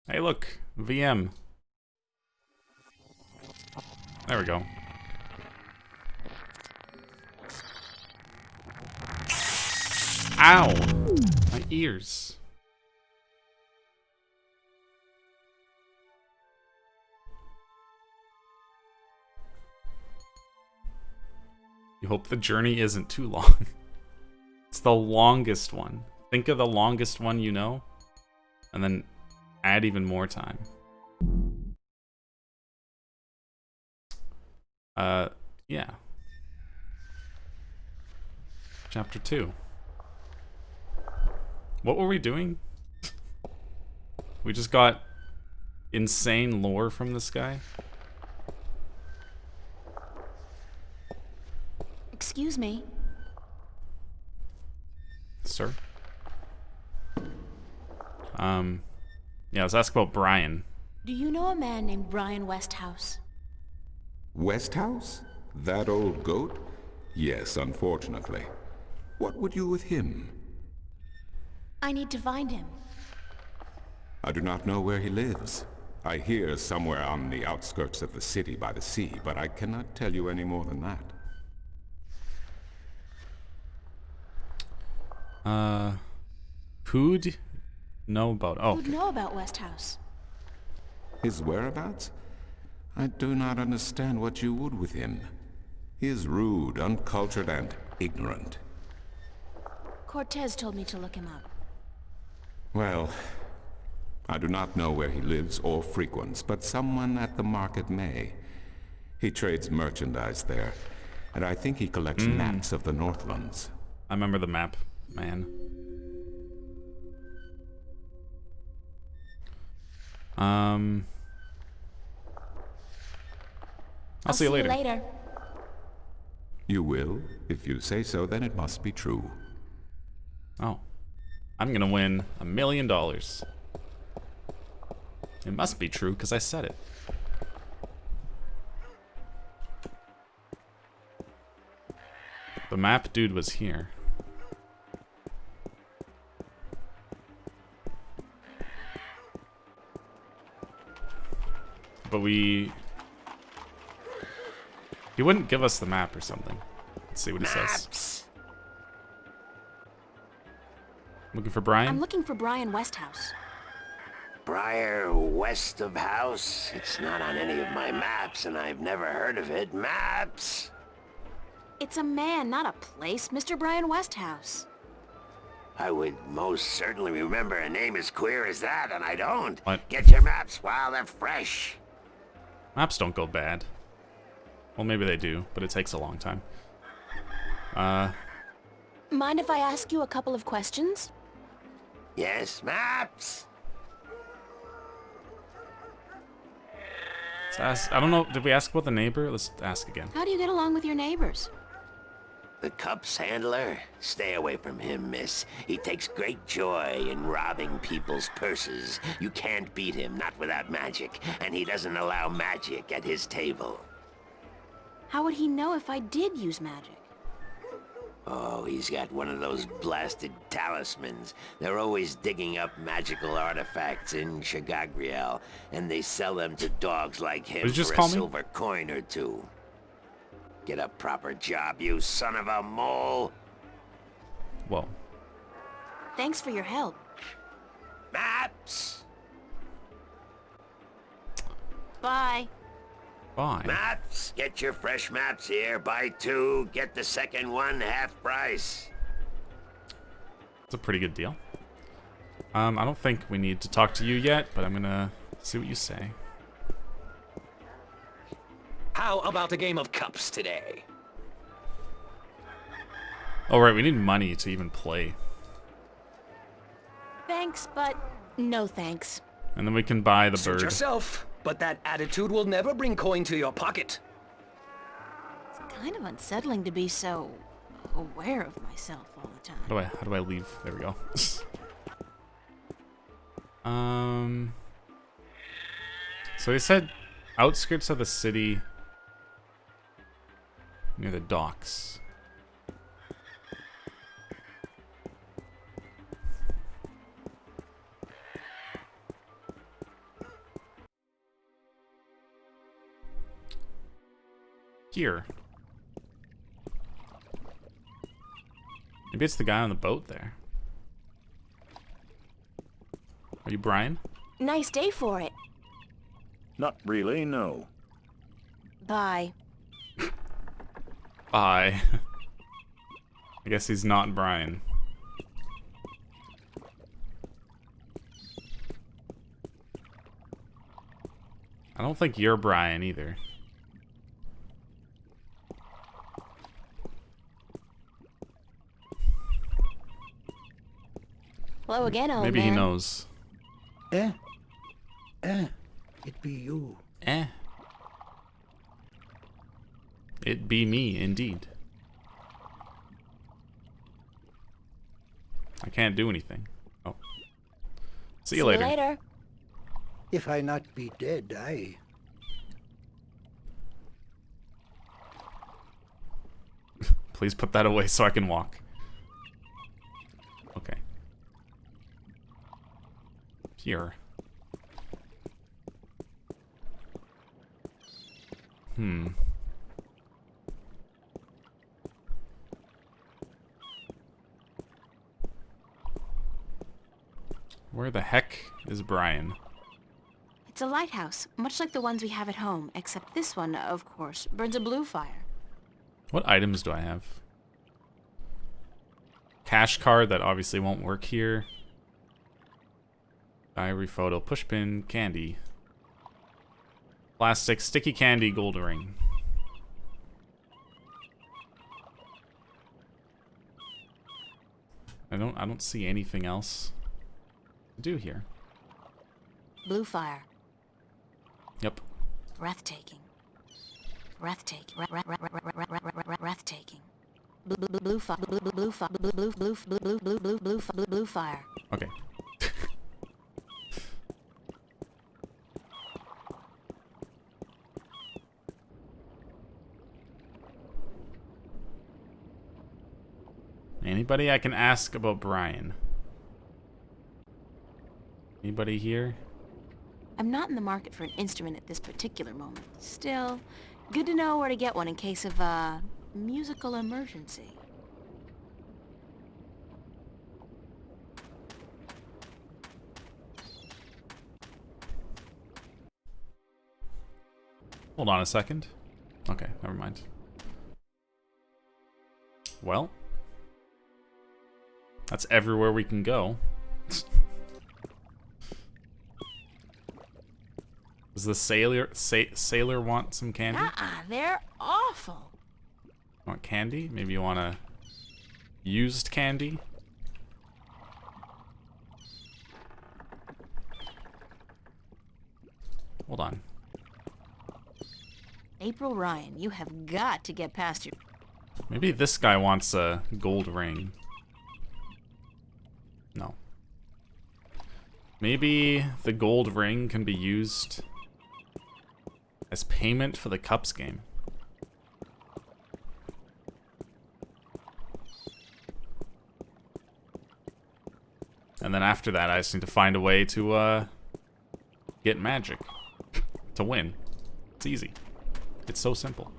Hey, look, VM. There we go. Ow! My ears. You hope the journey isn't too long. It's the longest one. Think of the longest one you know, and then add even more time. Yeah. Chapter 2. What were we doing? We just got insane lore from this guy. Excuse me. Sir? Yeah, let's ask about Brian. Do you know a man named Brian Westhouse? Westhouse? That old goat? Yes, unfortunately. What would you with him? I need to find him. I do not know where he lives. I hear somewhere on the outskirts of the city by the sea, but I cannot tell you any more than that. Who'd know about? Oh, Who'd okay. know about Westhouse? His whereabouts? I do not understand what you would with him. He is rude, uncultured, and ignorant. Cortez told me to look him up. Well, I do not know where he lives or frequents, but someone at the market may. He trades merchandise there, and I think he collects maps of the Northlands. I remember the map, man. I'll see you later. You will? If you say so, then it must be true. Oh. I'm gonna win $1 million. It must be true, because I said it. The map dude was here. But he wouldn't give us the map or something. Let's see what he says. Looking for Brian? I'm looking for Brian Westhouse. Briar west of house? It's not on any of my maps, and I've never heard of it. Maps? It's a man, not a place, Mr. Brian Westhouse. I would most certainly remember a name as queer as that, and I don't. What? Get your maps while they're fresh. Maps don't go bad. Well, maybe they do, but it takes a long time. Mind if I ask you a couple of questions? Yes, maps? Let's ask, I don't know, did we ask about the neighbor? Let's ask again. How do you get along with your neighbors? The cups handler? Stay away from him, miss. He takes great joy in robbing people's purses. You can't beat him, not without magic. And he doesn't allow magic at his table. How would he know if I did use magic? Oh, he's got one of those blasted talismans. They're always digging up magical artifacts in Chagagriel, and they sell them to dogs like him Did you just for call a me? silver coin or two. Get a proper job, you son of a mole! Whoa. Thanks for your help. Maps! Bye. Bye. Maps! Get your fresh maps here. Buy 2, get the second one half price. It's a pretty good deal. I don't think we need to talk to you yet, but I'm gonna see what you say. How about a game of cups today? Oh, right, we need money to even play. Thanks, but no thanks. And then we can buy the Suit bird. yourself, but that attitude will never bring coin to your pocket. It's kind of unsettling to be so aware of myself all the time. How do I leave? There we go. So they said outskirts of the city near the docks. Here. Maybe it's the guy on the boat there. Are you Brian? Nice day for it. Not really, no. Bye. Bye. I guess he's not Brian. I don't think you're Brian either. Hello again, old Maybe man. he knows. It be you. It be me, indeed. I can't do anything. Oh. See you later. If I not be dead, I... Please put that away so I can walk. Okay. Here. Where the heck is Brian? It's a lighthouse, much like the ones we have at home, except this one, of course, burns a blue fire. What items do I have? Cash card, that obviously won't work here. Diary photo, pushpin, candy. Plastic, sticky candy, gold ring. I don't see anything else to do here. Blue fire. Yep. Breathtaking. Breathtaking. Breathtaking. Blue fire. Blue fire. Okay. Anybody I can ask about Brian? Anybody here? I'm not in the market for an instrument at this particular moment. Still, good to know where to get one in case of a musical emergency. Hold on a second. Okay, never mind. Well, that's everywhere we can go. Does the sailor want some candy? They're awful. Want candy? Maybe you want a used candy? Hold on. April Ryan, you have got to get past your... Maybe this guy wants a gold ring. No. Maybe the gold ring can be used as payment for the Cups game. And then after that, I just need to find a way to get magic to win. It's easy. It's so simple.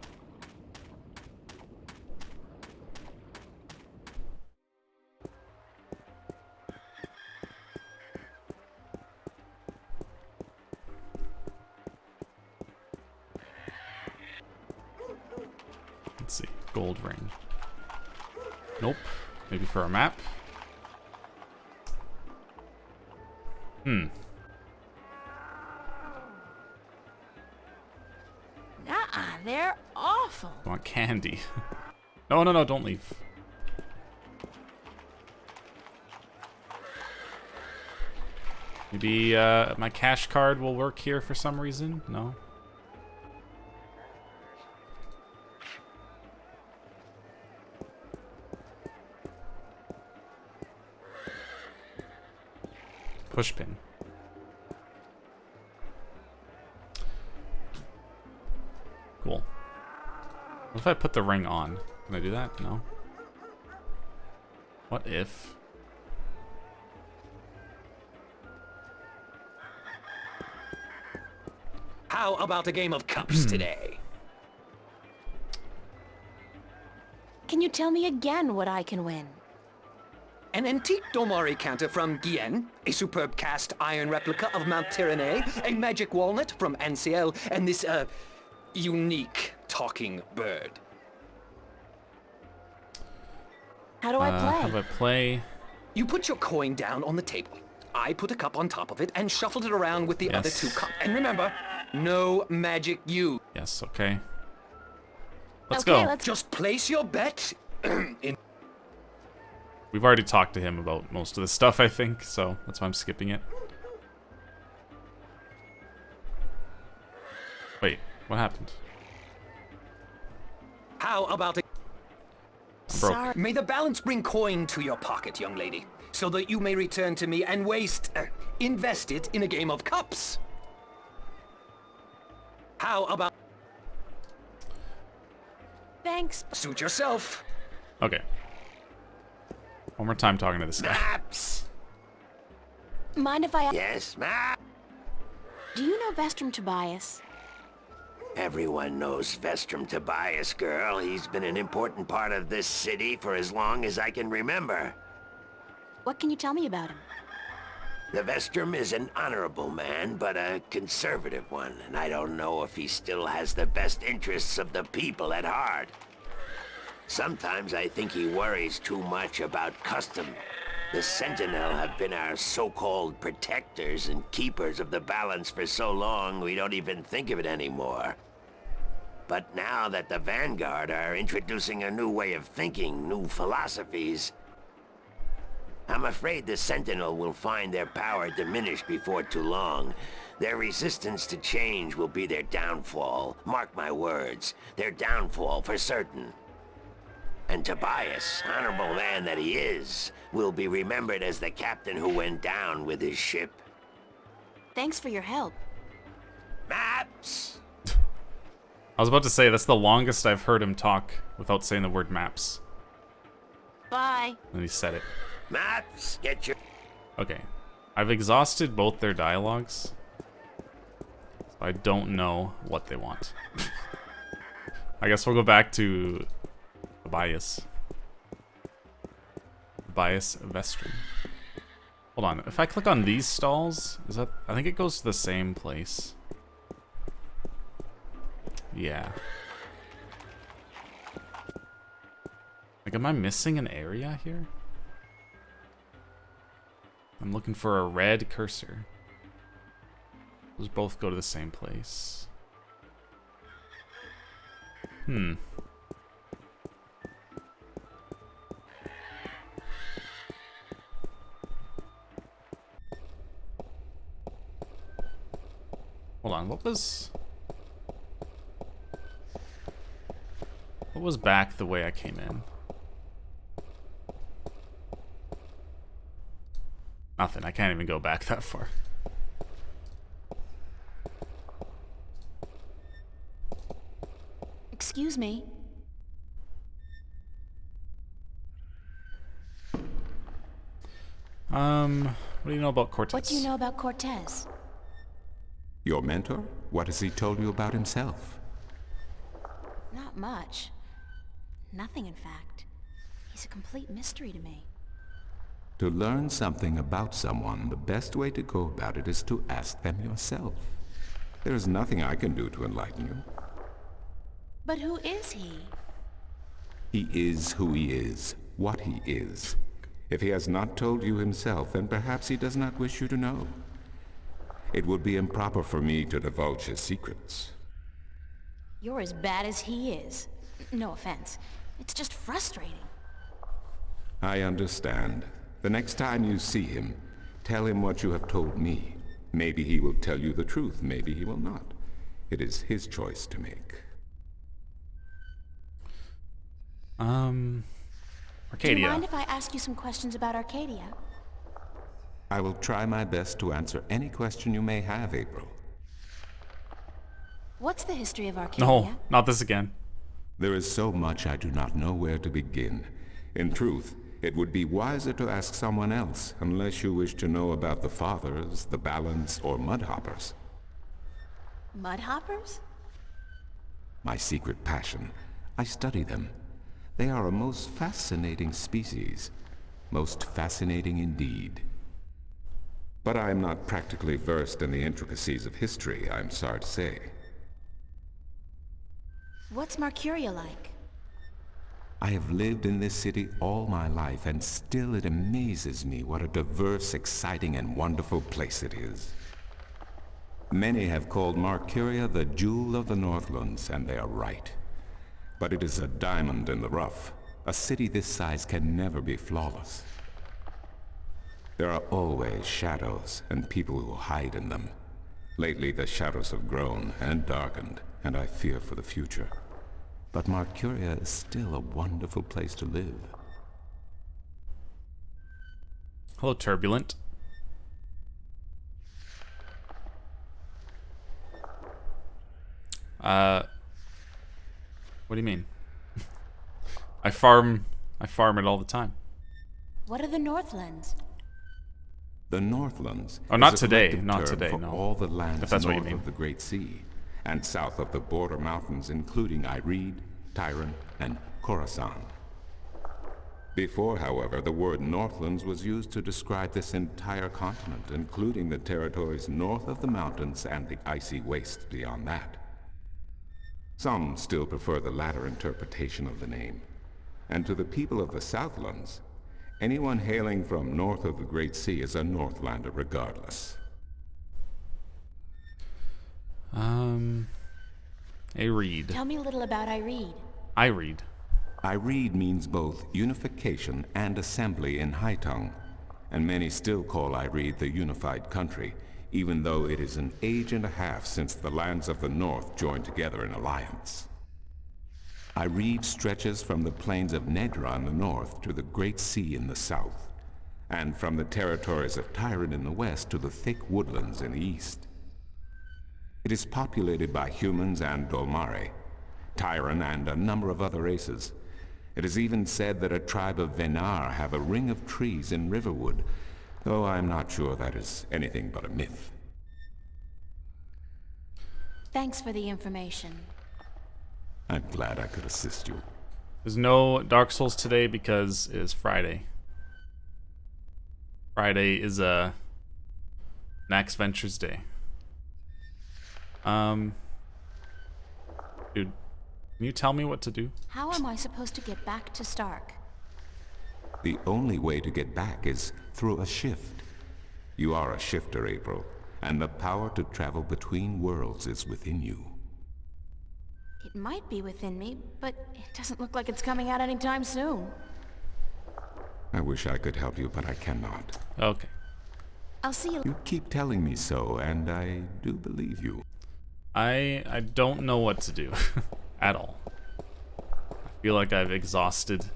Let's see. Gold ring. Nope. Maybe for a map. They're awful. I want candy. No, no, no, don't leave. Maybe my cash card will work here for some reason? No? Pushpin. Cool. What if I put the ring on? Can I do that? No. What if? How about a game of cups today? Can you tell me again what I can win? An antique Domari counter from Gien, a superb cast iron replica of Mount Tyranny, a magic walnut from Anciel, and this, unique talking bird. How do I play? How do I play? You put your coin down on the table. I put a cup on top of it and shuffled it around with the other 2 cups. And remember, no magic used. Yes, okay. Let's Okay, go. let's Just place your bet in... We've already talked to him about most of the stuff, I think, so that's why I'm skipping it. Wait, what happened? How about it? Broke. Sorry. May the balance bring coin to your pocket, young lady, so that you may return to me and invest it in a game of cups. How about... Thanks. Suit yourself. Okay. One more time talking to this guy. Maps! Mind if I... Yes, map! Do you know Vestrum Tobias? Everyone knows Vestrum Tobias, girl. He's been an important part of this city for as long as I can remember. What can you tell me about him? The Vestrum is an honorable man, but a conservative one, and I don't know if he still has the best interests of the people at heart. Sometimes I think he worries too much about custom. The Sentinel have been our so-called protectors and keepers of the balance for so long we don't even think of it anymore. But now that the Vanguard are introducing a new way of thinking, new philosophies, I'm afraid the Sentinel will find their power diminished before too long. Their resistance to change will be their downfall. Mark my words, their downfall for certain. And Tobias, honorable man that he is, will be remembered as the captain who went down with his ship. Thanks for your help. Maps! I was about to say, that's the longest I've heard him talk without saying the word maps. Bye. And he said it. Maps, get your... Okay. I've exhausted both their dialogues. So I don't know what they want. I guess we'll go back to Tobias. Tobias Vestrum. Hold on. If I click on these stalls, is that... I think it goes to the same place. Yeah. Like, am I missing an area here? I'm looking for a red cursor. Those both go to the same place. Hmm. Hold on, what was back the way I came in? Nothing, I can't even go back that far. Excuse me. What do you know about Cortez? What do you know about Cortez? Your mentor? What has he told you about himself? Not much. Nothing, in fact. He's a complete mystery to me. To learn something about someone, the best way to go about it is to ask them yourself. There is nothing I can do to enlighten you. But who is he? He is who he is, what he is. If he has not told you himself, then perhaps he does not wish you to know. It would be improper for me to divulge his secrets. You're as bad as he is. No offense. It's just frustrating. I understand. The next time you see him, tell him what you have told me. Maybe he will tell you the truth, maybe he will not. It is his choice to make. Arcadia. Do you mind if I ask you some questions about Arcadia? I will try my best to answer any question you may have, April. What's the history of Arcadia? No, not this again. There is so much I do not know where to begin. In truth, it would be wiser to ask someone else, unless you wish to know about the Fathers, the Balance, or Mudhoppers. Mudhoppers? My secret passion. I study them. They are a most fascinating species. Most fascinating indeed. But I am not practically versed in the intricacies of history, I'm sorry to say. What's Marcuria like? I have lived in this city all my life, and still it amazes me what a diverse, exciting, and wonderful place it is. Many have called Marcuria the jewel of the Northlands, and they are right. But it is a diamond in the rough. A city this size can never be flawless. There are always shadows, and people who hide in them. Lately, the shadows have grown and darkened, and I fear for the future. But Marcuria is still a wonderful place to live. Hello, Turbulent. What do you mean? I farm it all the time. What are the Northlands? The Northlands Oh, not is a today, collective not term today, for no. all the lands If that's what you north mean. of the Great Sea, and south of the border mountains, including Ireed, Tyran, and Khorasan. Before, however, the word Northlands was used to describe this entire continent, including the territories north of the mountains and the icy wastes beyond that. Some still prefer the latter interpretation of the name. And to the people of the Southlands, anyone hailing from north of the Great Sea is a Northlander regardless. A read. Tell me a little about Ireed. I read. Ireed means both unification and assembly in High Tongue, and many still call Ireed the unified country, even though it is an age and a half since the lands of the north joined together in alliance. Ireed stretches from the plains of Nedra in the north to the Great Sea in the south, and from the territories of Tyran in the west to the thick woodlands in the east. It is populated by humans and Dolmare, Tyran and a number of other races. It is even said that a tribe of Venar have a ring of trees in Riverwood, though I'm not sure that is anything but a myth. Thanks for the information. I'm glad I could assist you. There's no Dark Souls today because it is Friday. Friday is a Naxventures day. Dude, can you tell me what to do? How am I supposed to get back to Stark? The only way to get back is through a shift. You are a shifter, April, and the power to travel between worlds is within you. It might be within me, but it doesn't look like it's coming out anytime soon. I wish I could help you, but I cannot. Okay. I'll see you. You keep telling me so, and I do believe you. I don't know what to do at all. I feel like I've exhausted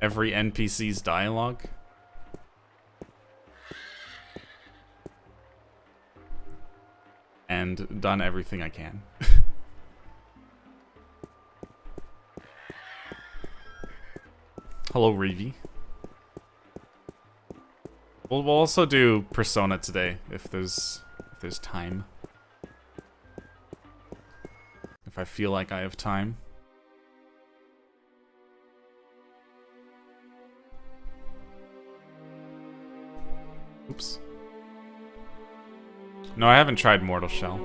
every NPC's dialogue. And done everything I can. Hello, Reevy. We'll also do Persona today if there's time. If I feel like I have time. Oops. No, I haven't tried Mortal Shell.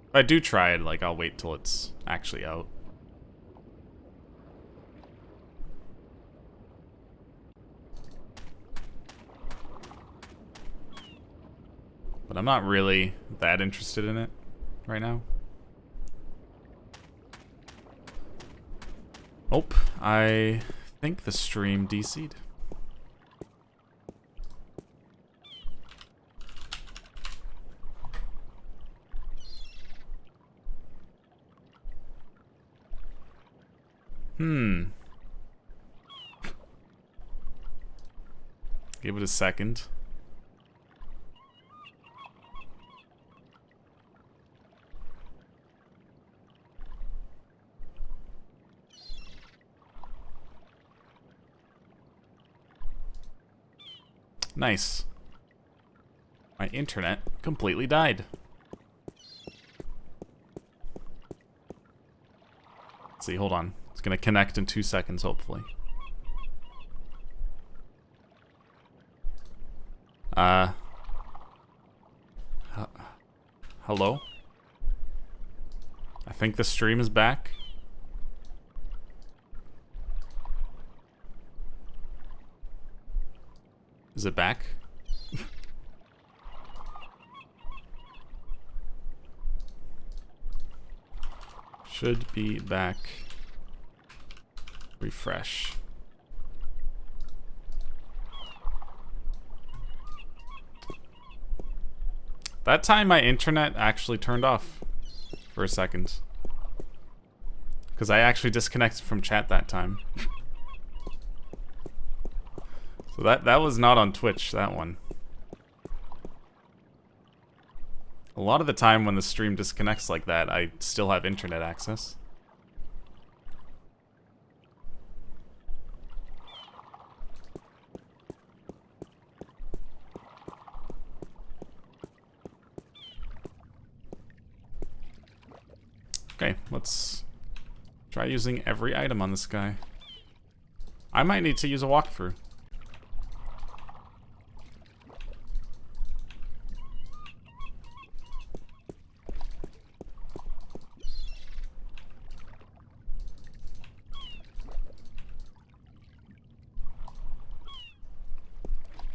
If I do try it, like, I'll wait till it's actually out. But I'm not really that interested in it right now. Oh, I think the stream DC'd. Give it a second. Nice. My internet completely died. Let's see, hold on. It's gonna connect in 2 seconds, hopefully. Hello? I think the stream is back. Is it back? Should be back. Refresh. That time my internet actually turned off for a second. Because I actually disconnected from chat that time. So that was not on Twitch, that one. A lot of the time when the stream disconnects like that, I still have internet access. Okay, let's try using every item on this guy. I might need to use a walkthrough.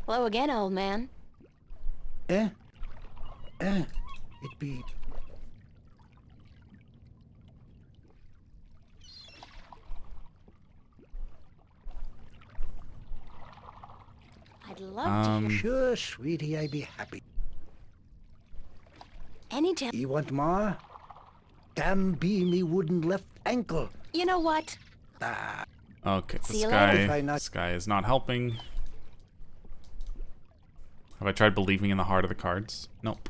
Hello again, old man. It be... I'd love to hear Sure, sweetie, I be happy. any tale. You want more? Damn be me wooden left ankle. You know what? Ah, Okay, See you later. this guy is not helping. Have I tried believing in the heart of the cards? Nope.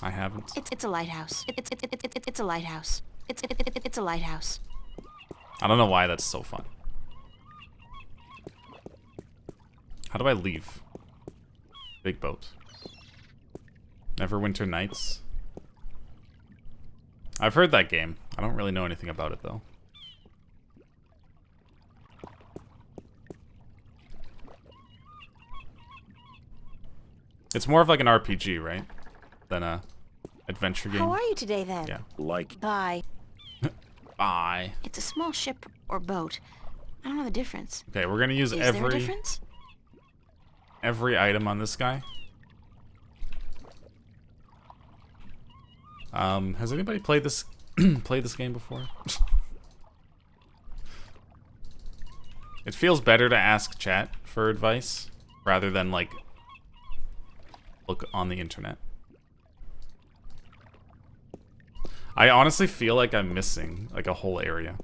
I haven't. It's a lighthouse. It's a lighthouse. It's a lighthouse. I don't know why that's so fun. How do I leave? Big boat. Neverwinter Nights. I've heard that game. I don't really know anything about it though. It's more of like an RPG, right? Than a adventure game. How are you today, then? Yeah. Like, Bye. Bye. It's a small ship or boat. I don't know the difference. Okay, we're gonna use Is there a every difference? item on this guy. Has anybody played this played this game before? It feels better to ask chat for advice rather than like look on the internet. I honestly feel like I'm missing like a whole area.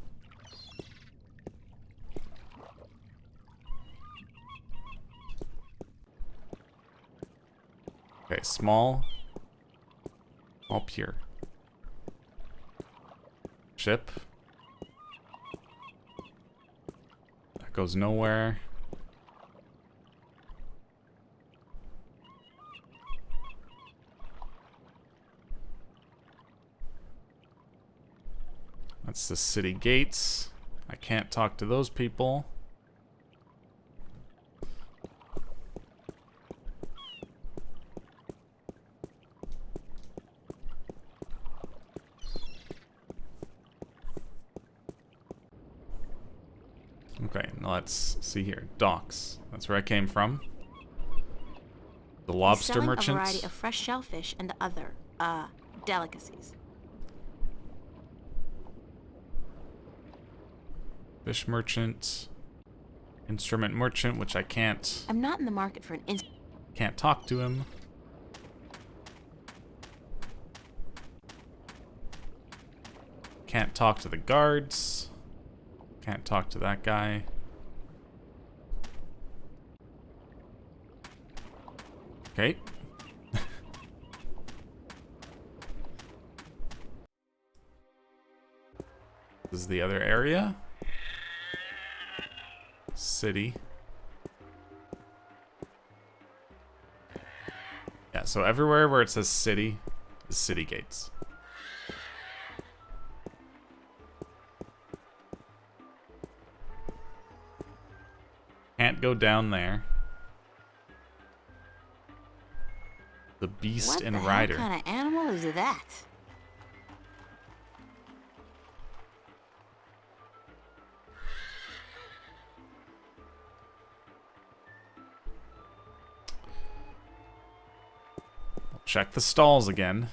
Okay, small pier. Ship. That goes nowhere. That's the city gates. I can't talk to those people. Okay, now let's see here. Docks. That's where I came from. The He's lobster selling merchant. a variety of fresh shellfish and other, delicacies. Fish merchant. Instrument merchant, which I can't I'm not in the market for an can't talk to him. Can't talk to the guards. Can't talk to that guy. Okay. This is the other area. City. Yeah, so everywhere where it says city is city gates. Can't go down there. The Beast and Rider. What kind of animal is that? Check the stalls again.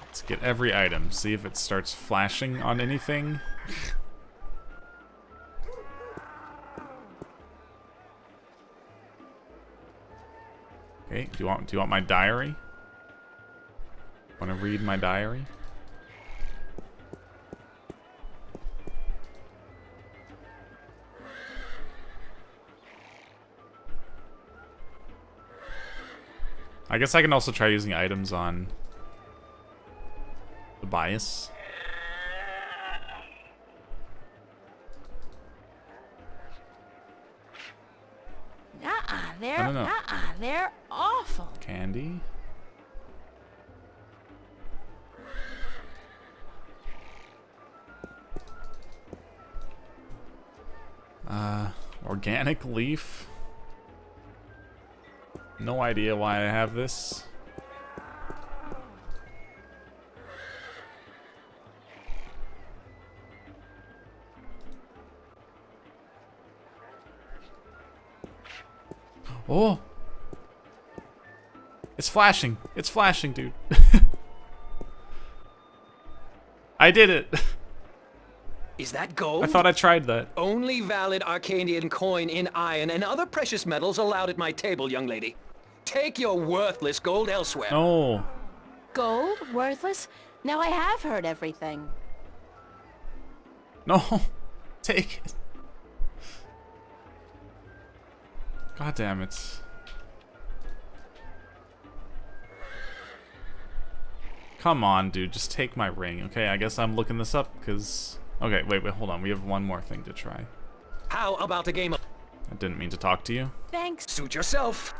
Let's get every item. See if it starts flashing on anything. Okay, do you want my diary? Want to read my diary? I guess I can also try using items on the bias. They're awful. Candy. Organic leaf. No idea why I have this. Oh! It's flashing. It's flashing, dude. I did it. Is that gold? I thought I tried that. Only valid Arcadian coin in iron and other precious metals allowed at my table, young lady. Take your worthless gold elsewhere. No. Gold? Worthless? Now I have heard everything. No. Take it. God damn it. Come on, dude. Just take my ring. Okay, I guess I'm looking this up because... Okay, wait, hold on. We have one more thing to try. How about a game of... I didn't mean to talk to you. Thanks. Suit yourself.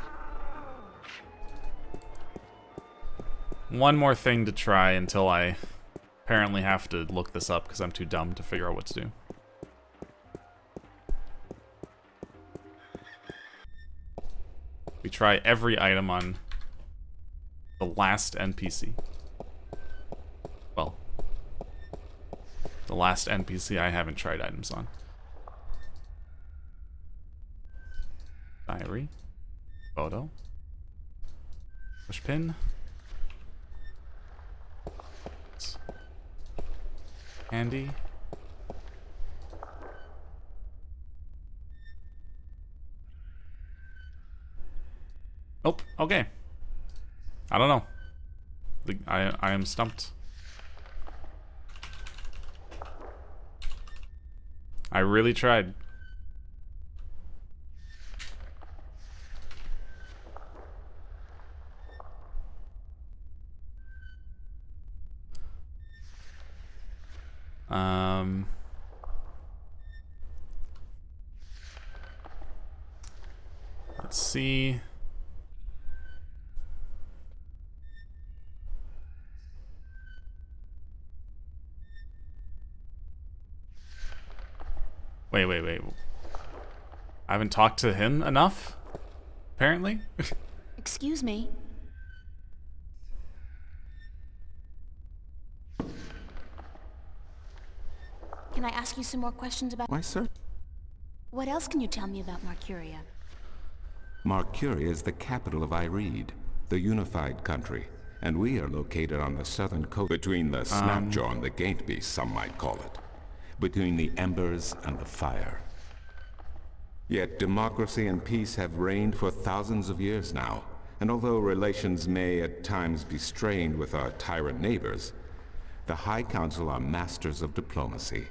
One more thing to try until I apparently have to look this up because I'm too dumb to figure out what to do. We try every item on the last NPC. Well, the last NPC I haven't tried items on. Diary. Photo. Pushpin. Candy. Nope. Okay. I don't know. I am stumped. I really tried. Let's see. Wait. I haven't talked to him enough, apparently. Excuse me. Can I ask you some more questions about... Why, sir? What else can you tell me about Marcuria? Marcuria is the capital of Ireed, the unified country, and we are located on the southern coast between the Snapjaw and the Gatebeast, some might call it. Between the embers and the fire. Yet democracy and peace have reigned for thousands of years now, and although relations may at times be strained with our tyrant neighbors, the High Council are masters of diplomacy.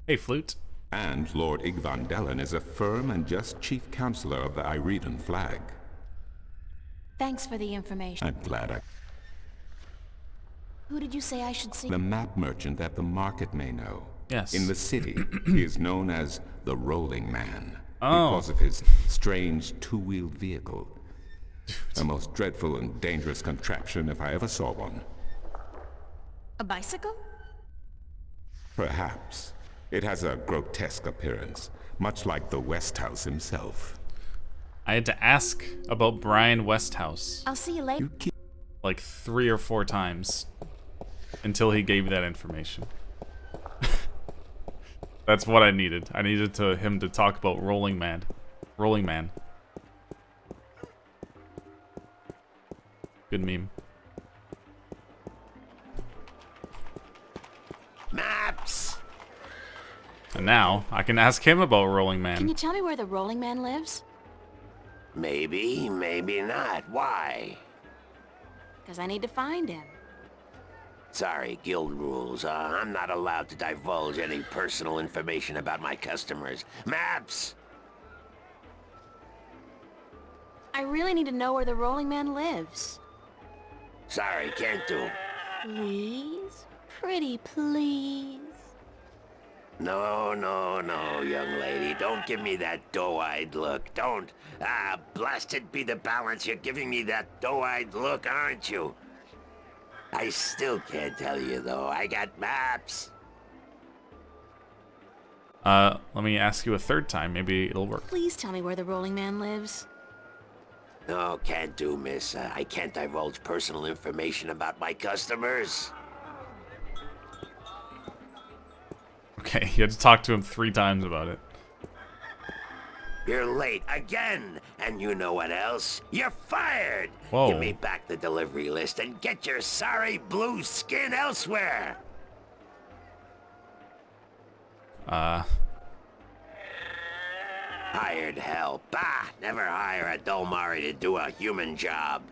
Hey, Flute. And Lord Igvandellan is a firm and just chief counselor of the Iredan flag. Thanks for the information. I'm glad I... Who did you say I should see? The map merchant that the market may know. Yes. In the city, he is known as the Rolling Man. Oh. Because of his strange two-wheeled vehicle. A most dreadful and dangerous contraption if I ever saw one. A bicycle? Perhaps. It has a grotesque appearance, much like the Westhouse himself. I had to ask about Brian Westhouse I'll see you later. You keep like 3 or 4 times until he gave me that information. That's what I needed. I needed him to talk about Rolling Man. Rolling Man. Good meme. Maps! And now, I can ask him about Rolling Can Man. you tell me where the Rolling Man lives? Maybe, maybe not. Why? Because I need to find him. Sorry, guild rules. I'm not allowed to divulge any personal information about my customers. Maps! I really need to know where the Rolling Man lives. Sorry, can't do. Please? Pretty please? No, no, no, young lady. Don't give me that doe-eyed look. Don't. Blasted be the balance. You're giving me that doe-eyed look, aren't you? I still can't tell you, though. I got maps. Let me ask you a third time. Maybe it'll work. Please tell me where the Rolling Man lives. No, can't do, miss. I can't divulge personal information about my customers. Okay, you had to talk to him 3 times about it. You're late again. And you know what else? You're fired. Whoa. Give me back the delivery list and get your sorry blue skin elsewhere. Hired hell. Bah! Never hire a Dolmari to do a human job.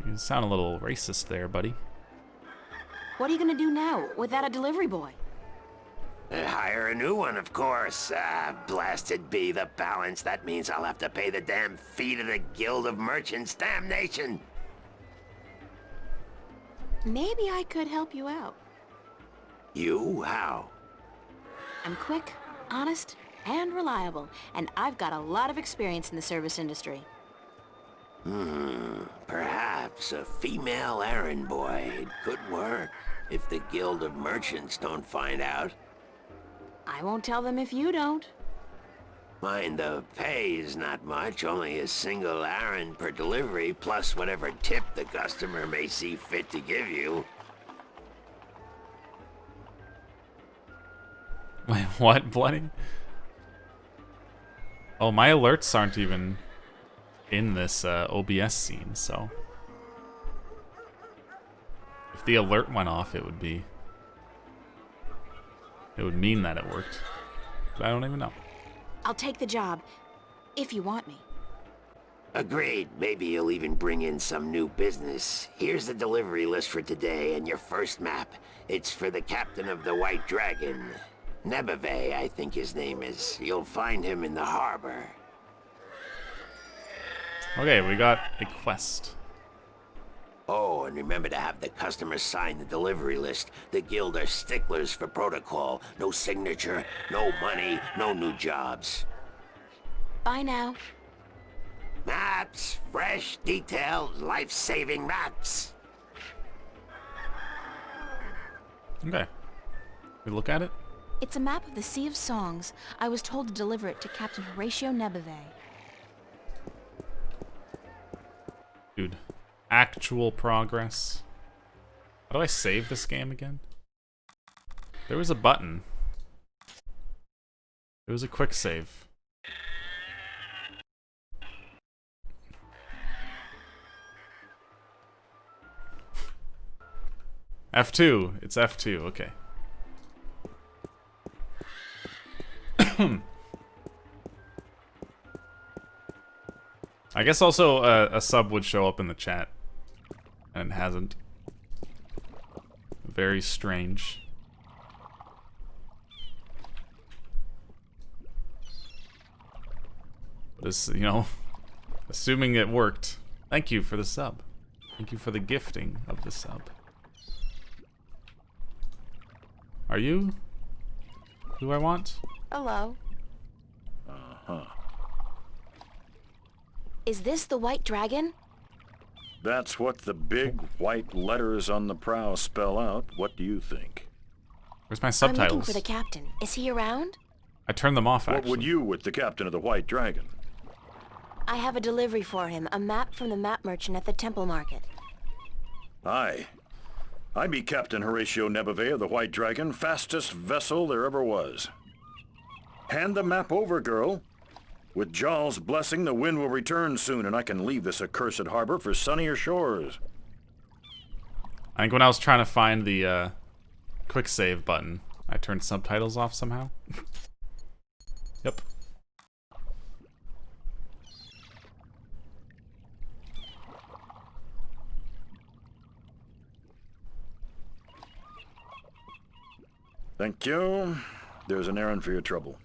You sound a little racist there, buddy. What are you gonna do now without a delivery boy? Hire a new one, of course. Blasted be the balance. That means I'll have to pay the damn fee to the Guild of Merchants. Damnation! Maybe I could help you out. You? How? I'm quick, honest, and reliable, and I've got a lot of experience in the service industry. Perhaps a female errand boy. It could work. If the Guild of Merchants don't find out. I won't tell them if you don't. Mind the pay is not much, only a single errand per delivery, plus whatever tip the customer may see fit to give you. Wait, what, Bloody? Oh, my alerts aren't even in this OBS scene, so... If the alert went off, it would be... It would mean that it worked. But I don't even know. I'll take the job, if you want me. Agreed. Maybe you'll even bring in some new business. Here's the delivery list for today and your first map. It's for the captain of the White Dragon. Nebeve, I think his name is. You'll find him in the harbor. Okay, we got a quest. Oh, and remember to have the customer sign the delivery list. The guild are sticklers for protocol. No signature, no money, no new jobs. Bye now. Maps, fresh, detailed, life-saving maps. Okay. We look at it? It's a map of the Sea of Songs. I was told to deliver it to Captain Horatio Nebeve. Dude. Actual progress. How do I save this game again? There was a button. It was a quick save. F2. It's F2. Okay. I guess also a sub would show up in the chat. And it hasn't. Very strange. But it's, you know, assuming it worked. Thank you for the sub. Thank you for the gifting of the sub. Are you who I want? Hello. Uh-huh. Is this the White Dragon? That's what the big white letters on the prow spell out. What do you think? Where's my I'm subtitles? looking for the captain. Is he around? I turned them off, What actually. would you with the captain of the White Dragon? I have a delivery for him, a map from the map merchant at the temple market. Aye. I be Captain Horatio Nebeve of the White Dragon, fastest vessel there ever was. Hand the map over, girl. With Jarl's blessing, the wind will return soon, and I can leave this accursed harbor for sunnier shores. I think when I was trying to find the quick save button, I turned subtitles off somehow. Yep. Thank you. There's an errand for your trouble.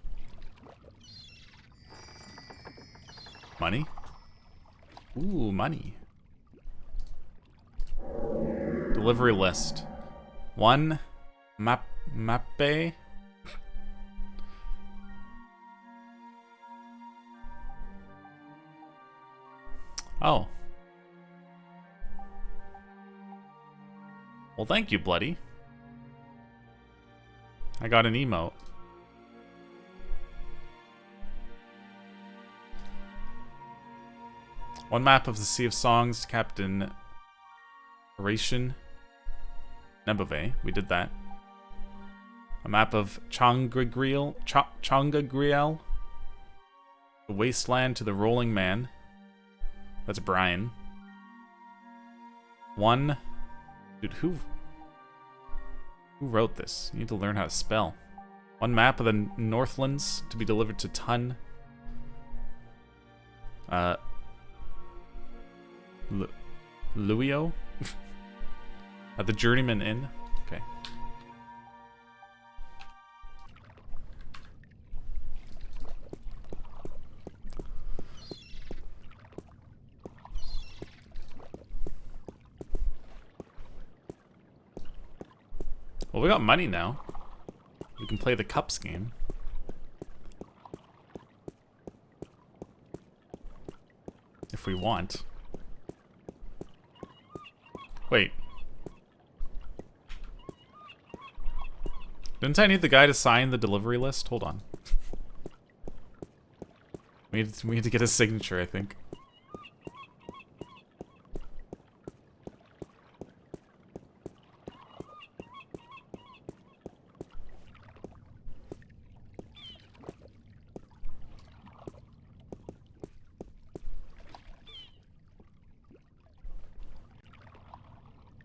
Money? Ooh, money. Delivery list. 1 mappe. Oh. Well, thank you, Bloody. I got an emote. One map of the Sea of Songs, Captain Horatio Nebove. We did that. A map of Changagriel. The Wasteland to the Rolling Man. That's Brian. One. Dude, who wrote this? You need to learn how to spell. One map of the Northlands to be delivered to Tun. Luio? At the Journeyman Inn? Okay. Well, we got money now. We can play the Cups game. If we want. Wait. Didn't I need the guy to sign the delivery list? Hold on. We need to get his signature, I think.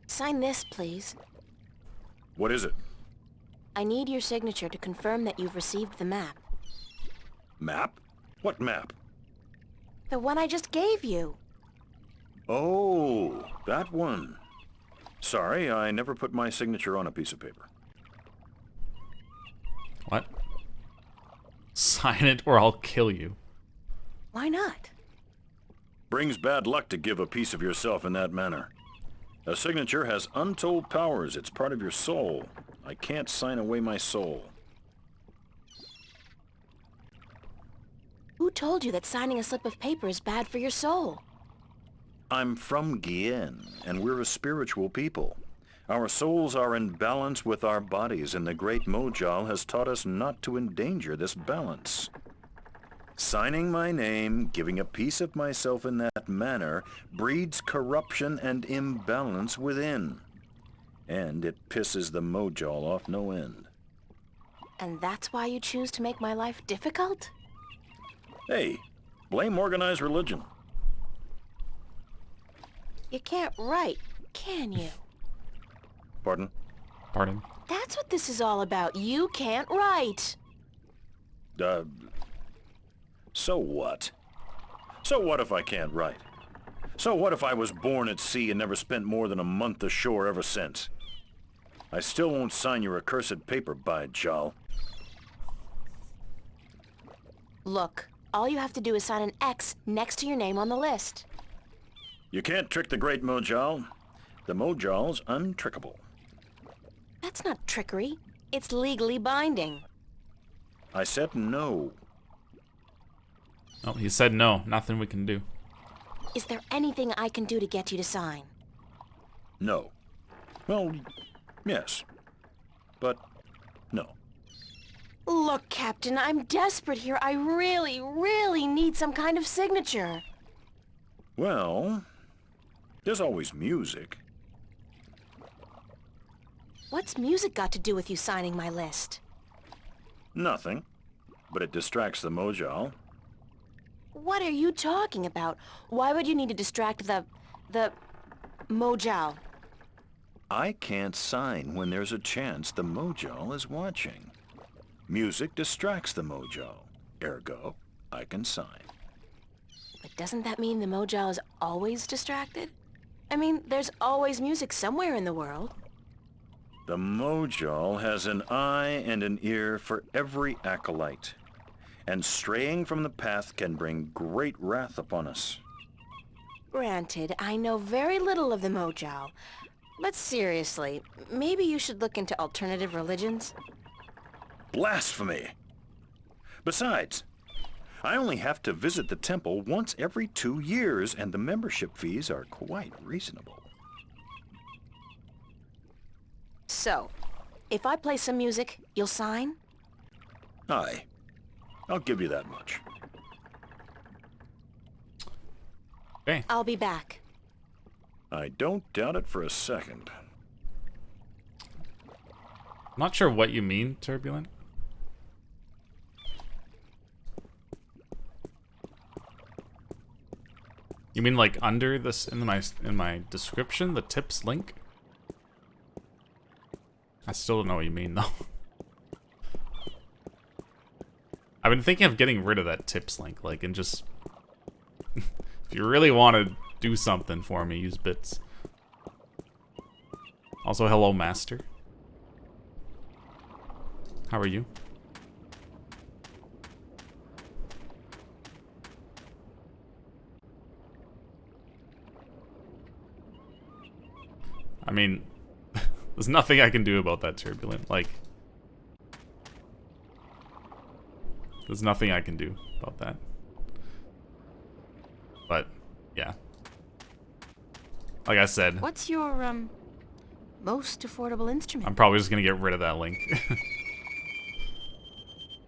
Sign this, please. What is it? I need your signature to confirm that you've received the map. Map? What map? The one I just gave you. Oh, that one. Sorry, I never put my signature on a piece of paper. What? Sign it or I'll kill you. Why not? Brings bad luck to give a piece of yourself in that manner. A signature has untold powers. It's part of your soul. I can't sign away my soul. Who told you that signing a slip of paper is bad for your soul? I'm from Gien, and we're a spiritual people. Our souls are in balance with our bodies, and the great Mojal has taught us not to endanger this balance. Signing my name, giving a piece of myself in that manner, breeds corruption and imbalance within. And it pisses the Mojal off no end. And that's why you choose to make my life difficult? Hey, blame organized religion. You can't write, can you? Pardon? Pardon? That's what this is all about. You can't write. So what? So what if I can't write? So what if I was born at sea and never spent more than a month ashore ever since? I still won't sign your accursed paper, by Jal. Look, all you have to do is sign an X next to your name on the list. You can't trick the great Mojal. The Mojal's untrickable. That's not trickery. It's legally binding. I said no. Oh, he said no. Nothing we can do. Is there anything I can do to get you to sign? No. Well, yes. But no. Look, Captain, I'm desperate here. I really, really need some kind of signature. Well, there's always music. What's music got to do with you signing my list? Nothing. But it distracts the Mojal. What are you talking about? Why would you need to distract the Mojal? I can't sign when there's a chance the Mojal is watching. Music distracts the Mojal. Ergo, I can sign. But doesn't that mean the Mojal is always distracted? I mean, there's always music somewhere in the world. The Mojal has an eye and an ear for every acolyte. And straying from the path can bring great wrath upon us. Granted, I know very little of the Mojal. But seriously, maybe you should look into alternative religions? Blasphemy! Besides, I only have to visit the temple once every 2 years, and the membership fees are quite reasonable. So, if I play some music, you'll sign? Aye. I'll give you that much. Okay. I'll be back. I don't doubt it for a second. I'm not sure what you mean, Turbulent. You mean like under this in my description, the tips link? I still don't know what you mean though. I've been thinking of getting rid of that tips link, like, and just if you really want to do something for me, use bits. Also, hello, Master. How are you? I mean, there's nothing I can do about that, Turbulent. Like, there's nothing I can do about that. But, yeah. Like I said, What's your, most affordable instrument? I'm probably just gonna get rid of that link.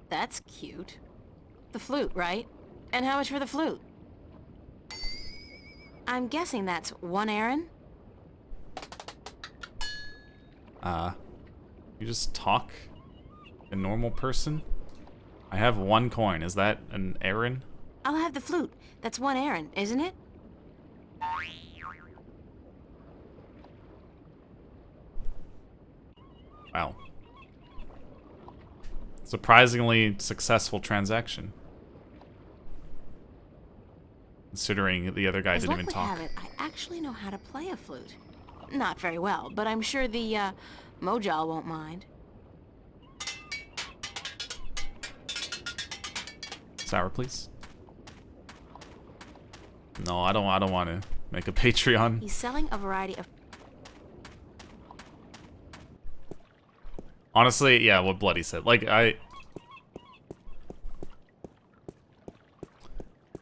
That's cute. The flute, right? And how much for the flute? I'm guessing that's 1 Aaron? You just talk a normal person? I have 1 coin. Is that an Aaron? I'll have the flute. That's 1 Aaron, isn't it? Wow. Surprisingly successful transaction. Considering the other guy As didn't luck even would talk. have it, I actually know how to play a flute. Not very well, but I'm sure the, Mojal won't mind. Sour, please. No, I don't want to make a Patreon. He's selling a variety of... Honestly, yeah, what Bloody said. Like, I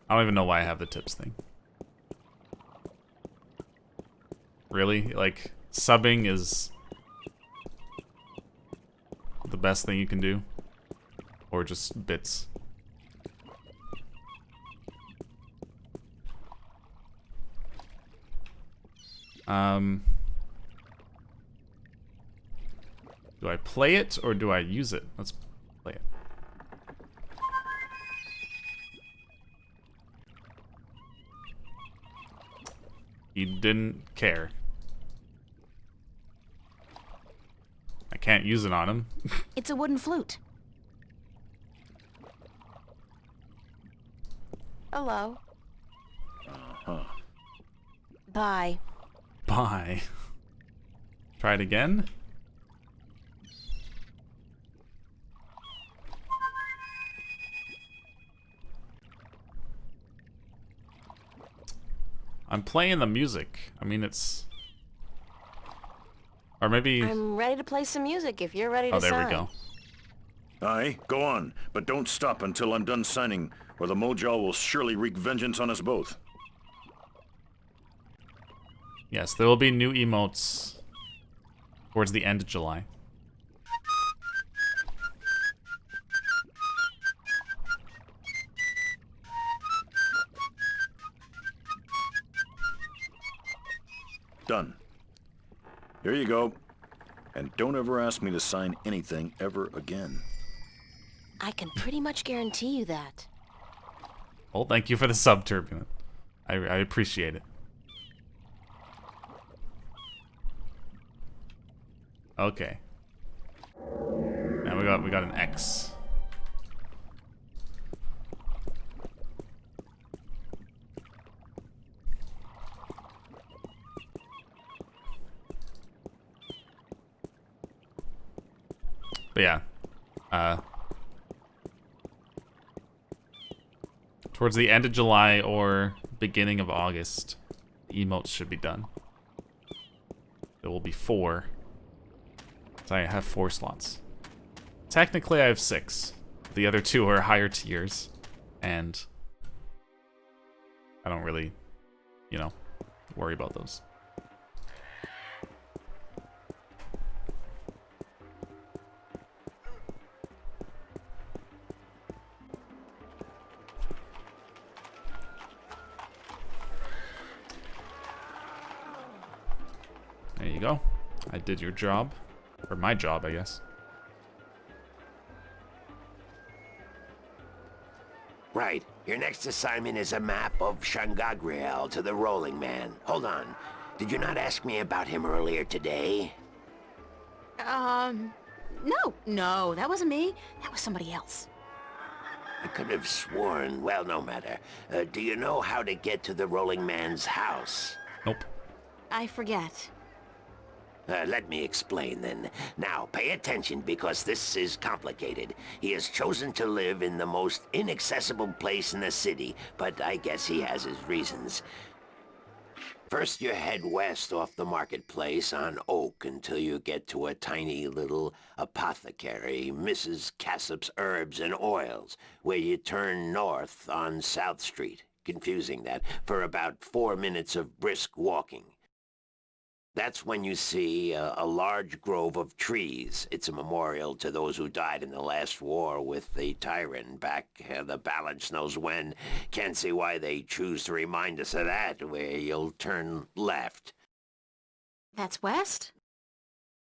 don't even know why I have the tips thing. Really? Like, subbing is the best thing you can do? Or just bits? Do I play it or do I use it? Let's play it. He didn't care. I can't use it on him. It's a wooden flute. Hello. Uh-huh. Bye. Bye. Try it again. I'm playing the music. I mean, it's... Or maybe... I'm ready to play some music if you're ready to Oh, there sign. we go. Aye, go on, but don't stop until I'm done signing, or the Mojal will surely wreak vengeance on us both. Yes, there will be new emotes towards the end of July. Done. Here you go. And don't ever ask me to sign anything ever again. I can pretty much guarantee you that. Well, thank you for the sub, Turbulent. I appreciate it. Okay. Now we got an X. But yeah, towards the end of July or beginning of August, the emotes should be done. There will be 4. So I have 4 slots. Technically, I have 6. The other 2 are higher tiers, and I don't really, you know, worry about those. There you go. I did your job. Or my job, I guess. Right. Your next assignment is a map of Shangagriel to the Rolling Man. Hold on. Did you not ask me about him earlier today? No, that wasn't me. That was somebody else. I could have sworn. Well, no matter. Do you know how to get to the Rolling Man's house? Nope. I forget. Let me explain then. Now, pay attention because this is complicated. He has chosen to live in the most inaccessible place in the city, but I guess he has his reasons. First, you head west off the marketplace on Oak until you get to a tiny little apothecary, Mrs. Cassop's Herbs and Oils, where you turn north on South Street. Confusing that, for about 4 minutes of brisk walking. That's when you see a large grove of trees. It's a memorial to those who died in the last war with the tyrant back the balance knows when. Can't see why they choose to remind us of that, where you'll turn left. That's west?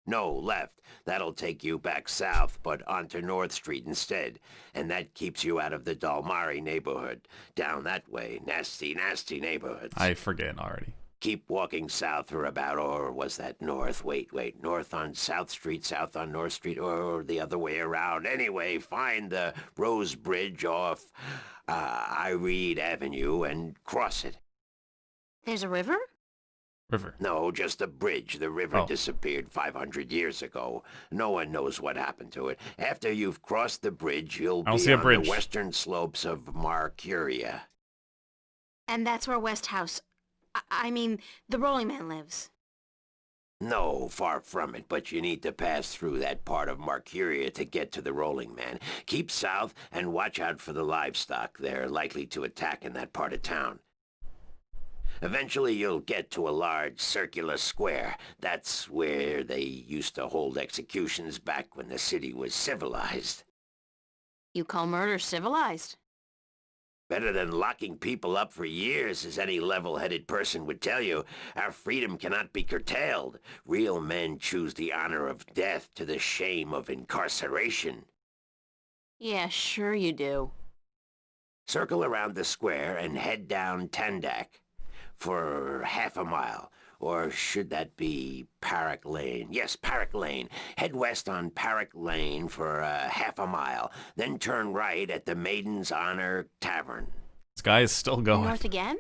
No, left. That'll take you back south, but onto North Street instead. And that keeps you out of the Dalmari neighborhood. Down that way. Nasty, nasty neighborhoods. I forget already. Keep walking south for about, or was that north? Wait, north on South Street, south on North Street, or the other way around. Anyway, find the Rose Bridge off Iread Avenue and cross it. There's a river? River. No, just a bridge. The river disappeared 500 years ago. No one knows what happened to it. After you've crossed the bridge, you'll be on the western slopes of Marcuria. And that's where West House... I mean, the Rolling Man lives. No, far from it, but you need to pass through that part of Marcuria to get to the Rolling Man. Keep south and watch out for the livestock. They're likely to attack in that part of town. Eventually you'll get to a large circular square. That's where they used to hold executions back when the city was civilized. You call murder civilized? Better than locking people up for years, as any level-headed person would tell you. Our freedom cannot be curtailed. Real men choose the honor of death to the shame of incarceration. Yeah, sure you do. Circle around the square and head down Tandak for half a mile. Or should that be Parrock Lane? Yes, Parrock Lane. Head west on Parrock Lane for half a mile. Then turn right at the Maiden's Honor Tavern. This guy is still going. North again?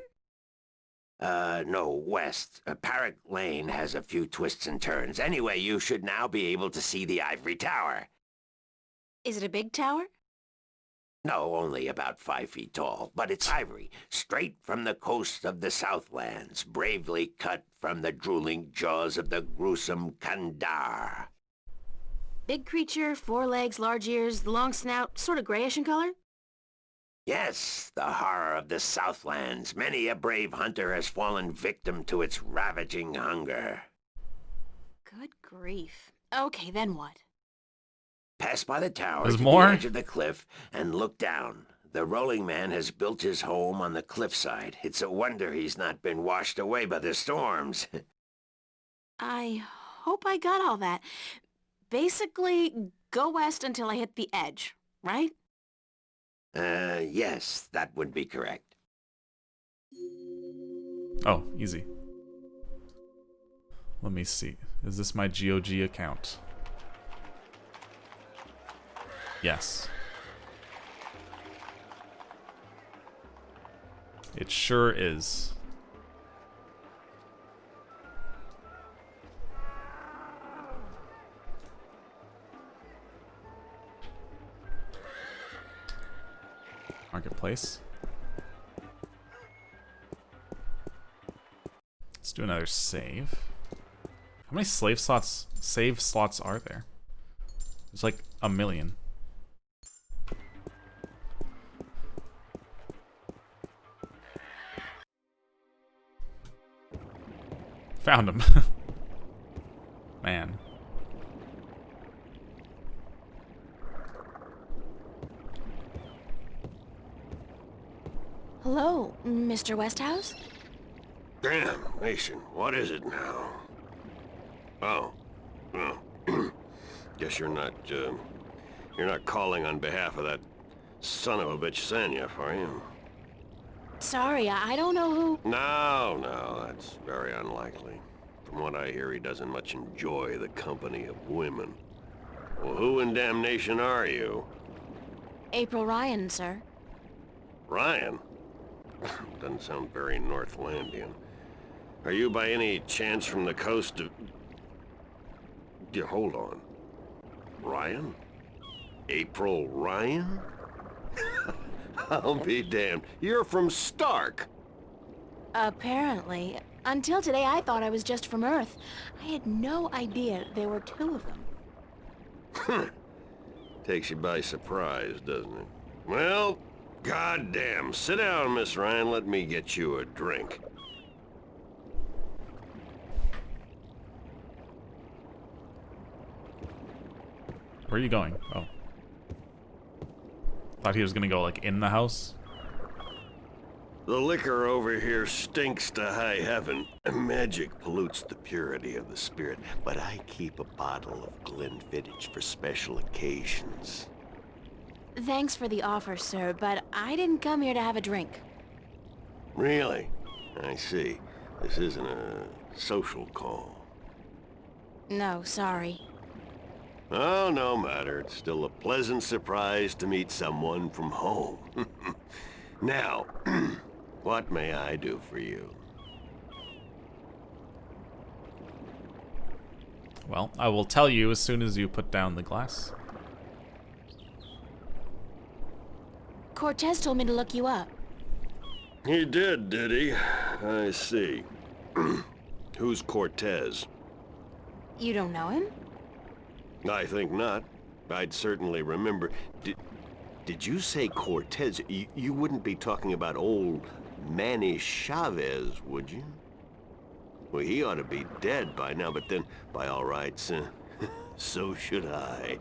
No, west. Parrock Lane has a few twists and turns. Anyway, you should now be able to see the Ivory Tower. Is it a big tower? No, only about 5 feet tall, but it's ivory, straight from the coast of the Southlands, bravely cut from the drooling jaws of the gruesome Kandar. Big creature, 4 legs, large ears, long snout, sort of grayish in color? Yes, the horror of the Southlands. Many a brave hunter has fallen victim to its ravaging hunger. Good grief. Okay, then what? Pass by the tower There's to more? the edge of the cliff and look down. The rolling man has built his home on the cliffside. It's a wonder he's not been washed away by the storms. I hope I got all that. Basically, go west until I hit the edge, right? Yes, that would be correct. Oh, easy. Let me see. Is this my GOG account? Yes. It sure is. Marketplace. Let's do another save. How many save slots are there? There's like a million. Found him. Man. Hello, Mr. Westhouse? Damn, Mason, what is it now? Oh, well, guess you're not calling on behalf of that son of a bitch Sanyef, are you? Sorry, I don't know who... No, that's very unlikely. From what I hear, he doesn't much enjoy the company of women. Well, who in damnation are you? April Ryan, sir. Ryan? Doesn't sound very Northlandian. Are you by any chance from the coast of... Yeah, hold on. Ryan? April Ryan? I'll be damned. You're from Stark. Apparently. Until today, I thought I was just from Earth. I had no idea there were two of them. Takes you by surprise, doesn't it? Well, goddamn. Sit down, Miss Ryan. Let me get you a drink. Where are you going? Oh. Thought he was gonna go like in the house. The liquor over here stinks to high heaven. Magic pollutes the purity of the spirit, but I keep a bottle of Glenfiddich for special occasions. Thanks for the offer, sir, but I didn't come here to have a drink. Really? I see. This isn't a social call. No, sorry. Oh, no matter. It's still a pleasant surprise to meet someone from home. Now, what may I do for you? Well, I will tell you as soon as you put down the glass. Cortez told me to look you up. He did he? I see. Who's Cortez? You don't know him? I think not. I'd certainly remember. Did you say Cortez? You wouldn't be talking about old Manny Chavez, would you? Well, he ought to be dead by now, but then, by all rights, so should I.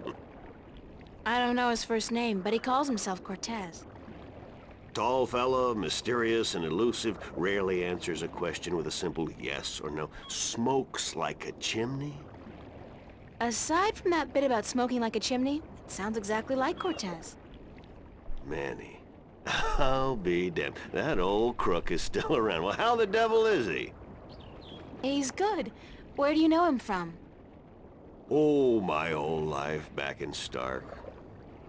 I don't know his first name, but he calls himself Cortez. Tall fella, mysterious and elusive, rarely answers a question with a simple yes or no. Smokes like a chimney? Aside from that bit about smoking like a chimney, it sounds exactly like Cortez. Manny. I'll be damned. That old crook is still around. Well, how the devil is he? He's good. Where do you know him from? Oh, my whole life back in Stark.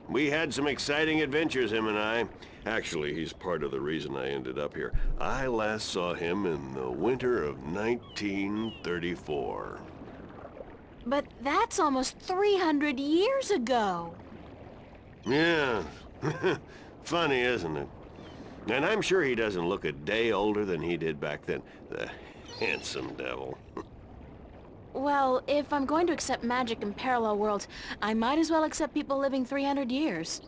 We had some exciting adventures, him and I. Actually, he's part of the reason I ended up here. I last saw him in the winter of 1934. But that's almost 300 years ago. Yeah. Funny, isn't it? And I'm sure he doesn't look a day older than he did back then. The handsome devil. Well, if I'm going to accept magic in parallel worlds, I might as well accept people living 300 years.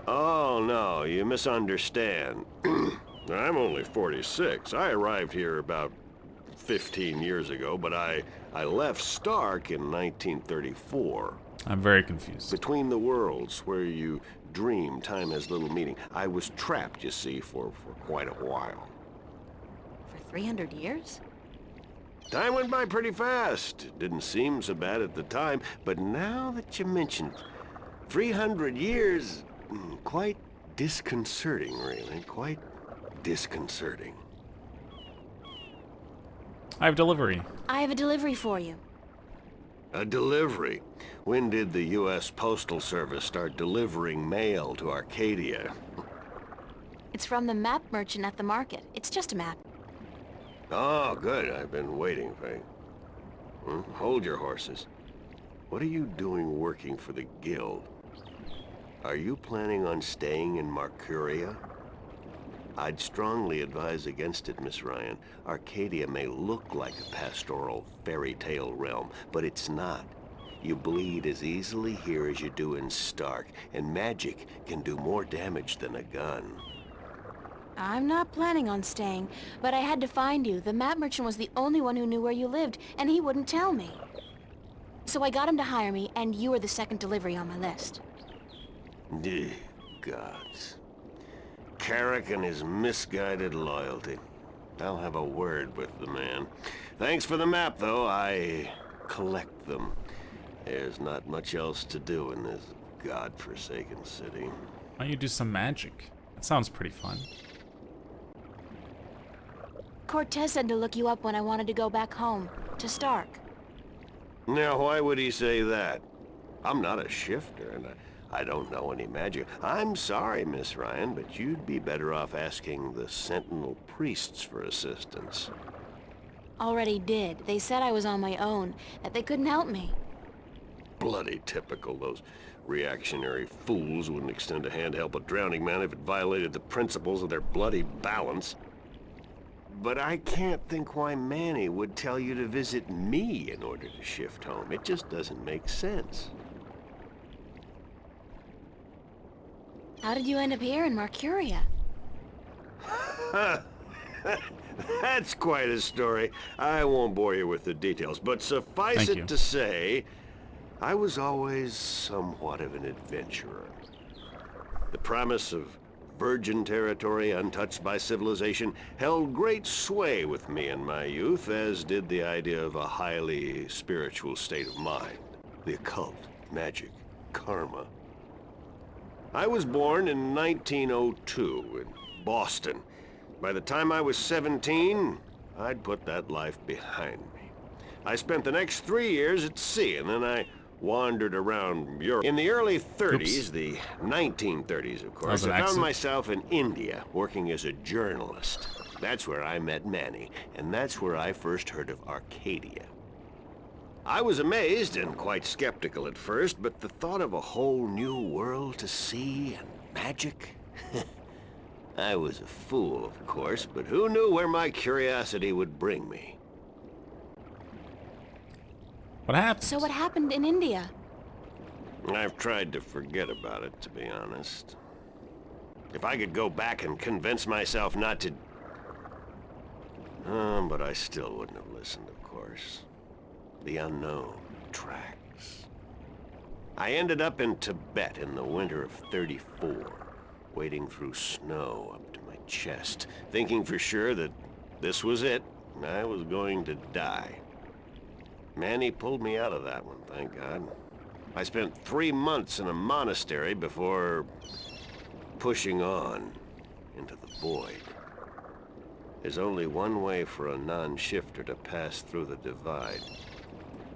Oh, no, you misunderstand. I'm only 46. I arrived here about 15 years ago, but I left Stark in 1934. I'm very confused. Between the worlds, where you dream time has little meaning. I was trapped, you see, for quite a while. For 300 years? Time went by pretty fast. It didn't seem so bad at the time, but now that you mention it, 300 years, quite disconcerting, really. Quite disconcerting. I have delivery. I have a delivery for you. A delivery? When did the U.S. Postal Service start delivering mail to Arcadia? It's from the map merchant at the market. It's just a map. Oh, good. I've been waiting for you. Hold your horses. What are you doing working for the Guild? Are you planning on staying in Marcuria? I'd strongly advise against it, Miss Ryan. Arcadia may look like a pastoral fairy tale realm, but it's not. You bleed as easily here as you do in Stark, and magic can do more damage than a gun. I'm not planning on staying, but I had to find you. The map merchant was the only one who knew where you lived, and he wouldn't tell me. So I got him to hire me, and you were the second delivery on my list. Gods. Carrick and his misguided loyalty. I'll have a word with the man. Thanks for the map, though. I collect them. There's not much else to do in this godforsaken city. Why don't you do some magic? That sounds pretty fun. Cortez said to look you up when I wanted to go back home, to Stark. Now, why would he say that? I'm not a shifter, and I don't know any magic. I'm sorry, Miss Ryan, but you'd be better off asking the Sentinel priests for assistance. Already did. They said I was on my own, that they couldn't help me. Bloody typical. Those reactionary fools wouldn't extend a hand to help a drowning man if it violated the principles of their bloody balance. But I can't think why Manny would tell you to visit me in order to shift home. It just doesn't make sense. How did you end up here in Marcuria? That's quite a story. I won't bore you with the details, but suffice it to say, I was always somewhat of an adventurer. The promise of virgin territory untouched by civilization held great sway with me in my youth, as did the idea of a highly spiritual state of mind. The occult, magic, karma. I was born in 1902 in Boston. By the time I was 17, I'd put that life behind me. I spent the next 3 years at sea, and then I wandered around Europe. In the early 30s, the 1930s, of course, I found myself in India, working as a journalist. That's where I met Manny, and that's where I first heard of Arcadia. I was amazed and quite skeptical at first, but the thought of a whole new world to see and magic... I was a fool, of course, but who knew where my curiosity would bring me? What happened? So what happened in India? I've tried to forget about it, to be honest. If I could go back and convince myself not to... but I still wouldn't have listened, of course. The unknown tracks. I ended up in Tibet in the winter of '34, wading through snow up to my chest, thinking for sure that this was it, and I was going to die. Manny pulled me out of that one, thank God. I spent 3 months in a monastery before pushing on into the void. There's only one way for a non-shifter to pass through the divide,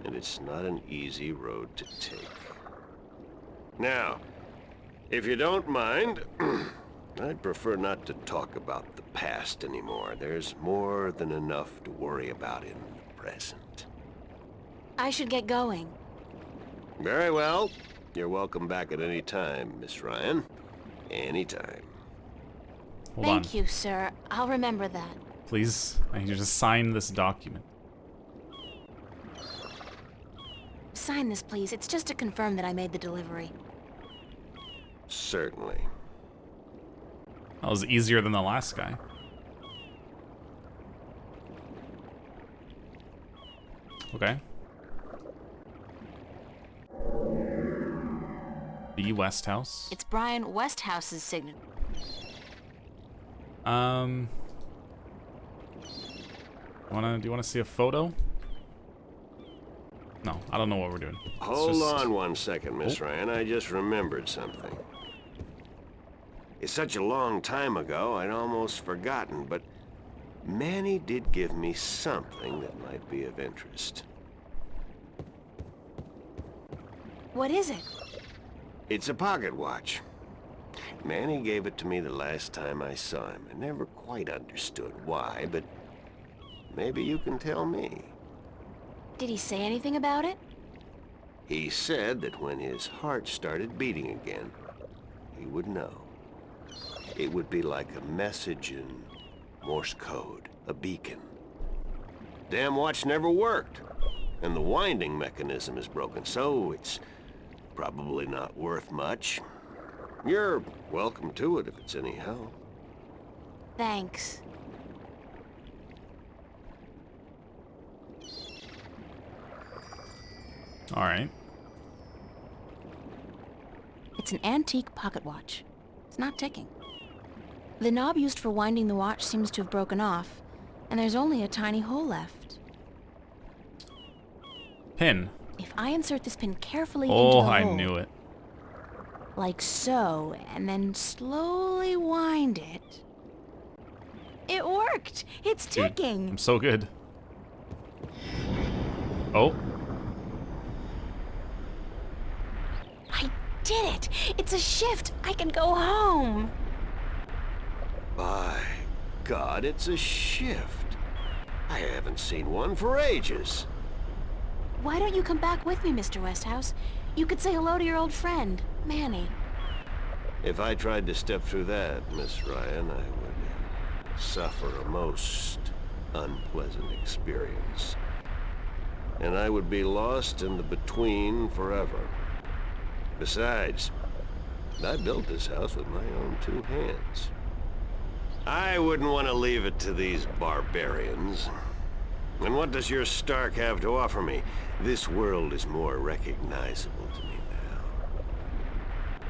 and it's not an easy road to take. Now, if you don't mind, I'd prefer not to talk about the past anymore. There's more than enough to worry about in the present. I should get going. Very well. You're welcome back at any time, Miss Ryan. Anytime. Thank you, sir. I'll remember that. Please, I need you to sign this document. Sign this, please. It's just to confirm that I made the delivery. Certainly. That was easier than the last guy. Okay. The West House. It's Brian Westhouse's signature. Do you wanna see a photo? No, I don't know what we're doing. Hold on one second, Miss Ryan. I just remembered something. It's such a long time ago, I'd almost forgotten, but Manny did give me something that might be of interest. What is it? It's a pocket watch. Manny gave it to me the last time I saw him. I never quite understood why, but maybe you can tell me. Did he say anything about it? He said that when his heart started beating again, he would know. It would be like a message in Morse code, a beacon. Damn watch never worked, and the winding mechanism is broken, so it's probably not worth much. You're welcome to it if it's any help. Thanks. All right. It's an antique pocket watch. It's not ticking. The knob used for winding the watch seems to have broken off, and there's only a tiny hole left. Pin. If I insert this pin carefully into the hole... Oh, I knew it. Like so, and then slowly wind it... It worked! It's ticking! Dude, I'm so good. Oh. I did it! It's a shift! I can go home! By God, it's a shift. I haven't seen one for ages. Why don't you come back with me, Mr. Westhouse? You could say hello to your old friend, Manny. If I tried to step through that, Miss Ryan, I would suffer a most unpleasant experience. And I would be lost in the between forever. Besides, I built this house with my own two hands. I wouldn't want to leave it to these barbarians. And what does your Stark have to offer me? This world is more recognizable to me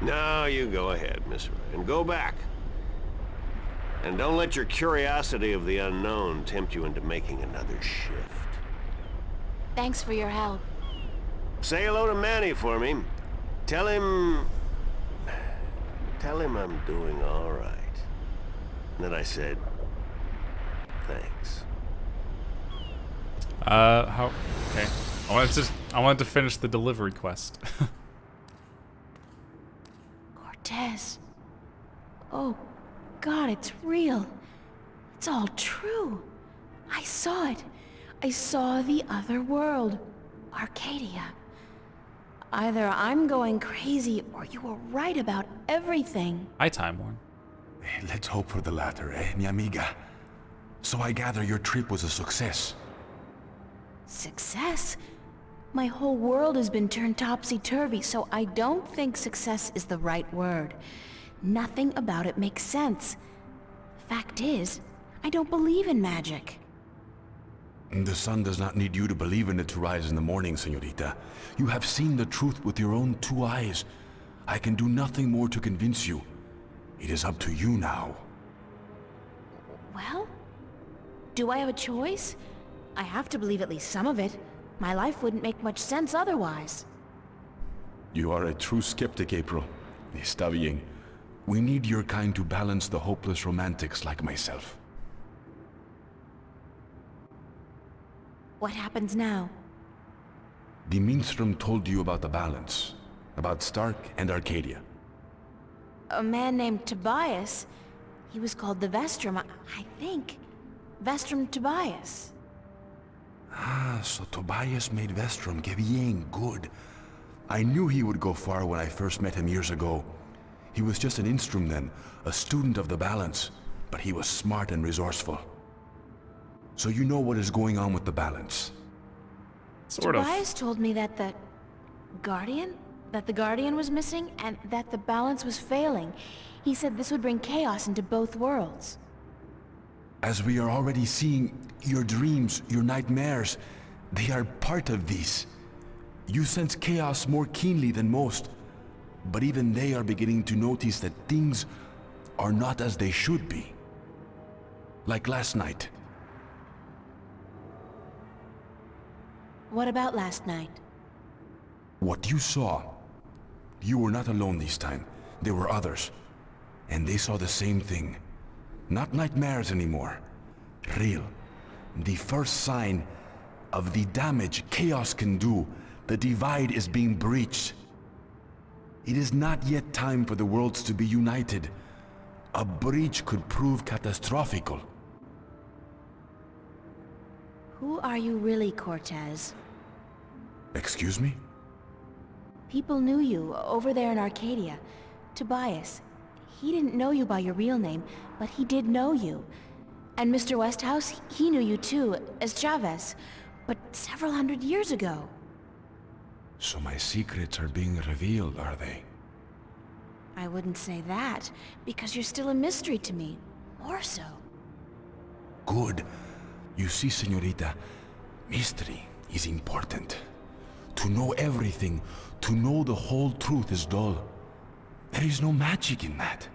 now. Now you go ahead, Miss Ryan. Go back. And don't let your curiosity of the unknown tempt you into making another shift. Thanks for your help. Say hello to Manny for me. Tell him I'm doing all right. And then I said, thanks. How? Okay. I wanted to finish the delivery quest. Cortez. Oh, God, it's real. It's all true. I saw it. I saw the other world. Arcadia. Either I'm going crazy, or you were right about everything. Hi, Time Worn. Let's hope for the latter, mi amiga? So I gather your trip was a success. Success? My whole world has been turned topsy-turvy, so I don't think success is the right word. Nothing about it makes sense. Fact is, I don't believe in magic. The sun does not need you to believe in it to rise in the morning, señorita. You have seen the truth with your own two eyes. I can do nothing more to convince you. It is up to you now. Well, do I have a choice? I have to believe at least some of it. My life wouldn't make much sense otherwise. You are a true skeptic, April. Está bien. We need your kind to balance the hopeless romantics like myself. What happens now? The Minstrom told you about the balance. About Stark and Arcadia. A man named Tobias. He was called the Vestrum, I think. Vestrum Tobias. Ah, so Tobias made Vestrum. Que bien, good. I knew he would go far when I first met him years ago. He was just an instrument then, a student of the balance, but he was smart and resourceful. So you know what is going on with the balance? Sort of. Tobias told me that the Guardian That the Guardian was missing, and that the balance was failing. He said this would bring chaos into both worlds. As we are already seeing, your dreams, your nightmares, they are part of these. You sense chaos more keenly than most, but even they are beginning to notice that things are not as they should be. Like last night. What about last night? What you saw, you were not alone this time. There were others, and they saw the same thing. Not nightmares anymore. Real. The first sign of the damage chaos can do. The divide is being breached. It is not yet time for the worlds to be united. A breach could prove catastrophical. Who are you really, Cortez? Excuse me? People knew you over there in Arcadia. Tobias. He didn't know you by your real name, but he did know you. And Mr. Westhouse, he knew you too, as Chavez, but several hundred years ago. So my secrets are being revealed, are they? I wouldn't say that, because you're still a mystery to me. More so. Good. You see, señorita, mystery is important. To know everything, to know the whole truth is dull. There is no magic in that.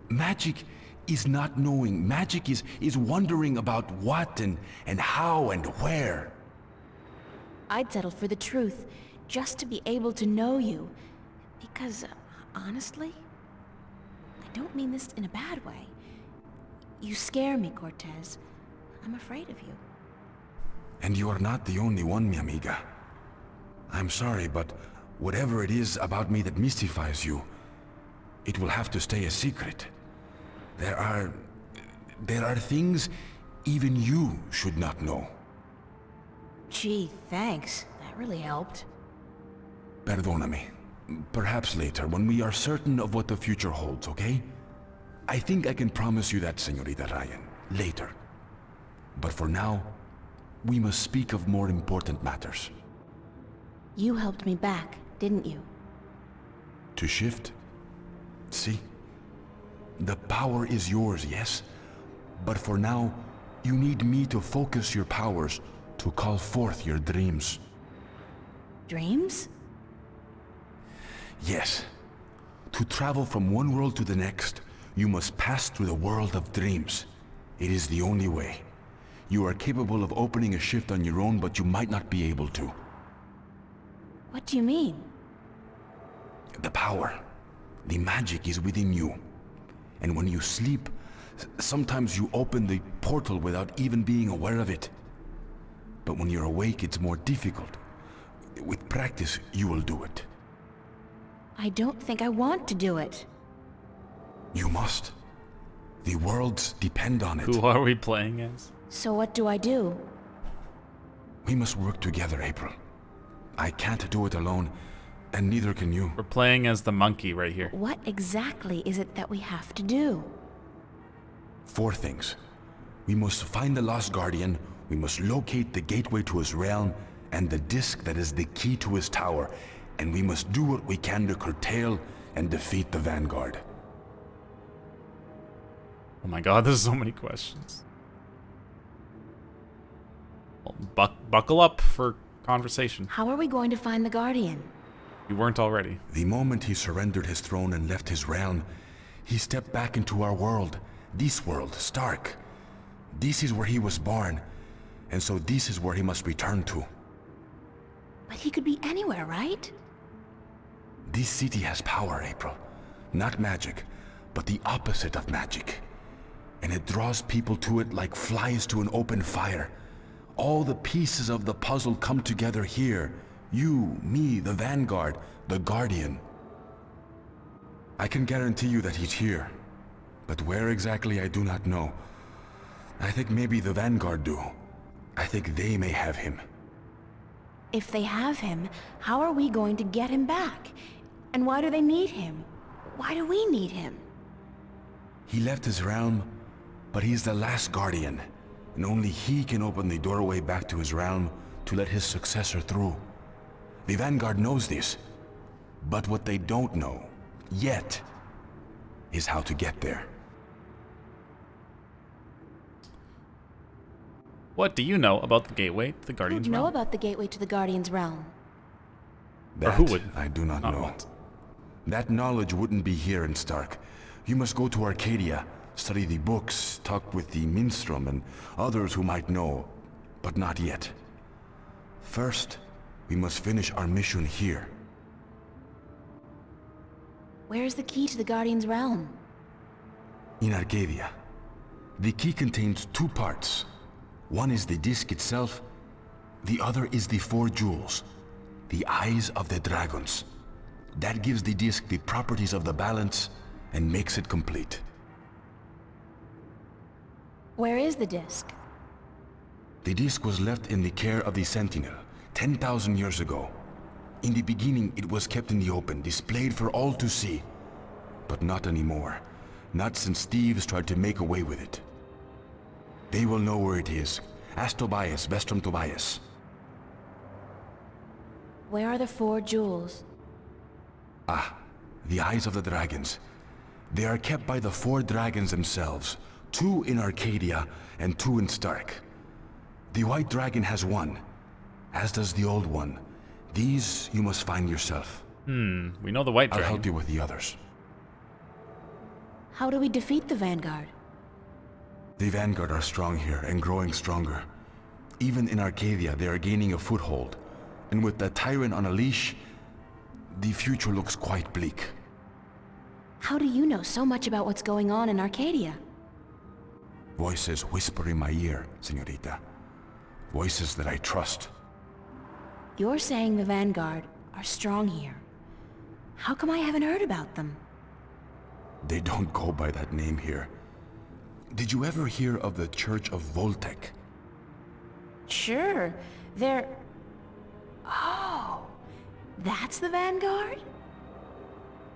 Magic is not knowing. Magic is wondering about what and how and where. I'd settle for the truth, just to be able to know you. Because, honestly, I don't mean this in a bad way. You scare me, Cortez. I'm afraid of you. And you are not the only one, mi amiga. I'm sorry, but whatever it is about me that mystifies you, it will have to stay a secret. There are things even you should not know. Gee, thanks. That really helped. Perdóname. Perhaps later, when we are certain of what the future holds, okay? I think I can promise you that, Señorita Ryan. Later. But for now, we must speak of more important matters. You helped me back, didn't you? To shift? See? The power is yours, yes? But for now, you need me to focus your powers to call forth your dreams. Dreams? Yes. To travel from one world to the next, you must pass through the world of dreams. It is the only way. You are capable of opening a shift on your own, but you might not be able to. What do you mean? The power, the magic is within you. And when you sleep, sometimes you open the portal without even being aware of it. But when you're awake, it's more difficult. With practice, you will do it. I don't think I want to do it. You must. The worlds depend on it. Who are we playing as? So what do I do? We must work together, April. I can't do it alone, and neither can you. We're playing as the monkey right here. What exactly is it that we have to do? 4 things. We must find the Lost Guardian, we must locate the gateway to his realm, and the disc that is the key to his tower, and we must do what we can to curtail and defeat the Vanguard. Oh my god, there's so many questions. Well, buckle up for conversation. How are we going to find the Guardian? You weren't already. The moment he surrendered his throne and left his realm, he stepped back into our world. This world, Stark. This is where he was born, and so this is where he must return to. But he could be anywhere, right? This city has power, April. Not magic, but the opposite of magic. And it draws people to it like flies to an open fire. All the pieces of the puzzle come together here. You, me, the Vanguard, the Guardian. I can guarantee you that he's here. But where exactly I do not know. I think maybe the Vanguard do. I think they may have him. If they have him, how are we going to get him back? And why do they need him? Why do we need him? He left his realm, but he's the last Guardian. And only he can open the doorway back to his realm to let his successor through. The Vanguard knows this. But what they don't know, yet, is how to get there. What do you know about the gateway to the Who'd Guardian's know Realm? about the gateway to the Guardian's Realm? That who would I do not know. want? That knowledge wouldn't be here in Stark. You must go to Arcadia, study the books, talk with the Minstrom and others who might know, but not yet. First, we must finish our mission here. Where's the key to the Guardian's Realm? In Arcadia. The key contains two parts. One is the disc itself, the other is the 4 jewels, the eyes of the dragons. That gives the disc the properties of the balance and makes it complete. Where is the disc? The disc was left in the care of the Sentinel 10,000 years ago. In the beginning, it was kept in the open, displayed for all to see. But not anymore. Not since thieves tried to make away with it. They will know where it is. Ask Tobias, Vestrum Tobias. Where are the 4 jewels? Ah, the eyes of the dragons. They are kept by the 4 dragons themselves. 2 in Arcadia and 2 in Stark. The white dragon has 1, as does the old one. These you must find yourself. We know the white I'll dragon. help you with the others. How do we defeat the Vanguard? The Vanguard are strong here and growing stronger. Even in Arcadia, they are gaining a foothold. And with the Tyrant on a leash, the future looks quite bleak. How do you know so much about what's going on in Arcadia? Voices whisper in my ear, señorita. Voices that I trust. You're saying the Vanguard are strong here. How come I haven't heard about them? They don't go by that name here. Did you ever hear of the Church of Voltec? Sure, they're... Oh, that's the Vanguard?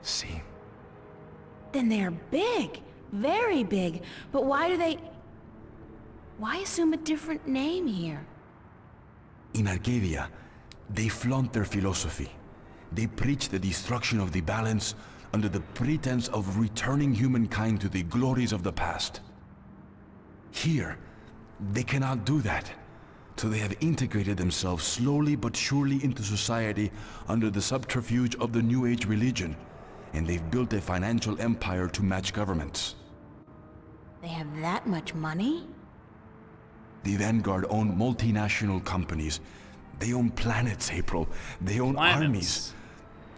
See. Then they're big, very big. But why do they... Why assume a different name here? In Arcadia, they flaunt their philosophy. They preach the destruction of the balance under the pretense of returning humankind to the glories of the past. Here, they cannot do that. So they have integrated themselves slowly but surely into society under the subterfuge of the New Age religion. And they've built a financial empire to match governments. They have that much money? The Vanguard own multinational companies. They own planets, April. They own Planets. armies.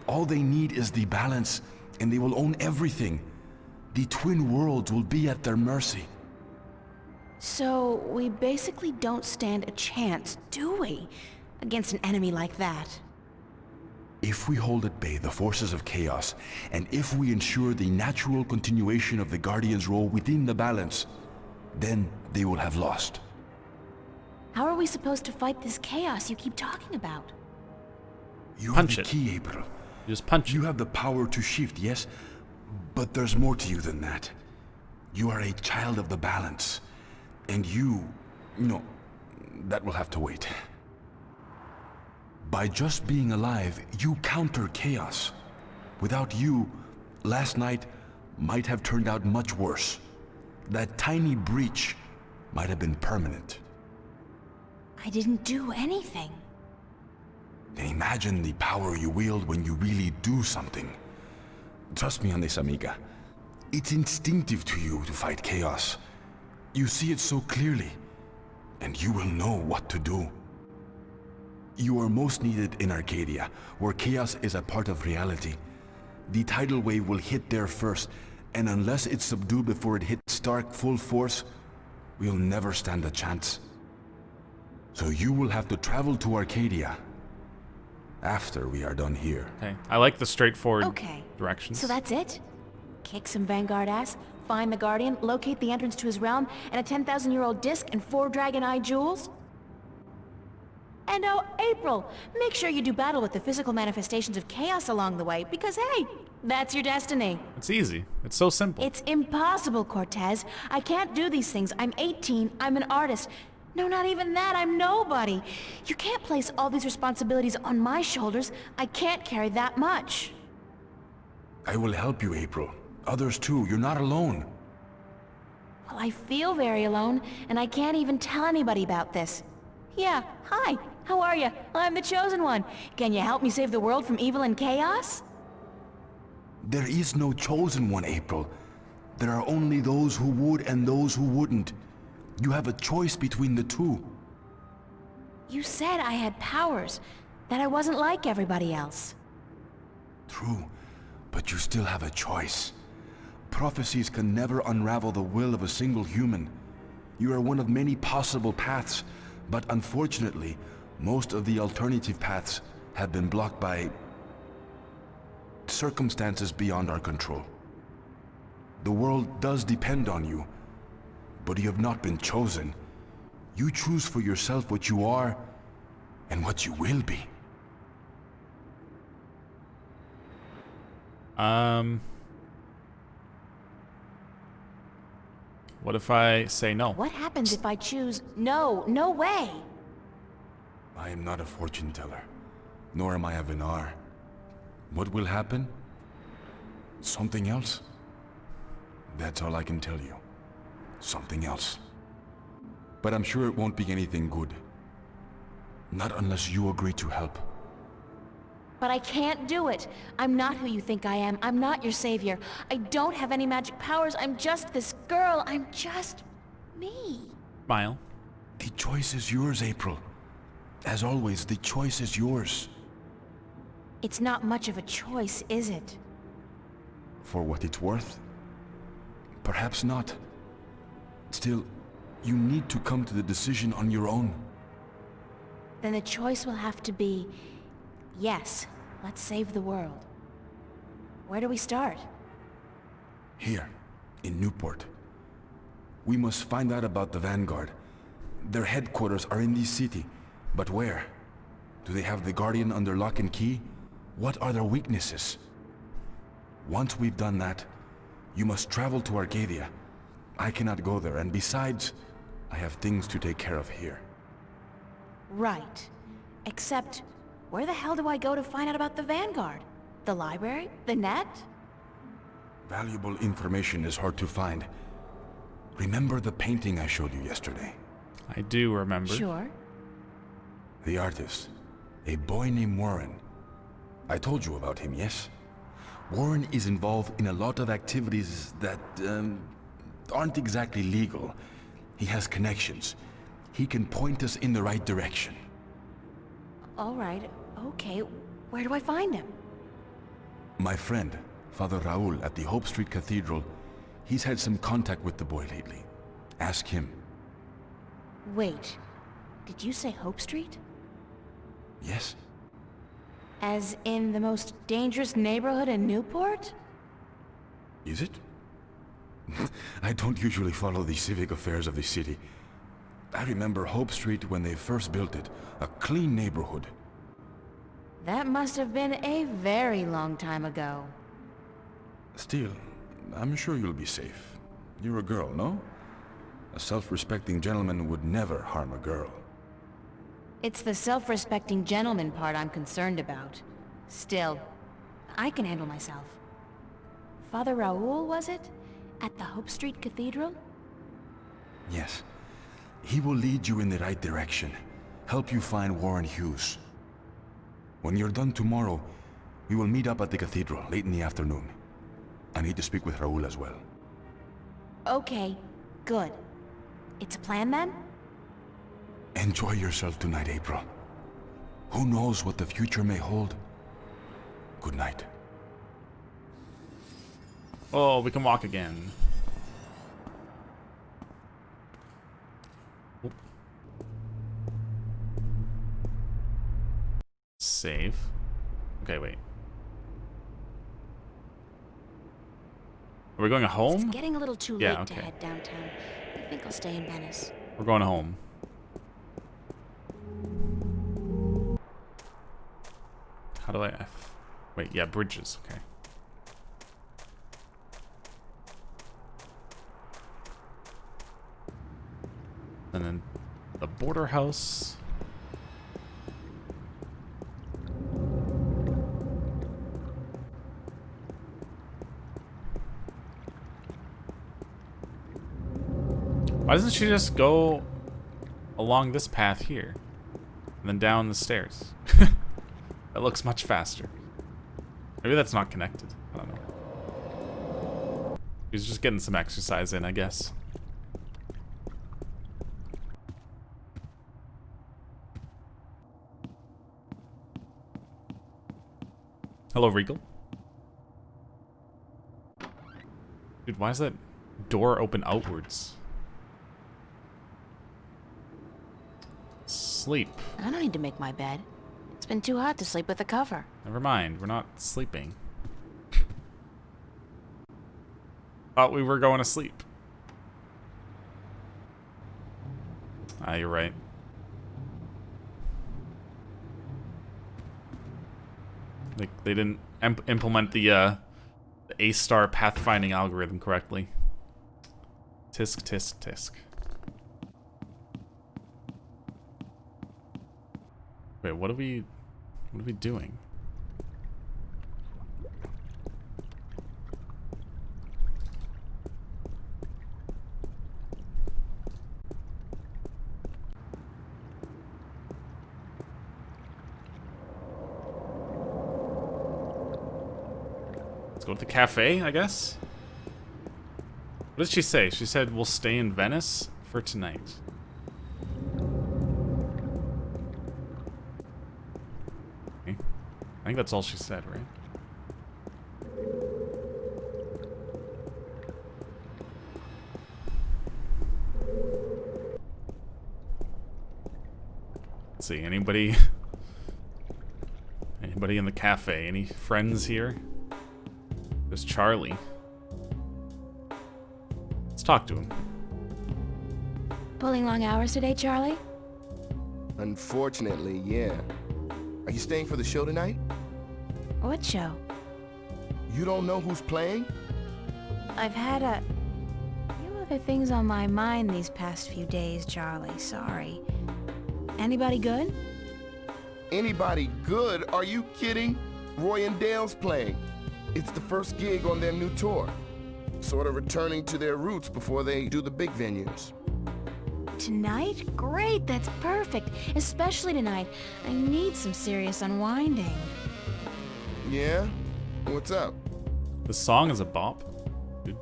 All they need is the balance, and they will own everything. The twin worlds will be at their mercy. So, we basically don't stand a chance, do we? Against an enemy like that. If we hold at bay the forces of chaos, and if we ensure the natural continuation of the Guardian's role within the balance, then they will have lost. How are we supposed to fight this chaos you keep talking about? You Punch are it. the key, April. You just punch You it. have the power to shift, yes? But there's more to you than that. You are a child of the balance. And no, that will have to wait. By just being alive, you counter chaos. Without you, last night might have turned out much worse. That tiny breach might have been permanent. I didn't do anything. Then imagine the power you wield when you really do something. Trust me on this, amiga. It's instinctive to you to fight chaos. You see it so clearly, and you will know what to do. You are most needed in Arcadia, where chaos is a part of reality. The tidal wave will hit there first, and unless it's subdued before it hits Stark full force, we'll never stand a chance. So you will have to travel to Arcadia after we are done here. Okay. I like the straightforward Okay. directions. So that's it? Kick some Vanguard ass, find the Guardian, locate the entrance to his realm, and a 10,000-year-old disc and 4 Dragon Eye jewels? And oh, April, make sure you do battle with the physical manifestations of chaos along the way, because hey, that's your destiny. It's easy. It's so simple. It's impossible, Cortez. I can't do these things. I'm 18, I'm an artist. No, not even that, I'm nobody. You can't place all these responsibilities on my shoulders. I can't carry that much. I will help you, April. Others too. You're not alone. Well, I feel very alone, and I can't even tell anybody about this. Yeah, hi. How are you? I'm the Chosen One. Can you help me save the world from evil and chaos? There is no Chosen One, April. There are only those who would and those who wouldn't. You have a choice between the two. You said I had powers, that I wasn't like everybody else. True, but you still have a choice. Prophecies can never unravel the will of a single human. You are one of many possible paths, but unfortunately, most of the alternative paths have been blocked by circumstances beyond our control. The world does depend on you, but you have not been chosen. You choose for yourself what you are and what you will be. What if I say no? What happens if I choose no? No way! I am not a fortune teller, nor am I a Vinar. What will happen? Something else? That's all I can tell you. Something else. But I'm sure it won't be anything good. Not unless you agree to help. But I can't do it. I'm not who you think I am. I'm not your savior. I don't have any magic powers. I'm just this girl. I'm just me. Smile. The choice is yours, April. As always, the choice is yours. It's not much of a choice, is it? For what it's worth? Perhaps not. Still, you need to come to the decision on your own. Then the choice will have to be, yes, let's save the world. Where do we start? Here, in Newport. We must find out about the Vanguard. Their headquarters are in this city, but where? Do they have the Guardian under lock and key? What are their weaknesses? Once we've done that, you must travel to Arcadia. I cannot go there, and besides, I have things to take care of here. Right. Except, where the hell do I go to find out about the Vanguard? The library? The net? Valuable information is hard to find. Remember the painting I showed you yesterday? I do remember. Sure. The artist, a boy named Warren. I told you about him, yes? Warren is involved in a lot of activities that aren't exactly legal. He has connections. He can point us in the right direction. All right, okay. Where do I find him? My friend, Father Raul at the Hope Street Cathedral, he's had some contact with the boy lately. Ask him. Wait, did you say Hope Street? Yes? As in the most dangerous neighborhood in Newport? Is it? I don't usually follow the civic affairs of the city. I remember Hope Street when they first built it. A clean neighborhood. That must have been a very long time ago. Still, I'm sure you'll be safe. You're a girl, no? A self-respecting gentleman would never harm a girl. It's the self-respecting gentleman part I'm concerned about. Still, I can handle myself. Father Raul, was it? At the Hope Street Cathedral? Yes. He will lead you in the right direction. Help you find Warren Hughes. When you're done tomorrow, we will meet up at the cathedral late in the afternoon. I need to speak with Raul as well. Okay, good. It's a plan then? Enjoy yourself tonight, April. Who knows what the future may hold? Good night. Oh, we can walk again. Oop. Save. Okay, wait. Are we going home? It's getting a little too Yeah, late to okay. head downtown. I think I'll stay in Venice. We're going home. How do I... Wait, yeah, bridges. Okay. And then the border house. Why doesn't she just go along this path here? And then down the stairs? That looks much faster. Maybe that's not connected. I don't know. He's just getting some exercise in, I guess. Hello, Regal. Dude, why is that door open outwards? Sleep. I don't need to make my bed. It's been too hot to sleep with a cover. Never mind, we're not sleeping. Thought we were going to sleep. Ah, you're right. They didn't implement the A-star pathfinding algorithm correctly. Tisk, tisk, tisk. Wait, what are we doing? Let's go to the cafe, I guess. What did she say? She said we'll stay in Venice for tonight. Okay. I think that's all she said, right? Let's see, anybody in the cafe? Any friends here? There's Charlie. Let's talk to him. Pulling long hours today, Charlie? Unfortunately, yeah. Are you staying for the show tonight? What show? You don't know who's playing? I've had a few other things on my mind these past few days, Charlie. Sorry. Anybody good? Anybody good? Are you kidding? Roy and Dale's playing. It's the first gig on their new tour. Sort of returning to their roots before they do the big venues. Tonight? Great, that's perfect. Especially tonight. I need some serious unwinding. Yeah? What's up? The song is a bop. Dude.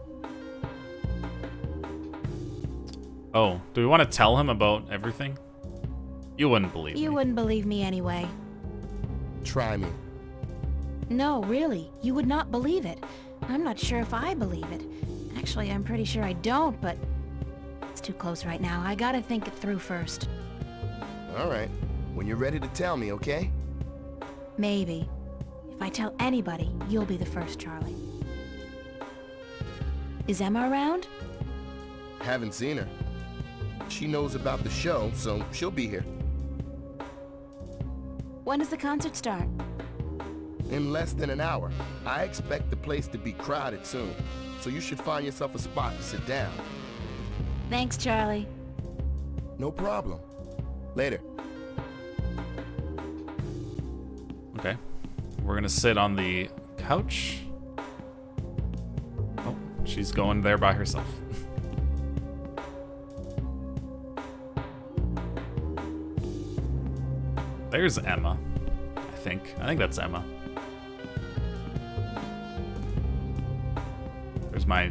Oh, do we want to tell him about everything? You wouldn't believe me. You wouldn't believe me anyway. Try me. No, really. You would not believe it. I'm not sure if I believe it. Actually, I'm pretty sure I don't, but it's too close right now. I gotta think it through first. All right. When you're ready to tell me, okay? Maybe. If I tell anybody, you'll be the first, Charlie. Is Emma around? Haven't seen her. She knows about the show, so she'll be here. When does the concert start? In less than an hour. I expect the place to be crowded soon, so you should find yourself a spot to sit down. Thanks, Charlie. No problem. Later. Okay. We're gonna sit on the couch. Oh, she's going there by herself. There's Emma. I think that's Emma. There's my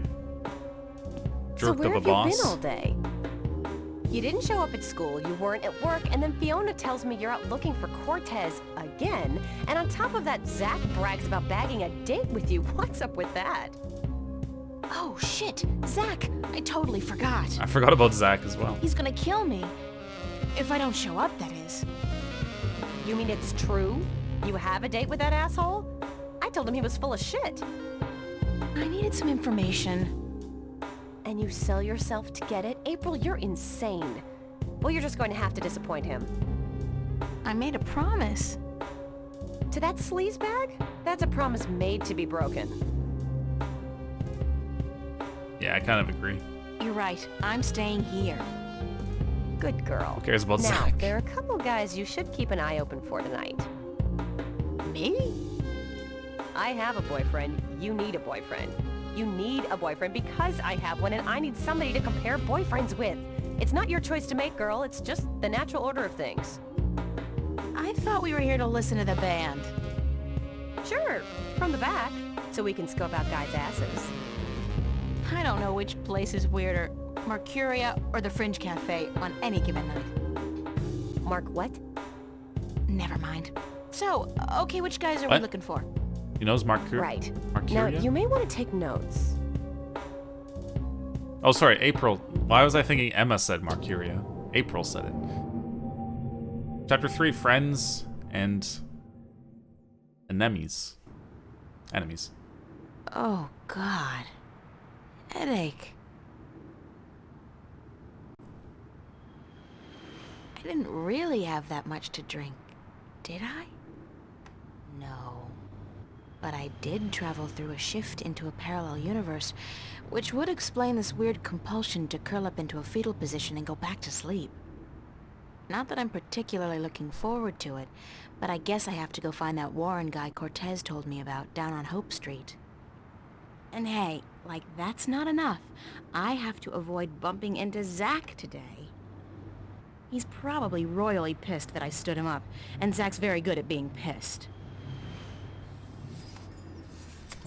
jerk of a boss. So where have you been all day? You didn't show up at school, you weren't at work, and then Fiona tells me you're out looking for Cortez again. And on top of that, Zach brags about bagging a date with you. What's up with that? Oh, shit. Zach. I totally forgot. I forgot about Zach as well. He's gonna kill me. If I don't show up, that is. You mean it's true? You have a date with that asshole? I told him he was full of shit. I needed some information. And you sell yourself to get it? April, you're insane. Well, you're just going to have to disappoint him. I made a promise. To that sleazebag? That's a promise made to be broken. Yeah, I kind of agree. You're right. I'm staying here. Good girl. Who cares about now, Zach? There are a couple guys you should keep an eye open for tonight. Me? I have a boyfriend. You need a boyfriend. You need a boyfriend because I have one, and I need somebody to compare boyfriends with. It's not your choice to make, girl. It's just the natural order of things. I thought we were here to listen to the band. Sure, from the back, so we can scope out guys' asses. I don't know which place is weirder, Mercuria or the Fringe Cafe on any given night. Mark what? Never mind. So, okay, which guys are we looking for? He knows Mercuria? Right. Mercuria? Now, you may want to take notes. Oh, sorry, April. Why was I thinking Emma said Mercuria? April said it. Chapter 3, Friends and Enemies. Enemies. Oh, God. Headache. I didn't really have that much to drink, did I? No. But I did travel through a shift into a parallel universe, which would explain this weird compulsion to curl up into a fetal position and go back to sleep. Not that I'm particularly looking forward to it, but I guess I have to go find that Warren guy Cortez told me about down on Hope Street. And hey, like that's not enough. I have to avoid bumping into Zach today. He's probably royally pissed that I stood him up, and Zach's very good at being pissed.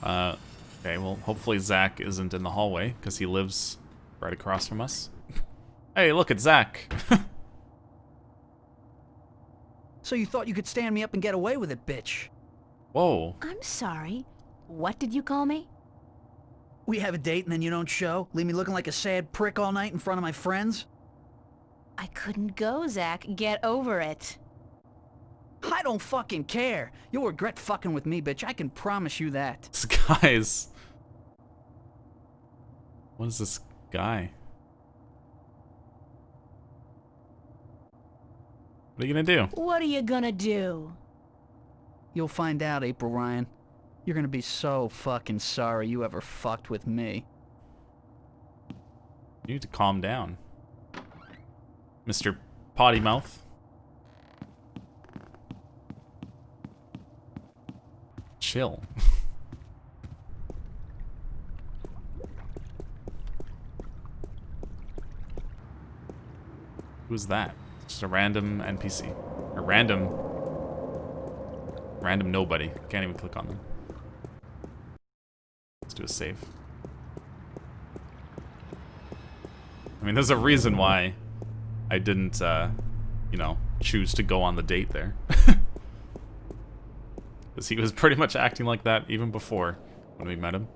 Okay, well, hopefully Zach isn't in the hallway, because he lives right across from us. Hey, look, it's Zach. So you thought you could stand me up and get away with it, bitch. Whoa. I'm sorry. What did you call me? We have a date and then you don't show? Leave me looking like a sad prick all night in front of my friends? I couldn't go, Zach. Get over it. I don't fucking care. You'll regret fucking with me, bitch. I can promise you that. This guy's... What is this guy? What are you gonna do? What are you gonna do? You'll find out, April Ryan. You're gonna be so fucking sorry you ever fucked with me. You need to calm down, Mr. Potty Mouth. Chill. Who's that? Just a random NPC. A random nobody. Can't even click on them. Let's do a save. I mean, there's a reason why I didn't, you know, choose to go on the date there. Because he was pretty much acting like that even before when we met him.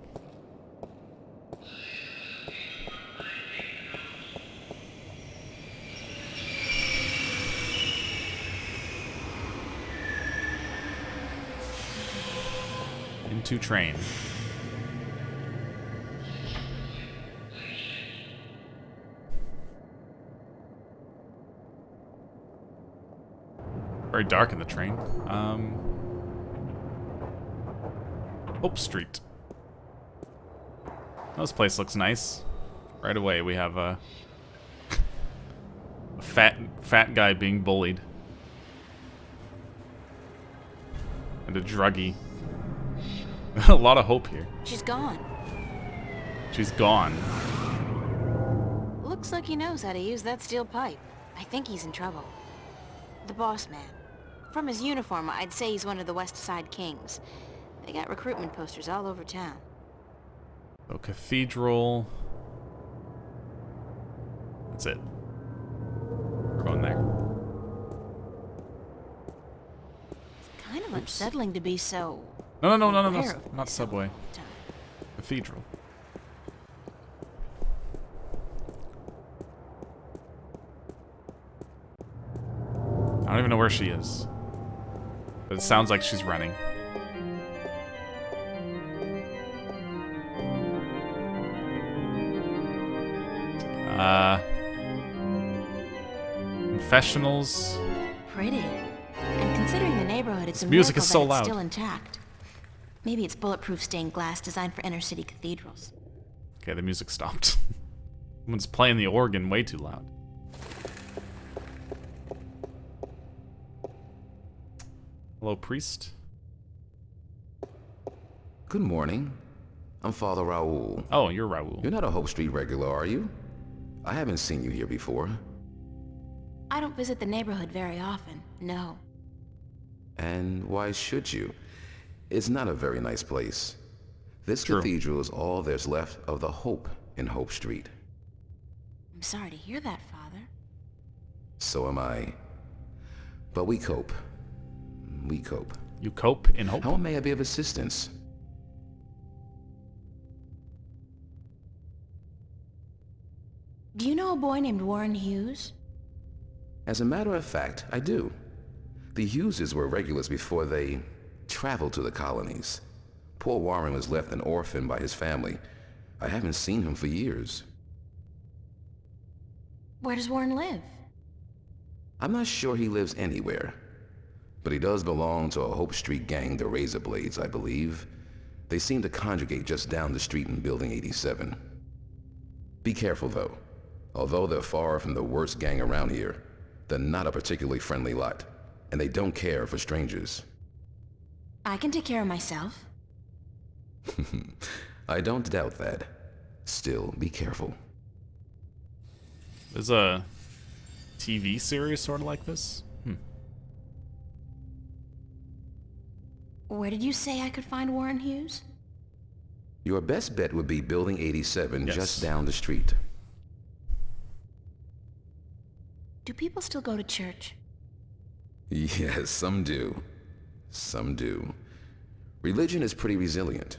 Into train. Very dark in the train. Hope Street. This place looks nice. Right away we have a fat guy being bullied. And a druggie. A lot of hope here. She's gone. She's gone. Looks like he knows how to use that steel pipe. I think he's in trouble. The boss man. From his uniform, I'd say he's one of the West Side Kings. They got recruitment posters all over town. So Cathedral. That's it. We're going there. It's kind of unsettling to be so... No. aware of Not Subway. time. Cathedral. I don't even know where she is. But it sounds like she's running. Confessionals. Pretty. And considering the neighborhood, it's a music miracle is so that it's loud. still intact. Maybe it's bulletproof stained glass designed for inner city cathedrals. Okay, the music stopped. Someone's playing the organ way too loud. Hello, priest. Good morning. I'm Father Raoul. Oh, you're Raoul. You're not a Hope Street regular, are you? I haven't seen you here before. I don't visit the neighborhood very often, no. And why should you? It's not a very nice place. This True. cathedral is all there's left of the hope in Hope Street. I'm sorry to hear that, Father. So am I. But we cope. We cope. You cope in hope? How may I be of assistance? Do you know a boy named Warren Hughes? As a matter of fact, I do. The Hugheses were regulars before they traveled to the colonies. Poor Warren was left an orphan by his family. I haven't seen him for years. Where does Warren live? I'm not sure he lives anywhere. But he does belong to a Hope Street gang, the Razor Blades, I believe. They seem to congregate just down the street in Building 87. Be careful, though. Although they're far from the worst gang around here, they're not a particularly friendly lot, and they don't care for strangers. I can take care of myself. I don't doubt that. Still, be careful. There's a TV series sort of like this? Where did you say I could find Warren Hughes? Your best bet would be Building 87, Yes. just down the street. Do people still go to church? Yes, some do. Some do. Religion is pretty resilient.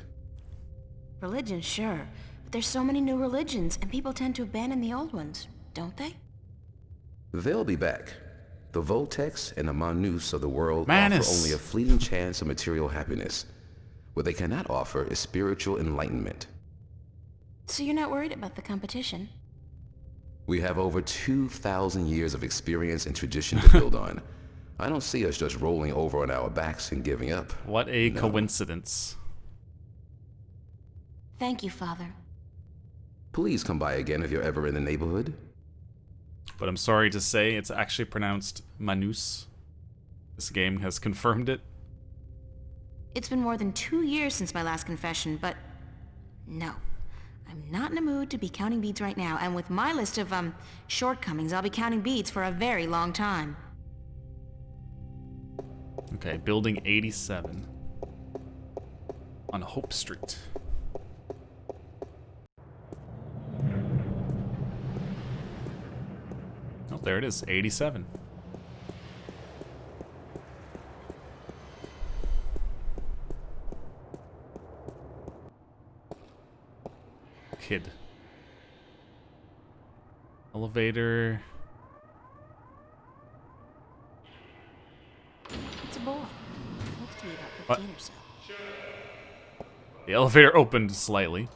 Religion, sure. But there's so many new religions, and people tend to abandon the old ones, don't they? They'll be back. The Voltex and the Manus of the world Manus. offer only a fleeting chance of material happiness. What they cannot offer is spiritual enlightenment. So you're not worried about the competition? We have over 2,000 years of experience and tradition to build on. I don't see us just rolling over on our backs and giving up. What a No. coincidence. Thank you, Father. Please come by again if you're ever in the neighborhood. But I'm sorry to say, it's actually pronounced Manus. This game has confirmed it. It's been more than 2 years since my last confession, but no. I'm not in a mood to be counting beads right now, and with my list of, shortcomings, I'll be counting beads for a very long time. Okay, Building 87. On Hope Street. Oh, there it is, 87. Kid. Elevator. It's a boy. Looks to be about What? 15 or so. The elevator opened slightly.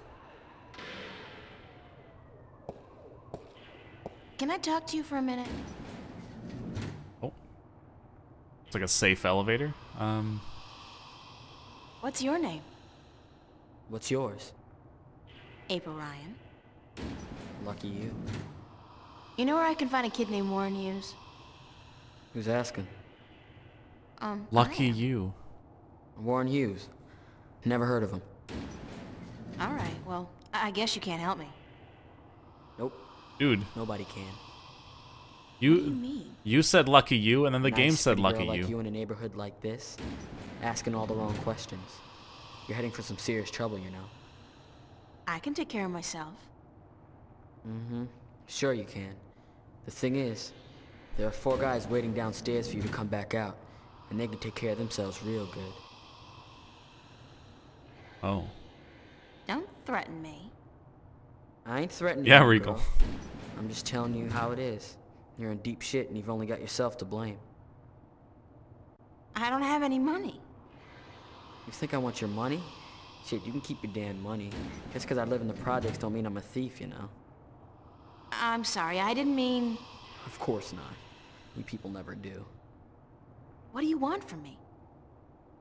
Can I talk to you for a minute? Oh. It's like a safe elevator. What's your name? What's yours? April Ryan. Lucky you. You know where I can find a kid named Warren Hughes? Who's asking? Lucky you. Warren Hughes. Never heard of him. Alright, well, I guess you can't help me. Nope. Dude. Nobody can. What do you mean? You said lucky you, and then the game Nice said pretty lucky girl you. like you in a neighborhood like this, asking all the wrong questions. You're heading for some serious trouble, you know. I can take care of myself. Mm-hmm. Sure you can. The thing is, there are 4 guys waiting downstairs for you to come back out, and they can take care of themselves real good. Oh. Don't threaten me. I ain't threatening Yeah, you, Regal. girl. I'm just telling you how it is. You're in deep shit and you've only got yourself to blame. I don't have any money. You think I want your money? Shit, you can keep your damn money. Just because I live in the projects don't mean I'm a thief, you know? I'm sorry, I didn't mean... Of course not. You people never do. What do you want from me?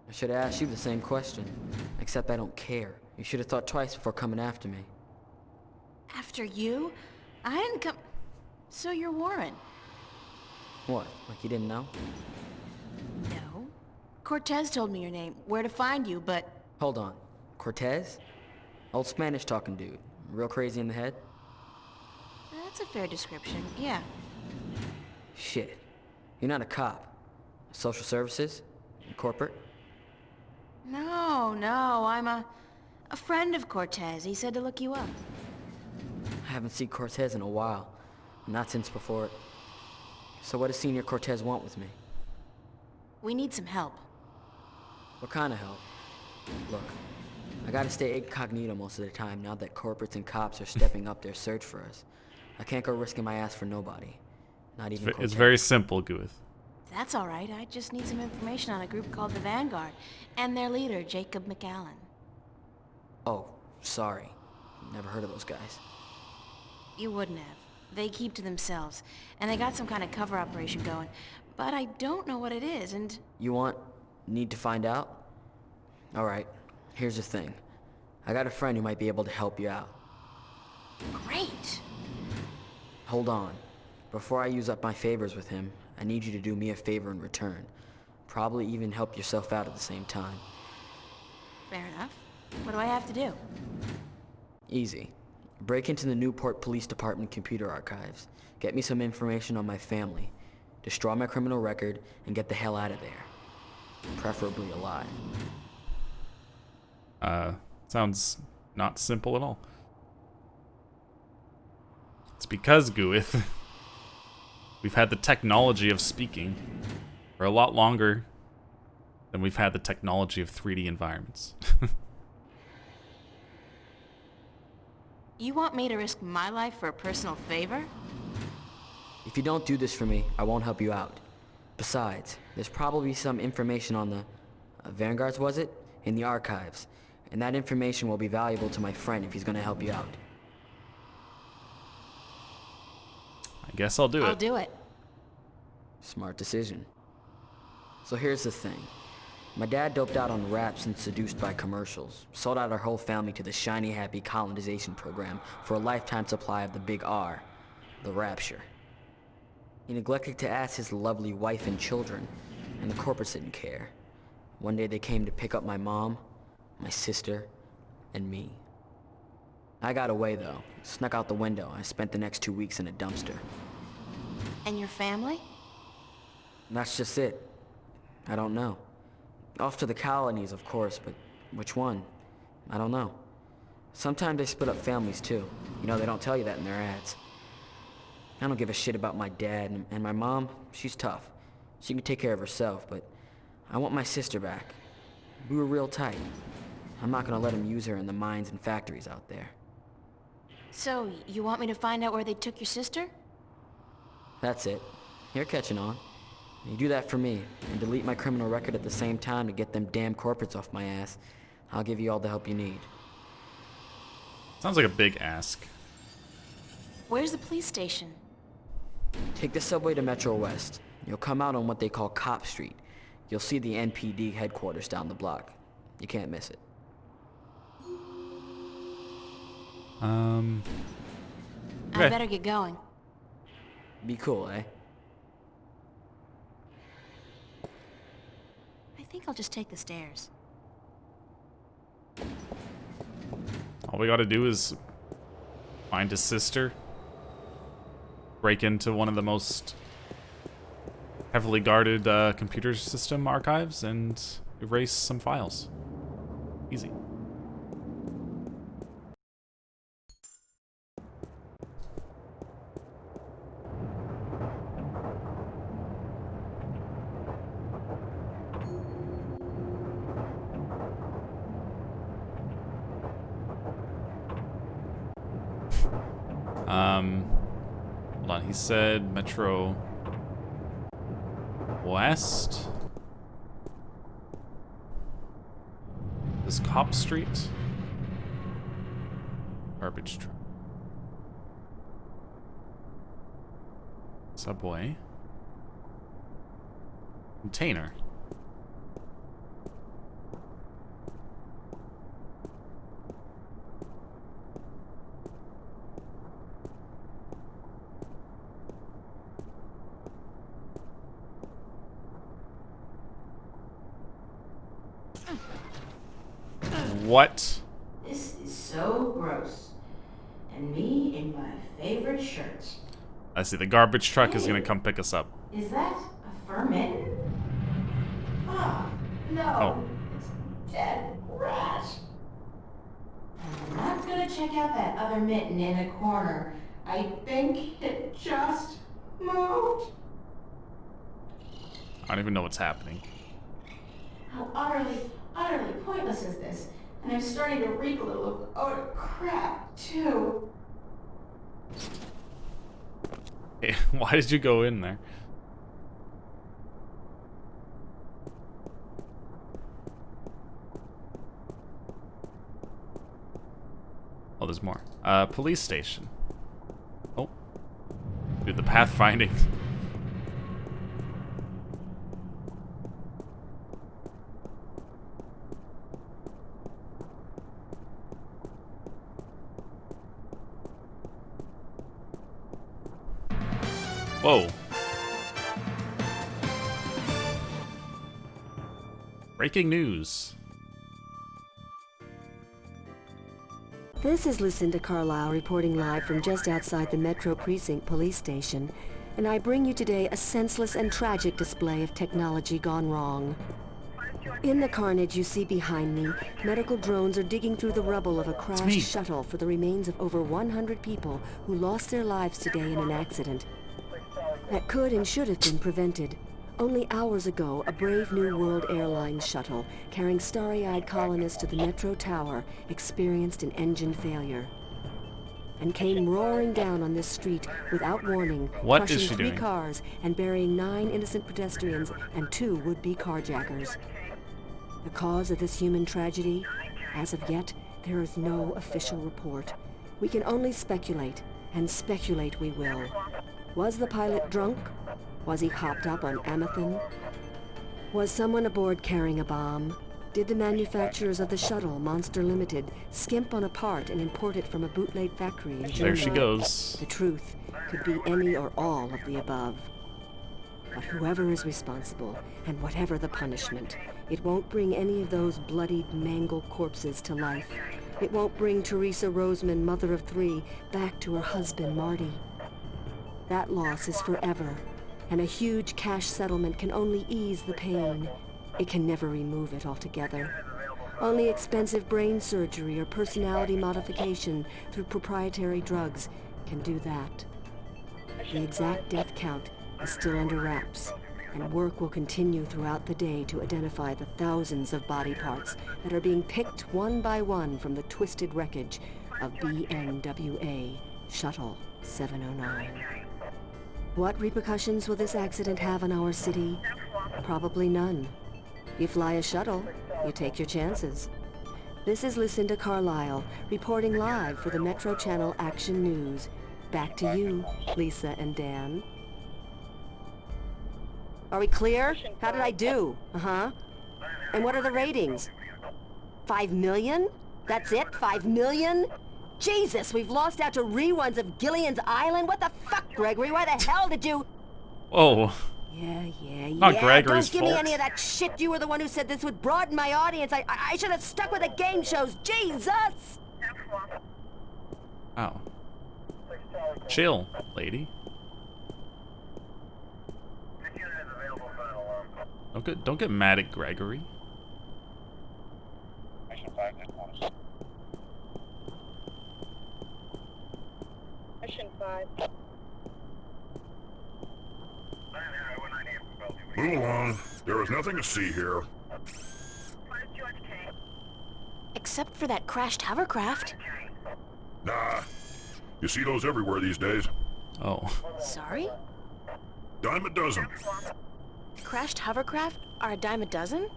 I should have asked you the same question. Except I don't care. You should have thought twice before coming after me. After you? I didn't come... So you're Warren? What? Like you didn't know? No. Cortez told me your name, where to find you, but... Hold on. Cortez? Old Spanish-talking dude. Real crazy in the head? That's a fair description, yeah. Shit. You're not a cop. Social services? Corporate? No, I'm a friend of Cortez. He said to look you up. I haven't seen Cortez in a while. Not since before. So what does Senior Cortez want with me? We need some help. What kind of help? Look, I gotta stay incognito most of the time now that corporates and cops are stepping up their search for us. I can't go risking my ass for nobody. Not even Cortez. It's very simple, Guith. That's all right. I just need some information on a group called the Vanguard and their leader, Jacob McAllen. Oh, sorry. Never heard of those guys. You wouldn't have. They keep to themselves, and they got some kind of cover operation going, but I don't know what it is, and... Need to find out? Alright, here's the thing. I got a friend who might be able to help you out. Great! Hold on. Before I use up my favors with him, I need you to do me a favor in return. Probably even help yourself out at the same time. Fair enough. What do I have to do? Easy. Break into the Newport Police Department computer archives. Get me some information on my family. Destroy my criminal record and get the hell out of there. Preferably alive. Sounds not simple at all. It's because, Guith, we've had the technology of speaking for a lot longer than we've had the technology of 3D environments. You want me to risk my life for a personal favor? If you don't do this for me, I won't help you out. Besides, there's probably some information on the... Vanguards, was it? In the archives. And that information will be valuable to my friend if he's gonna help you out. I guess I'll do it. I'll do it. Smart decision. So here's the thing. My dad doped out on raps and seduced by commercials. Sold out our whole family to the shiny happy colonization program for a lifetime supply of the big R. The Rapture. He neglected to ask his lovely wife and children, and the corporates didn't care. One day they came to pick up my mom, my sister, and me. I got away though, snuck out the window. I spent the next 2 weeks in a dumpster. And your family? And that's just it. I don't know. Off to the colonies, of course, but which one? I don't know. Sometimes they split up families too. You know, they don't tell you that in their ads. I don't give a shit about my dad, and my mom, she's tough. She can take care of herself, but I want my sister back. We were real tight. I'm not gonna let them use her in the mines and factories out there. So, you want me to find out where they took your sister? That's it. You're catching on. You do that for me, and delete my criminal record at the same time to get them damn corporates off my ass. I'll give you all the help you need. Sounds like a big ask. Where's the police station? Take the subway to Metro West. You'll come out on what they call Cop Street. You'll see the NPD headquarters down the block. You can't miss it. I better get going. Be cool, eh? I think I'll just take the stairs. All we gotta do is find his sister, break into one of the most heavily guarded computer system archives, and erase some files. Easy. Hold on, he said Metro West. This Cop Street. Garbage truck. Subway. Container. What? This is so gross. And me in my favorite shirt. I see. The garbage truck is gonna come pick us up. Is that a fur mitten? Oh, no. Oh. It's a dead rat. I'm not gonna check out that other mitten in the corner. I think it just moved. I don't even know what's happening. How utterly pointless is this? And I'm starting to reek a little of odor crap, too. Hey, why did you go in there? Oh, there's more. Police station. Oh. Dude, the pathfinding. Whoa. Breaking news. This is Lucinda Carlisle reporting live from just outside the Metro Precinct Police Station, and I bring you today a senseless and tragic display of technology gone wrong. In the carnage you see behind me, medical drones are digging through the rubble of a crashed shuttle for the remains of over 100 people who lost their lives today in an accident that could and should have been prevented. Only hours ago, a brave New World Airlines shuttle carrying starry-eyed colonists to the Metro Tower experienced an engine failure and came roaring down on this street without warning, crushing 3 cars and burying 9 innocent pedestrians and 2 would-be carjackers. The cause of this human tragedy? As of yet, there is no official report. We can only speculate, and speculate we will. Was the pilot drunk? Was he hopped up on amethyst? Was someone aboard carrying a bomb? Did the manufacturers of the shuttle, Monster Limited, skimp on a part and import it from a bootleg factory in Germany? There she goes. The truth could be any or all of the above. But whoever is responsible, and whatever the punishment, it won't bring any of those bloodied, mangled corpses to life. It won't bring Teresa Roseman, mother of 3, back to her husband, Marty. That loss is forever, and a huge cash settlement can only ease the pain. It can never remove it altogether. Only expensive brain surgery or personality modification through proprietary drugs can do that. The exact death count is still under wraps, and work will continue throughout the day to identify the thousands of body parts that are being picked one by one from the twisted wreckage of BNWA Shuttle 709. What repercussions will this accident have on our city? Probably none. You fly a shuttle, you take your chances. This is Lucinda Carlisle, reporting live for the Metro Channel Action News. Back to you, Lisa and Dan. Are we clear? How did I do? Uh-huh. And what are the ratings? 5 million? That's it? 5 million? Jesus, we've lost out to reruns of Gillian's Island? What the fuck, Gregory? Why the hell did you... Whoa. Yeah. Not Gregory's Don't give fault. me any of that shit. You were the one who said this would broaden my audience. I should have stuck with the game shows. Jesus! Wow. Chill, lady. Don't get mad at Gregory. Mission 5. Move along. There is nothing to see here. Except for that crashed hovercraft. Nah. You see those everywhere these days. Oh. Sorry? Dime a dozen. Crashed hovercraft are a dime a dozen?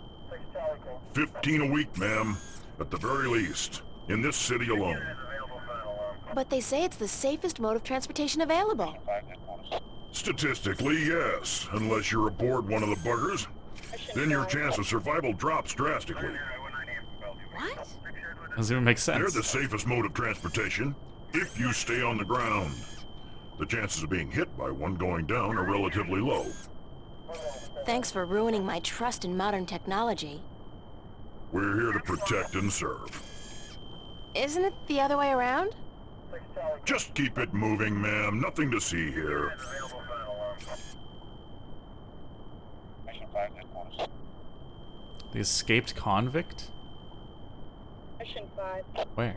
15 a week, ma'am. At the very least. In this city alone. But they say it's the safest mode of transportation available. Statistically, yes. Unless you're aboard one of the buggers. Then your chance of survival drops drastically. What? Doesn't even make sense. They're the safest mode of transportation, if you stay on the ground. The chances of being hit by one going down are relatively low. Thanks for ruining my trust in modern technology. We're here to protect and serve. Isn't it the other way around? Just keep it moving, ma'am. Nothing to see here. The escaped convict? Mission 5. Where?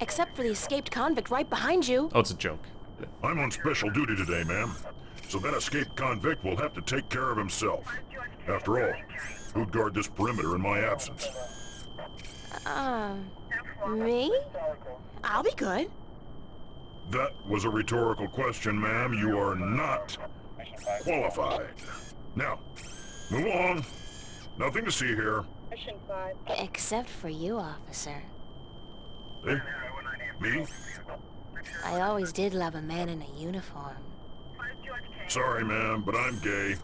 Except for the escaped convict right behind you. Oh, it's a joke. I'm on special duty today, ma'am. So that escaped convict will have to take care of himself. After all, who'd guard this perimeter in my absence? Me? I'll be good. That was a rhetorical question, ma'am. You are not qualified. Now, move along. Nothing to see here. Mission 5. Except for you, officer. Eh? Me? I always did love a man in a uniform. Sorry, ma'am, but I'm gay.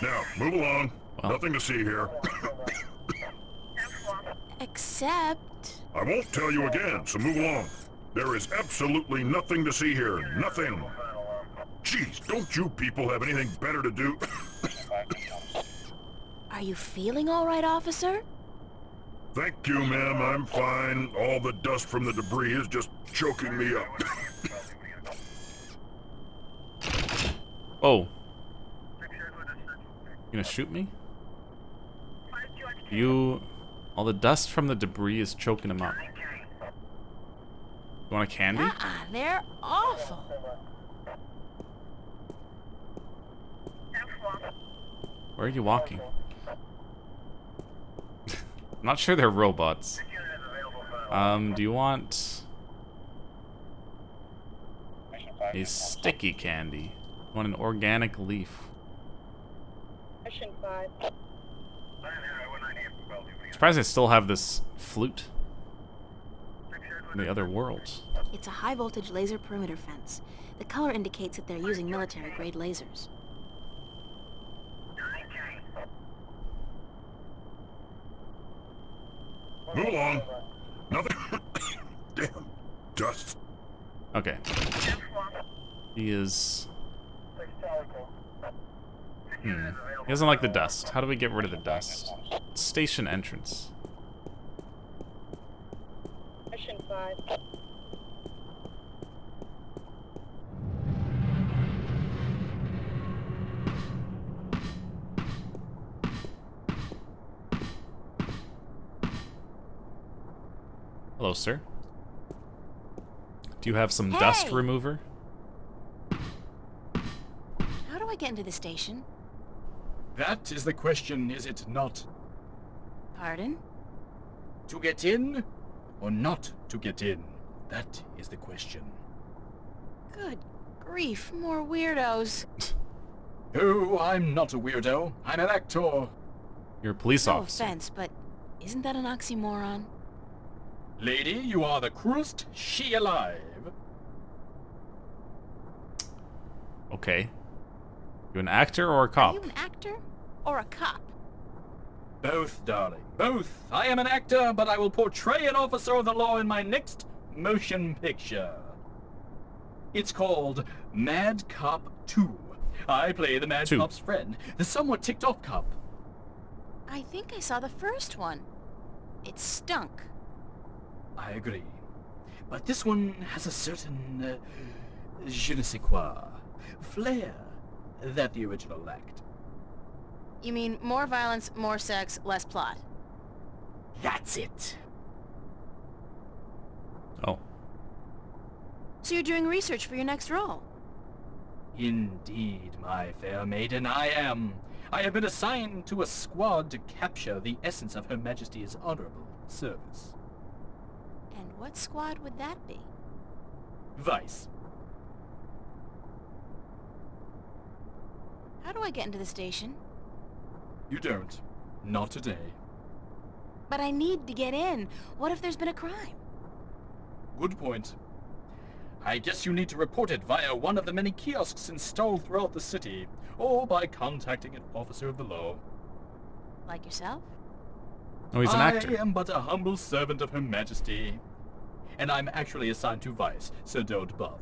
Now, move along. Nothing to see here. Except... I won't tell you again, so move along. There is absolutely nothing to see here. Nothing. Jeez, don't you people have anything better to do? Are you feeling all right, officer? Thank you, ma'am. I'm fine. All the dust from the debris is just choking me up. Oh. You gonna shoot me? You... All the dust from the debris is choking him up. You want a candy? They're awful. Where are you walking? I'm not sure they're robots. Do you want... a sticky candy? You want an organic leaf? Mission 5. Surprised I still have this flute in the other worlds. It's a high-voltage laser perimeter fence. The color indicates that they're using military-grade lasers. Move along. Nothing. Damn. Dust. Okay. He is... He doesn't like the dust. How do we get rid of the dust? Station entrance. Mission 5. Hello, sir. Do you have some dust remover? How do I get into the station? That is the question, is it not? Pardon? To get in or not to get in? That is the question. Good grief, more weirdos. Oh, I'm not a weirdo. I'm an actor. You're a police officer. No offense, but isn't that an oxymoron? Lady, you are the cruelest she alive. Okay. You an actor or a cop? Are you an actor or a cop? Both, darling, both. I am an actor, but I will portray an officer of the law in my next motion picture. It's called Mad Cop 2. I play the Mad Cop's friend, the somewhat ticked-off cop. I think I saw the first one. It stunk. I agree. But this one has a certain, je ne sais quoi, flair that the original lacked. You mean more violence, more sex, less plot? That's it. Oh. So you're doing research for your next role? Indeed, my fair maiden, I am. I have been assigned to a squad to capture the essence of Her Majesty's honorable service. And what squad would that be? Vice. How do I get into the station? You don't. Not today. But I need to get in. What if there's been a crime? Good point. I guess you need to report it via one of the many kiosks installed throughout the city, or by contacting an officer of the law. Like yourself? Oh, he's an actor. I am but a humble servant of Her Majesty. And I'm actually assigned to Vice, so don't bother.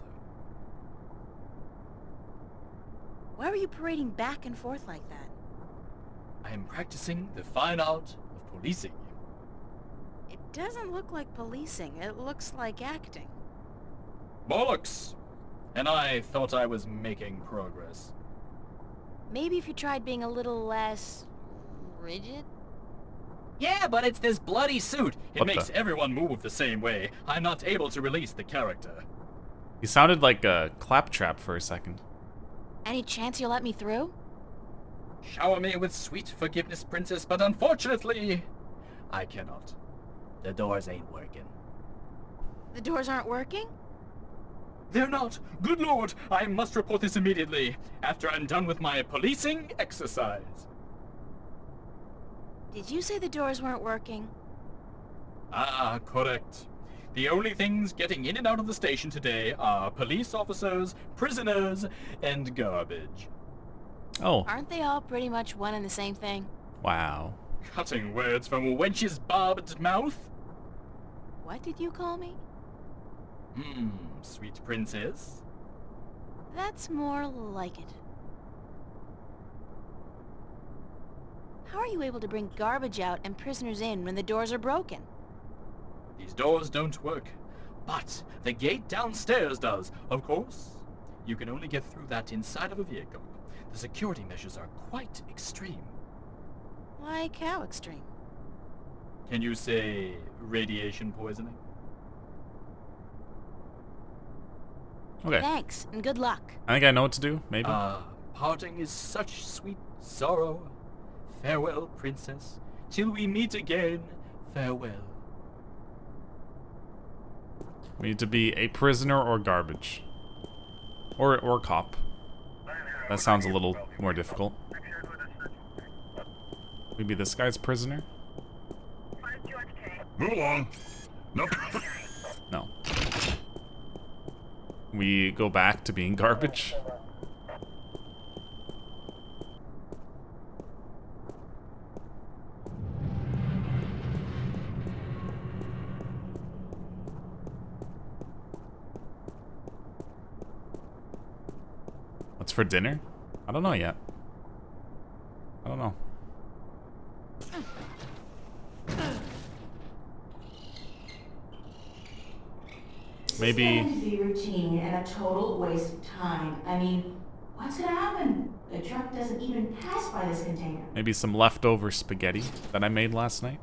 Why were you parading back and forth like that? I am practicing the fine art of policing. It doesn't look like policing. It looks like acting. Bollocks! And I thought I was making progress. Maybe if you tried being a little less... rigid? Yeah, but it's this bloody suit. It What makes the? everyone move the same way. I'm not able to release the character. He sounded like a claptrap for a second. Any chance you'll let me through? Shower me with sweet forgiveness, princess, but unfortunately, I cannot. The doors ain't working. The doors aren't working? They're not. Good lord, I must report this immediately, after I'm done with my policing exercise. Did you say the doors weren't working? Ah, correct. The only things getting in and out of the station today are police officers, prisoners, and garbage. Oh. Aren't they all pretty much one and the same thing? Wow. Cutting words from a wench's barbed mouth? What did you call me? Sweet princess. That's more like it. How are you able to bring garbage out and prisoners in when the doors are broken? These doors don't work, but the gate downstairs does. Of course, you can only get through that inside of a vehicle. The security measures are quite extreme. Like how extreme? Can you say radiation poisoning? Okay. Thanks, and good luck. I think I know what to do, maybe. Parting is such sweet sorrow. Farewell, princess. Till we meet again, farewell. We need to be a prisoner or garbage. Or cop. That sounds a little more difficult. Maybe this guy's prisoner? Move along. No. No. We go back to being garbage. What's for dinner? I don't know yet. I don't know. Maybe. It's going to be routine and a total waste of time. I mean, what's gonna happen? The truck doesn't even pass by this container. Maybe some leftover spaghetti that I made last night.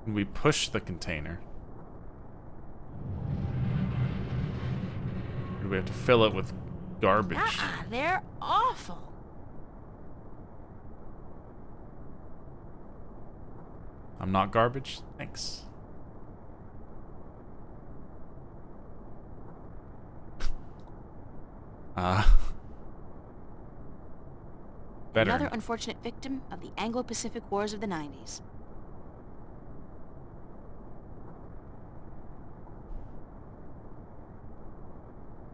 We push the container. Or do we have to fill it with garbage? They're awful. I'm not garbage? Thanks. Better. Another unfortunate victim of the Anglo-Pacific Wars of the 90s.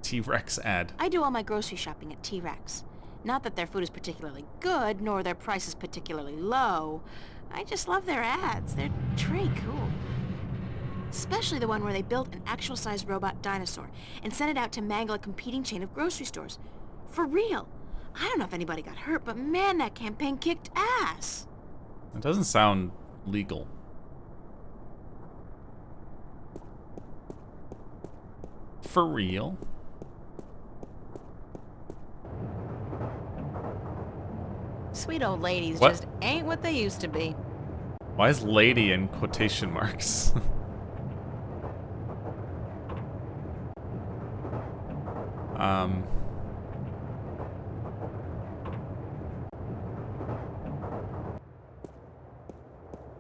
T-Rex ad. I do all my grocery shopping at T-Rex. Not that their food is particularly good, nor their prices particularly low. I just love their ads. They're pretty cool. Especially the one where they built an actual-sized robot dinosaur and sent it out to mangle a competing chain of grocery stores. For real. I don't know if anybody got hurt, but man, that campaign kicked ass. It doesn't sound legal. For real? Sweet old ladies What? just ain't what they used to be. Why is lady in quotation marks?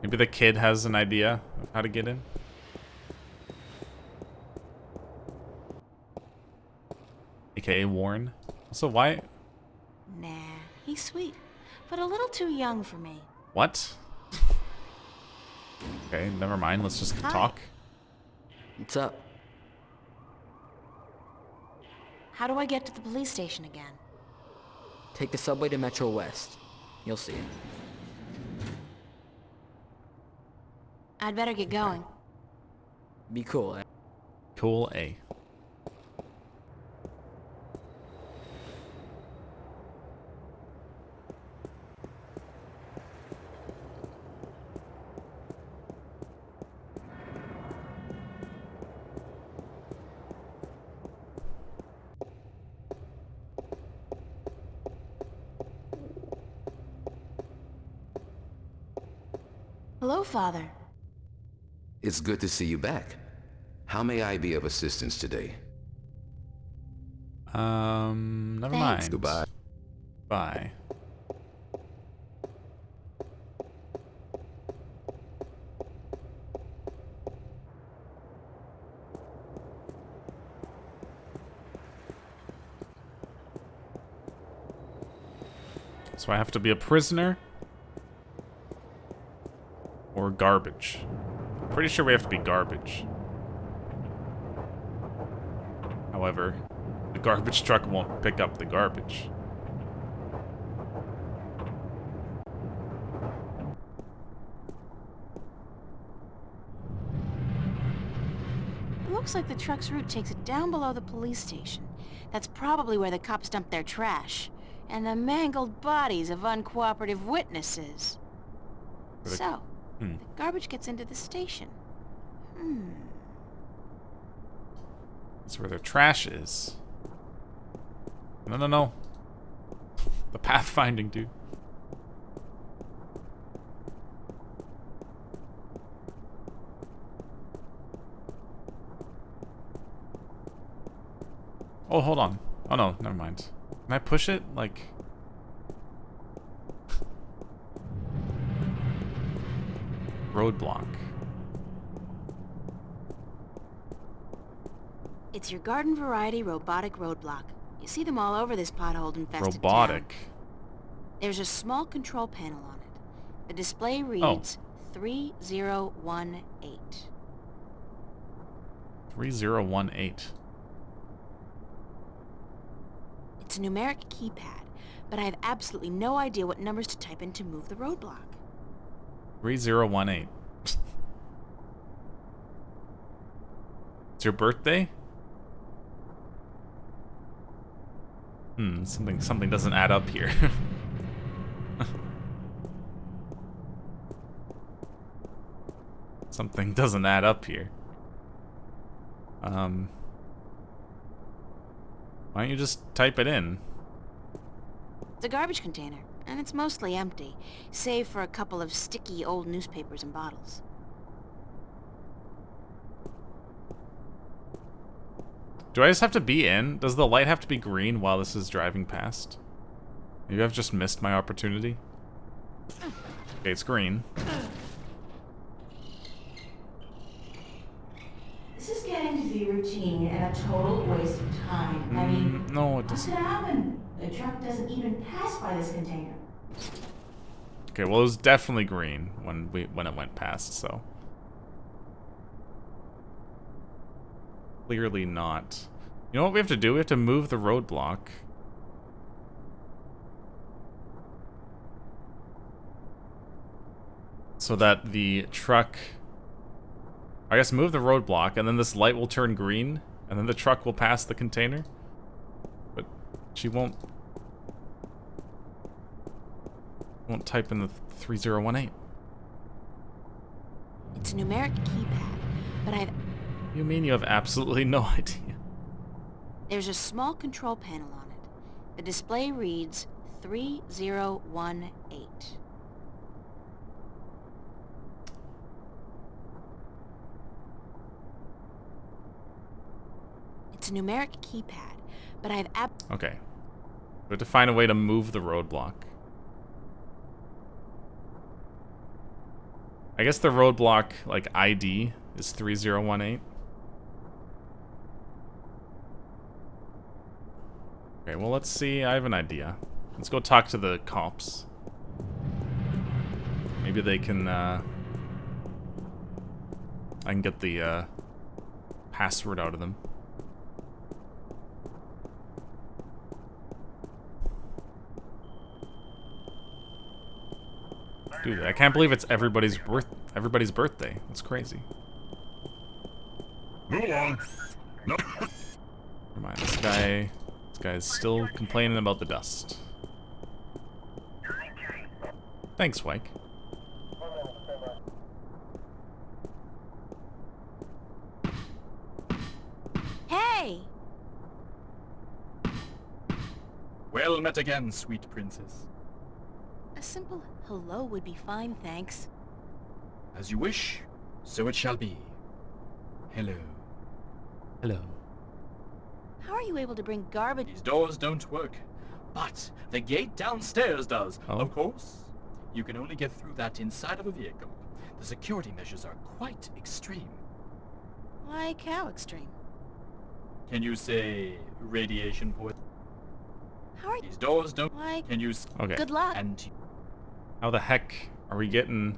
Maybe the kid has an idea of how to get in. AKA Warren. Also, why? Nah, he's sweet, but a little too young for me. What? Okay, never mind. Let's just Hi. talk. What's up? How do I get to the police station again? Take the subway to Metro West. You'll see it. I'd better get going. Be cool, eh? Cool A. Hello, Father. It's good to see you back. How may I be of assistance today? Never Thanks. mind. Goodbye. Bye. So I have to be a prisoner? Or garbage? Pretty sure we have to be garbage. However, the garbage truck won't pick up the garbage. It looks like the truck's route takes it down below the police station. That's probably where the cops dump their trash. And the mangled bodies of uncooperative witnesses. So, the garbage gets into the station. That's where their trash is. No. The pathfinding, dude. Oh, hold on. Oh no, never mind. Can I push it? Like... Roadblock. It's your garden variety robotic roadblock. You see them all over this pothole-infested Robotic. town. There's a small control panel on it. The display reads 3018. 3018. It's a numeric keypad, but I have absolutely no idea what numbers to type in to move the roadblock. 3018. It's your birthday? Something doesn't add up here. Something doesn't add up here. Why don't you just type it in? It's a garbage container, and it's mostly empty, save for a couple of sticky old newspapers and bottles. Do I just have to be in? Does the light have to be green while this is driving past? Maybe I've just missed my opportunity. Okay, it's green. This is getting to be routine and a total waste of time. I mean, no, it what doesn't. could happen? The truck doesn't even pass by this container. Okay, well it was definitely green when it went past, so. Clearly not. You know what we have to do? We have to move the roadblock. So that the truck... I guess move the roadblock, and then this light will turn green, and then the truck will pass the container. But she won't type in the 3018. It's a numeric keypad, but I've... You mean you have absolutely no idea? There's a small control panel on it. The display reads 3018. It's a numeric keypad, but I've Okay. We have to find a way to move the roadblock. I guess the roadblock, like, ID is 3018. Okay, well, let's see. I have an idea. Let's go talk to the cops. Maybe they can, I can get the, password out of them. Dude, I can't believe it's everybody's birthday. That's crazy. Move along. No. Never mind. This guy's still complaining about the dust. Thanks, Wyke. Hey! Well met again, sweet princess. A simple hello would be fine, thanks. As you wish, so it shall be. Hello. Hello. How are you able to bring garbage? These doors don't work, but the gate downstairs does. Oh. Of course, you can only get through that inside of a vehicle. The security measures are quite extreme. Like how extreme? Can you say radiation poison? How are These doors don't. Like. Can you? Okay. Good luck. And How the heck are we getting...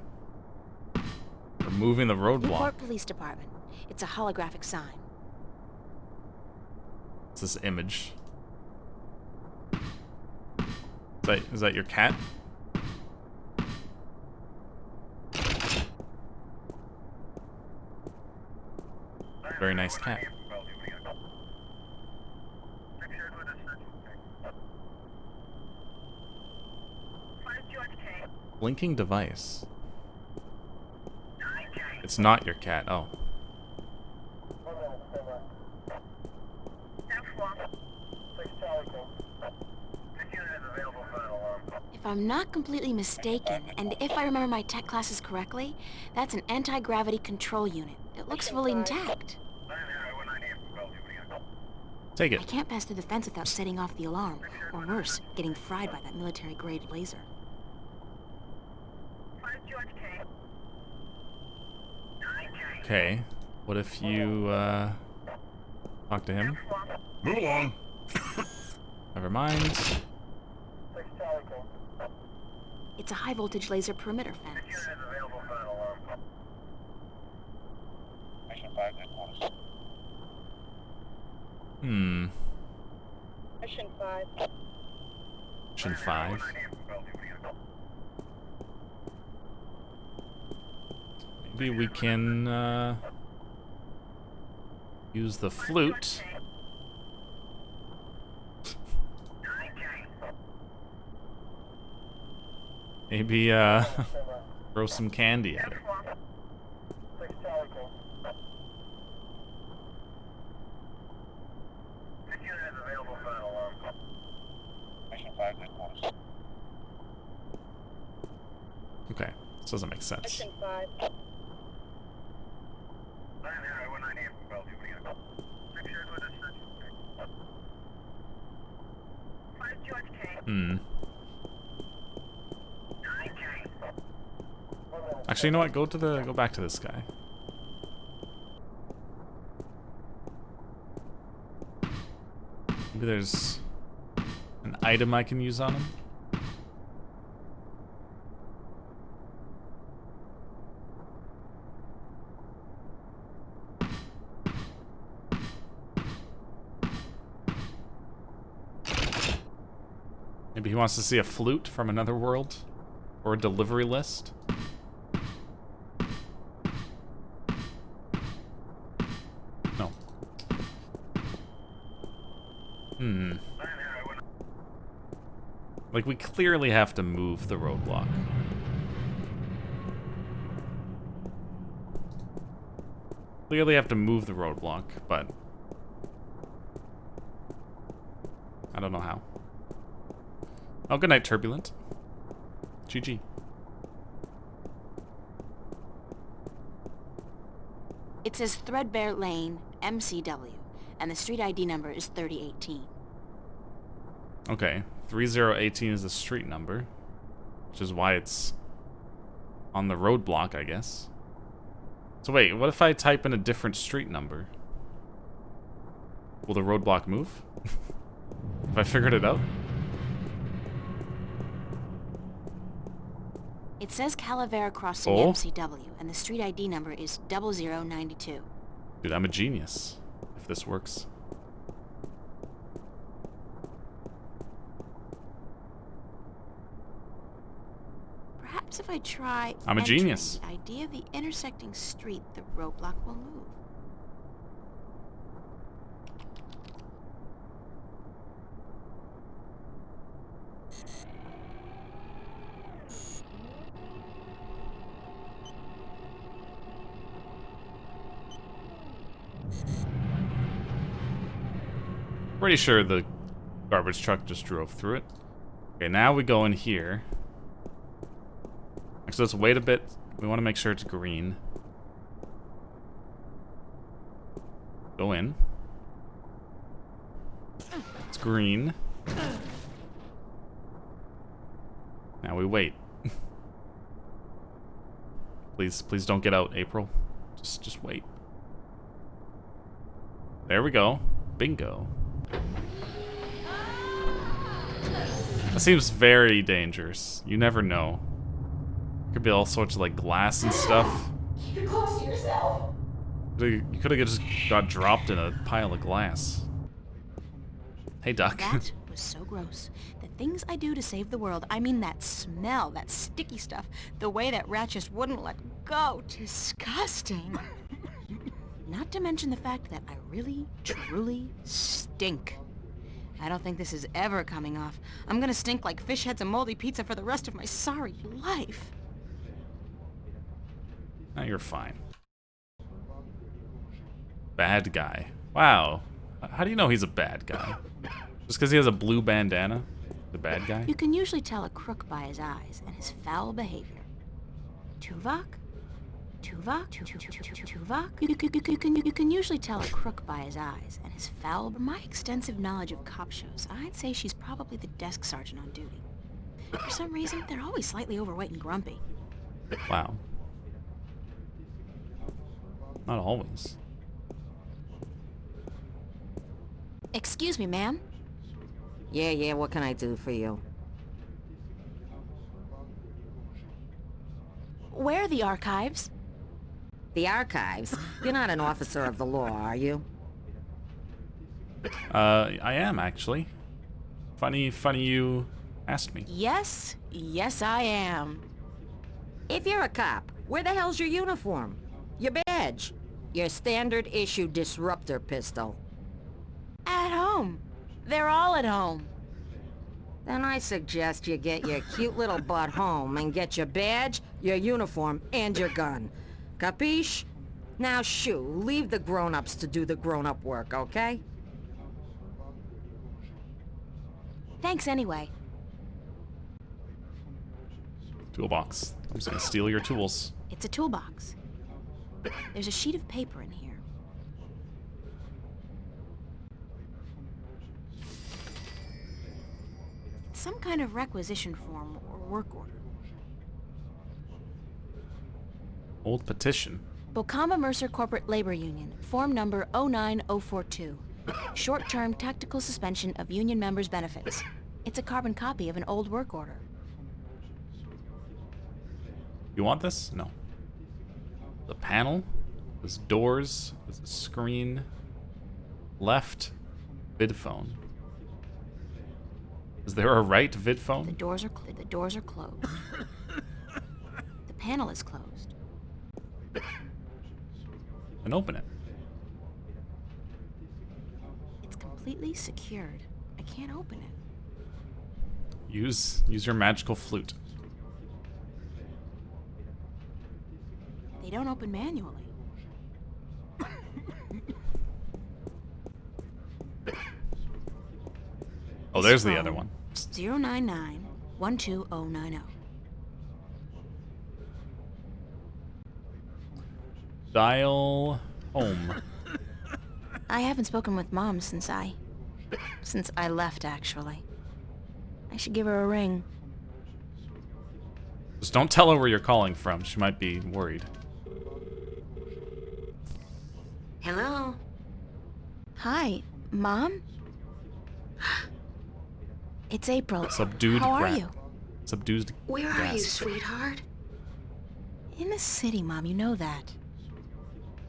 removing the roadblock? Newport Police Department. It's a holographic sign. What's this image? Is that your cat? Very nice cat. Blinking device. It's not your cat. Oh. If I'm not completely mistaken, and if I remember my tech classes correctly, that's an anti-gravity control unit. It looks fully intact. Take it. I can't pass through the fence without setting off the alarm, or worse, getting fried by that military-grade laser. Okay. What if you, talk to him? Move along. Never mind. It's a high-voltage laser perimeter fence. Hmm. Mission 5. Mission 5. Maybe we can, use the flute. Maybe, throw some candy at it. Okay, this doesn't make sense. Mission 5. Hmm. Actually, you know what? Go back to this guy. Maybe there's an item I can use on him. Maybe he wants to see a flute from another world? Or a delivery list? No. Hmm. Like, we clearly have to move the roadblock. Clearly have to move the roadblock, but I don't know how. Oh, good night, Turbulent. GG. It says Threadbare Lane, MCW, and the street ID number is 3018. Okay, 3018 is the street number, which is why it's on the roadblock, I guess. So wait, what if I type in a different street number? Will the roadblock move? Have I figured it out? It says Calavera Crossing MCW, and the street ID number is 0092. Dude, I'm a genius, if this works. Perhaps if I try I'm a entering genius. the idea of the intersecting street, the roadblock will move. Pretty sure the garbage truck just drove through it. Okay, now we go in here. Actually, let's wait a bit We want to make sure it's green. Go in. It's green. Now we wait. Please don't get out, April. Just wait. There we go. Bingo. That seems very dangerous. You never know. Could be all sorts of like glass and stuff. Keep it close to yourself. You could have just got dropped in a pile of glass. Hey, Duck. That was so gross. The things I do to save the world, I mean that smell, that sticky stuff, the way that rat just wouldn't let go. Disgusting. Not to mention the fact that I really, truly stink. I don't think this is ever coming off. I'm gonna stink like fish heads and moldy pizza for the rest of my sorry life. Now you're fine. Bad guy. Wow. How do you know he's a bad guy? Just because he has a blue bandana? The bad guy? You can usually tell a crook by his eyes and his foul behavior. Tuvok? Tuvok? Tuvok? You can usually tell a crook by his eyes and his foul... From my extensive knowledge of cop shows, I'd say she's probably the desk sergeant on duty. For some reason, they're always slightly overweight and grumpy. Wow. Not always. Excuse me, ma'am. Yeah, what can I do for you? Where are the archives? The archives? You're not an officer of the law, are you? I am, actually. Funny you asked me. Yes, I am. If you're a cop, where the hell's your uniform? Your badge? Your standard issue disruptor pistol? At home. They're all at home. Then I suggest you get your cute little butt home and get your badge, your uniform, and your gun. Capiche? Now shoo, leave the grown-ups to do the grown-up work, okay? Thanks anyway. Toolbox. I'm just gonna steal your tools. It's a toolbox. There's a sheet of paper in here. Some kind of requisition form or work order. Old petition. Bocama Mercer Corporate Labor Union, form number 09042. Short-term tactical suspension of union members' benefits. It's a carbon copy of an old work order. You want this? No. The panel. There's doors. There's a screen. Left. Vidphone. Is there a right vidphone? The doors are closed. The panel is closed. And open it. It's completely secured. I can't open it. Use your magical flute. They don't open manually. Oh, there's the other one. 099-12090. Dial home. I haven't spoken with Mom since I left, actually. I should give her a ring. Just don't tell her where you're calling from. She might be worried. Hello? Hi, Mom? It's April. Subdued How are you? Subdued Where are you, gasp. sweetheart? In the city, Mom, you know that.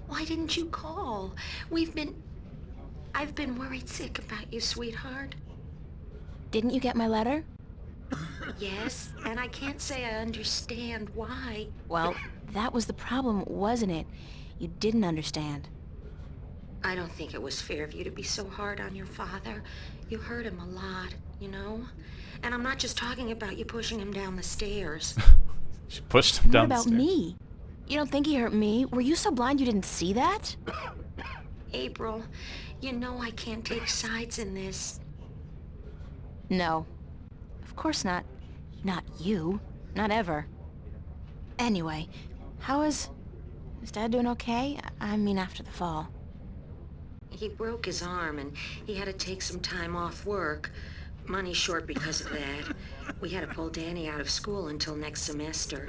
Why didn't you call? I've been worried sick about you, sweetheart. Didn't you get my letter? Yes, and I can't say I understand why. Well, that was the problem, wasn't it? You didn't understand. I don't think it was fair of you to be so hard on your father. You hurt him a lot, you know? And I'm not just talking about you pushing him down the stairs. She pushed him down What the about stairs. me? You don't think he hurt me? Were you so blind you didn't see that? April, you know I can't take sides in this. No. Of course not. Not you. Not ever. Anyway, How is Dad doing okay? I mean, after the fall. He broke his arm and he had to take some time off work. Money short because of that. We had to pull Danny out of school until next semester.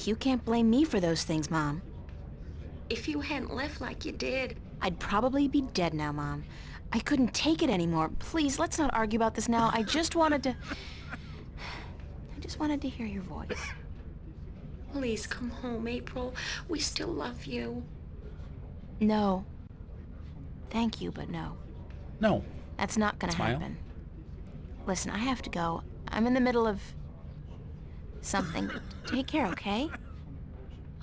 You can't blame me for those things, Mom. If you hadn't left like you did... I'd probably be dead now, Mom. I couldn't take it anymore. Please, let's not argue about this now. I just wanted to hear your voice. Please come home, April. We still love you. No. Thank you, but no. No. That's not gonna Smile. happen. Listen, I have to go. I'm in the middle of something. Take care, okay?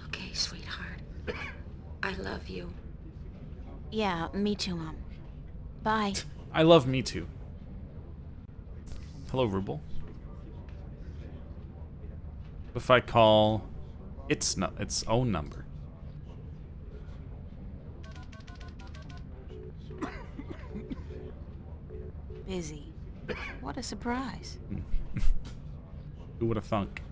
Okay, sweetheart. I love you. Yeah, me too, Mom. Bye. I love me too. Hello, Ruble. If I call its own number. Busy. What a surprise. Who would have thunk?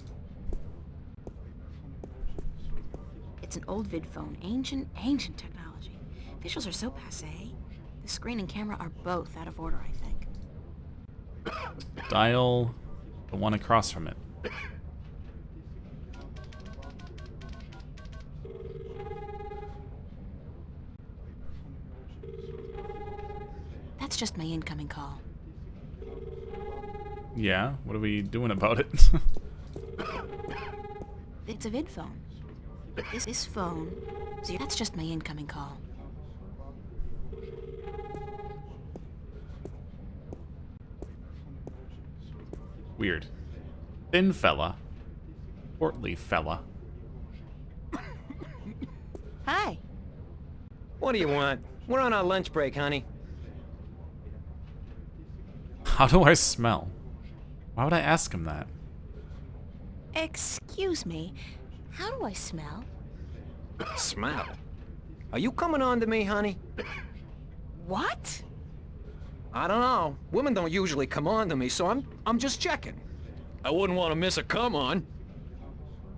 It's an old vid phone. Ancient technology. Visuals are so passé. The screen and camera are both out of order, I think. Dial the one across from it. That's just my incoming call. Yeah, what are we doing about it? It's a vid phone. This phone... So that's just my incoming call. Weird. Thin fella. Portly fella. Hi. What do you want? We're on our lunch break, honey. How do I smell? Why would I ask him that? Excuse me. How do I smell? Smell? Are you coming on to me, honey? What? I don't know. Women don't usually come on to me, so I'm just checking. I wouldn't want to miss a come on.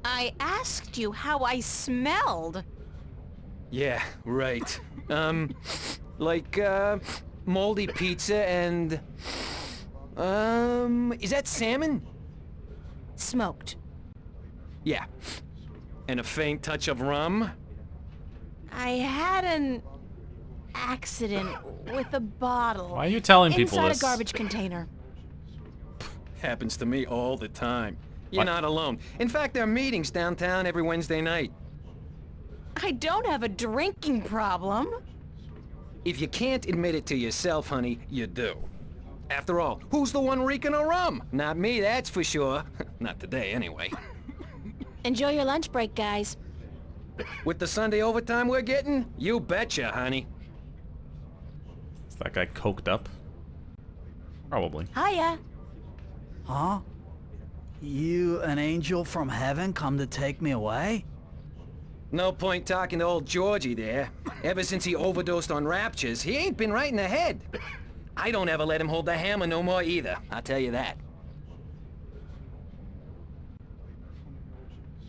I asked you how I smelled. Yeah, right. Like, moldy pizza and... is that salmon? Smoked. Yeah. And a faint touch of rum? I had an accident with a bottle. Why are you telling people inside this? a garbage container. Happens to me all the time. You're What? not alone. In fact, there are meetings downtown every Wednesday night. I don't have a drinking problem. If you can't admit it to yourself, honey, you do. After all, who's the one reeking of rum? Not me, that's for sure. Not today, anyway. Enjoy your lunch break, guys. With the Sunday overtime we're getting? You betcha, honey. Is that guy coked up? Probably. Hiya. Huh? You, an angel from heaven, come to take me away? No point talking to old Georgie there. Ever since he overdosed on raptures, he ain't been right in the head. I don't ever let him hold the hammer no more either, I'll tell you that.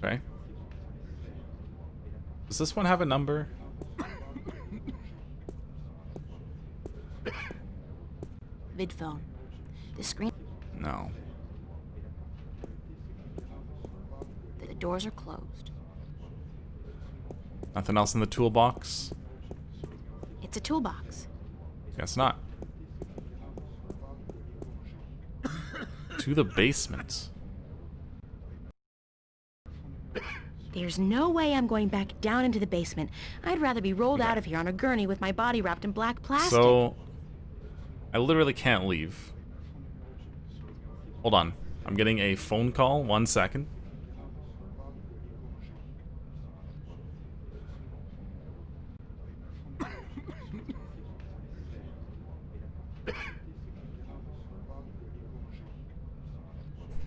Okay. Does this one have a number? Vid phone. The screen... No. The doors are closed. Nothing else in the toolbox? It's a toolbox. Guess not. To the basement. There's no way I'm going back down into the basement. I'd rather be rolled out of here on a gurney with my body wrapped in black plastic. So, I literally can't leave. Hold on. I'm getting a phone call. 1 second.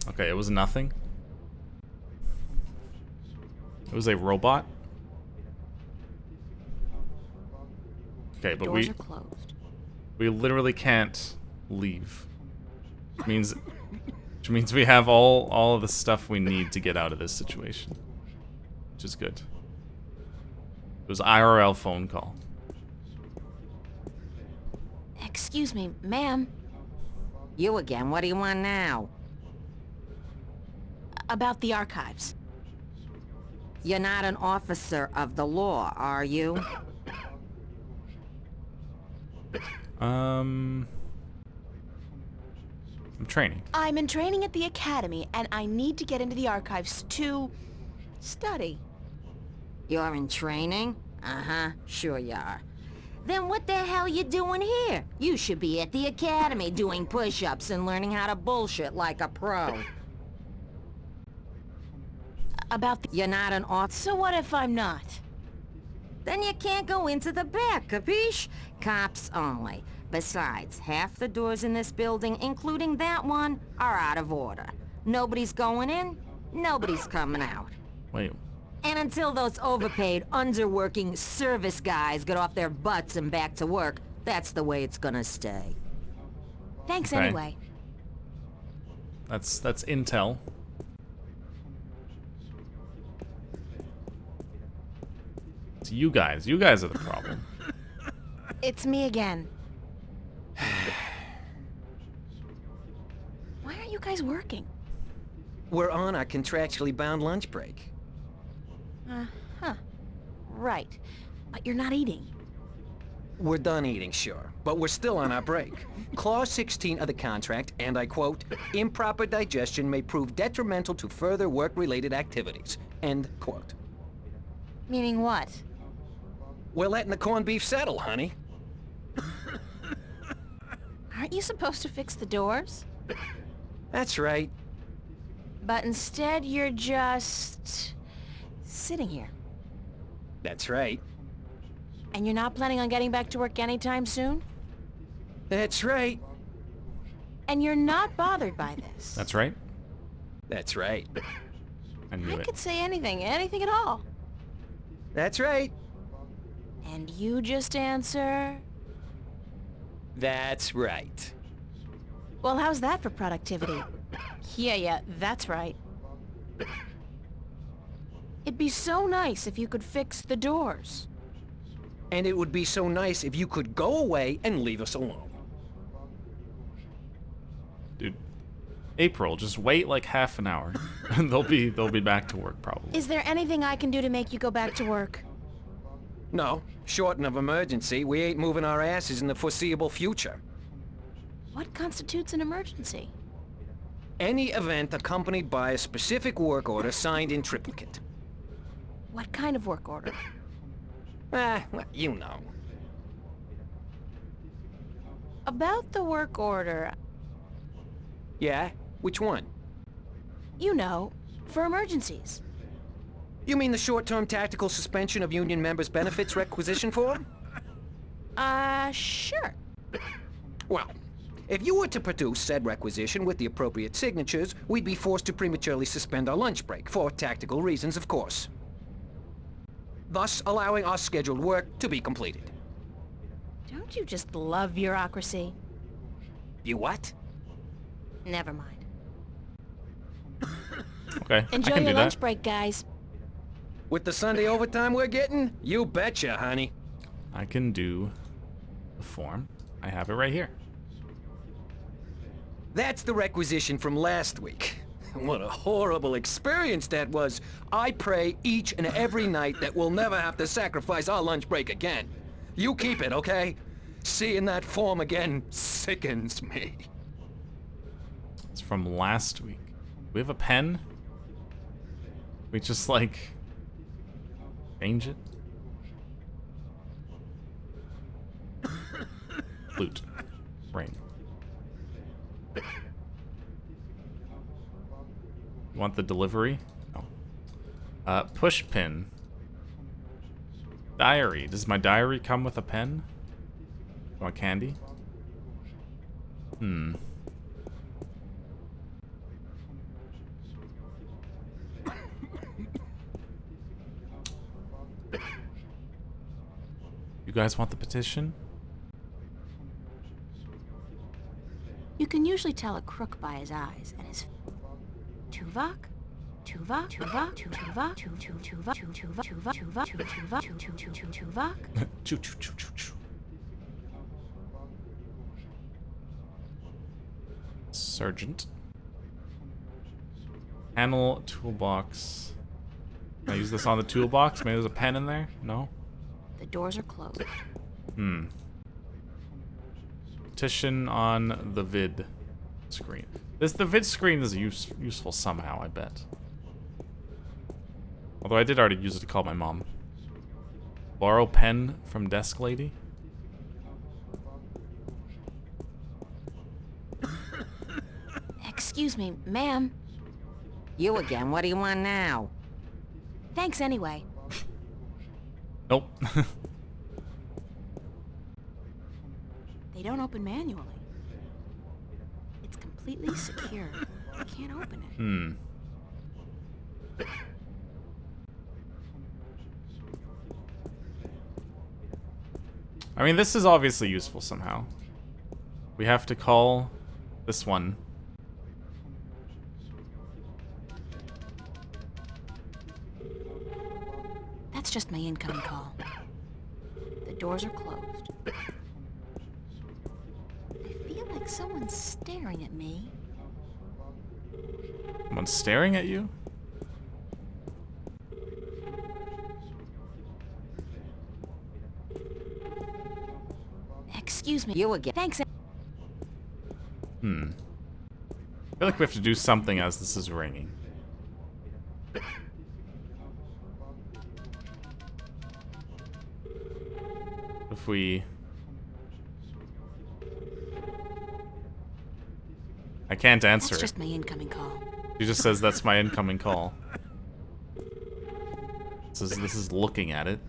Okay, it was nothing. It was a robot. Okay, but Doors are closed. we literally can't leave. Which means we have all of the stuff we need to get out of this situation. which is good. It was IRL phone call. Excuse me, ma'am. You again, what do you want now? About the archives. You're not an officer of the law, are you? I'm training. I'm in training at the academy, and I need to get into the archives to study. You're in training? Uh-huh, sure you are. Then what the hell you doing here? You should be at the academy doing push-ups and learning how to bullshit like a pro. About the... You're not an officer. So what if I'm not? Then you can't go into the back, capiche? Cops only. Besides, half the doors in this building, including that one, are out of order. Nobody's going in, nobody's coming out. Wait. And until those overpaid, underworking service guys get off their butts and back to work, that's the way it's gonna stay. Thanks Okay. anyway. That's intel. It's you guys. You guys are the problem. It's me again. Why aren't you guys working? We're on our contractually bound lunch break. Huh. Right. But you're not eating. We're done eating, sure, but we're still on our break. Clause 16 of the contract, and I quote, improper digestion may prove detrimental to further work-related activities, end quote. Meaning what? We're letting the corned beef settle, honey. Aren't you supposed to fix the doors? That's right. But instead you're just... sitting here. That's right. And you're not planning on getting back to work anytime soon? That's right. And you're not bothered by this? That's right. That's right. I knew I it. could say anything at all. That's right. And you just answer... That's right. Well, how's that for productivity? Yeah, that's right. It'd be so nice if you could fix the doors. And it would be so nice if you could go away and leave us alone. Dude, April, just wait like half an hour, and they'll be back to work probably. Is there anything I can do to make you go back to work? No, short of emergency, we ain't moving our asses in the foreseeable future. What constitutes an emergency? Any event accompanied by a specific work order signed in triplicate. What kind of work order? Well, you know. About the work order. Yeah? Which one? You know, for emergencies. You mean the short-term tactical suspension of union members' benefits requisition form? Sure. Well, if you were to produce said requisition with the appropriate signatures, we'd be forced to prematurely suspend our lunch break, for tactical reasons, of course. Thus, allowing our scheduled work to be completed. Don't you just love bureaucracy? You what? Never mind. Okay, Enjoy I can your do lunch that. break, guys. With the Sunday overtime we're getting? You betcha, honey. I can do the form. I have it right here. That's the requisition from last week. What a horrible experience that was. I pray each and every night that we'll never have to sacrifice our lunch break again. You keep it, okay? Seeing that form again sickens me. It's from last week. We have a pen? We just like change it? Flute. Rain. You want the delivery? No. Push pin. Diary. Does my diary come with a pen? You want candy? You guys want the petition? You can usually tell a crook by his eyes and his... Tuvok? Sergeant. Panel toolbox. Can I use this on the toolbox? Maybe there's a pen in there? No? The doors are closed. Petition on the vid screen. The vid screen is useful somehow, I bet. Although I did already use it to call my mom. Borrow pen from desk lady? Excuse me, ma'am. You again, what do you want now? Thanks anyway. Nope. They don't open manually. It's completely secure. I can't open it. I mean, this is obviously useful somehow. We have to call this one. That's just my incoming call. The doors are closed. I feel like someone's staring at me. Someone's staring at you? Excuse me. You again. Thanks. I feel like we have to do something as this is ringing. If we... I can't answer That's it. just my incoming call. She just says that's my incoming call. This is looking at it.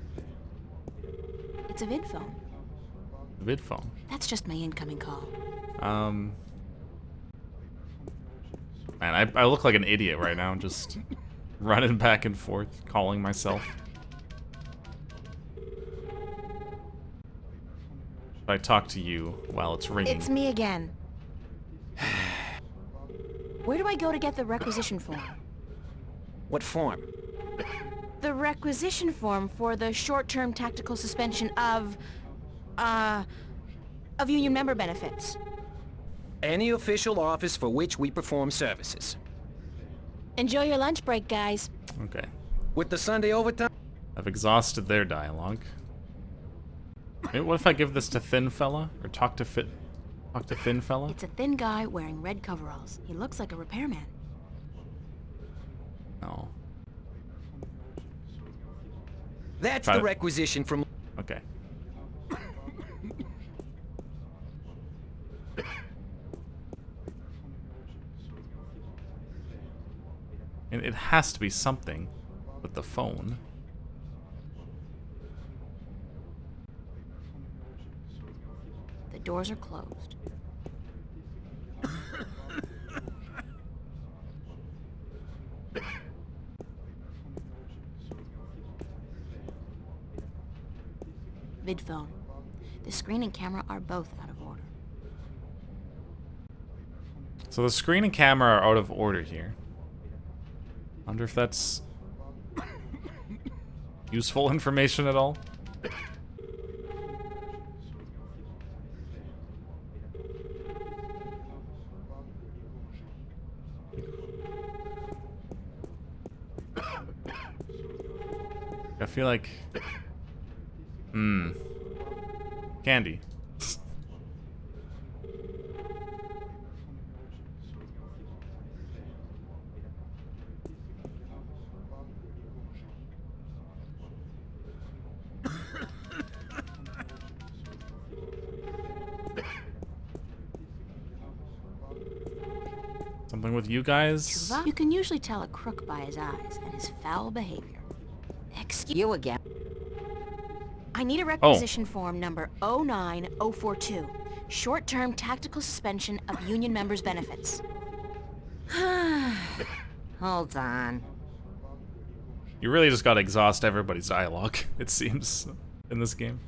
It's a vid phone. Vid phone. That's just my incoming call. Man, I look like an idiot right now, just running back and forth, calling myself. If I talk to you while it's ringing. It's me again. Where do I go to get the requisition form? What form? The requisition form for the short-term tactical suspension of union member benefits. Any official office for which we perform services. Enjoy your lunch break, guys. Okay. With the Sunday overtime? I've exhausted their dialogue. Wait, what if I give this to Thin Fella? Or talk to Thin Fella? It's a thin guy wearing red coveralls. He looks like a repairman. No. That's the requisition from... Okay. And it has to be something with the phone. The doors are closed. Vidphone. The screen and camera are both out of order. So the screen and camera are out of order here. Wonder if that's useful information at all. I feel like... Candy. Something with you guys? You can usually tell a crook by his eyes and his foul behavior. Excuse you again. I need a requisition form number 09042. Short-term tactical suspension of union members' benefits. Hold on. You really just gotta exhaust everybody's dialogue, it seems, in this game.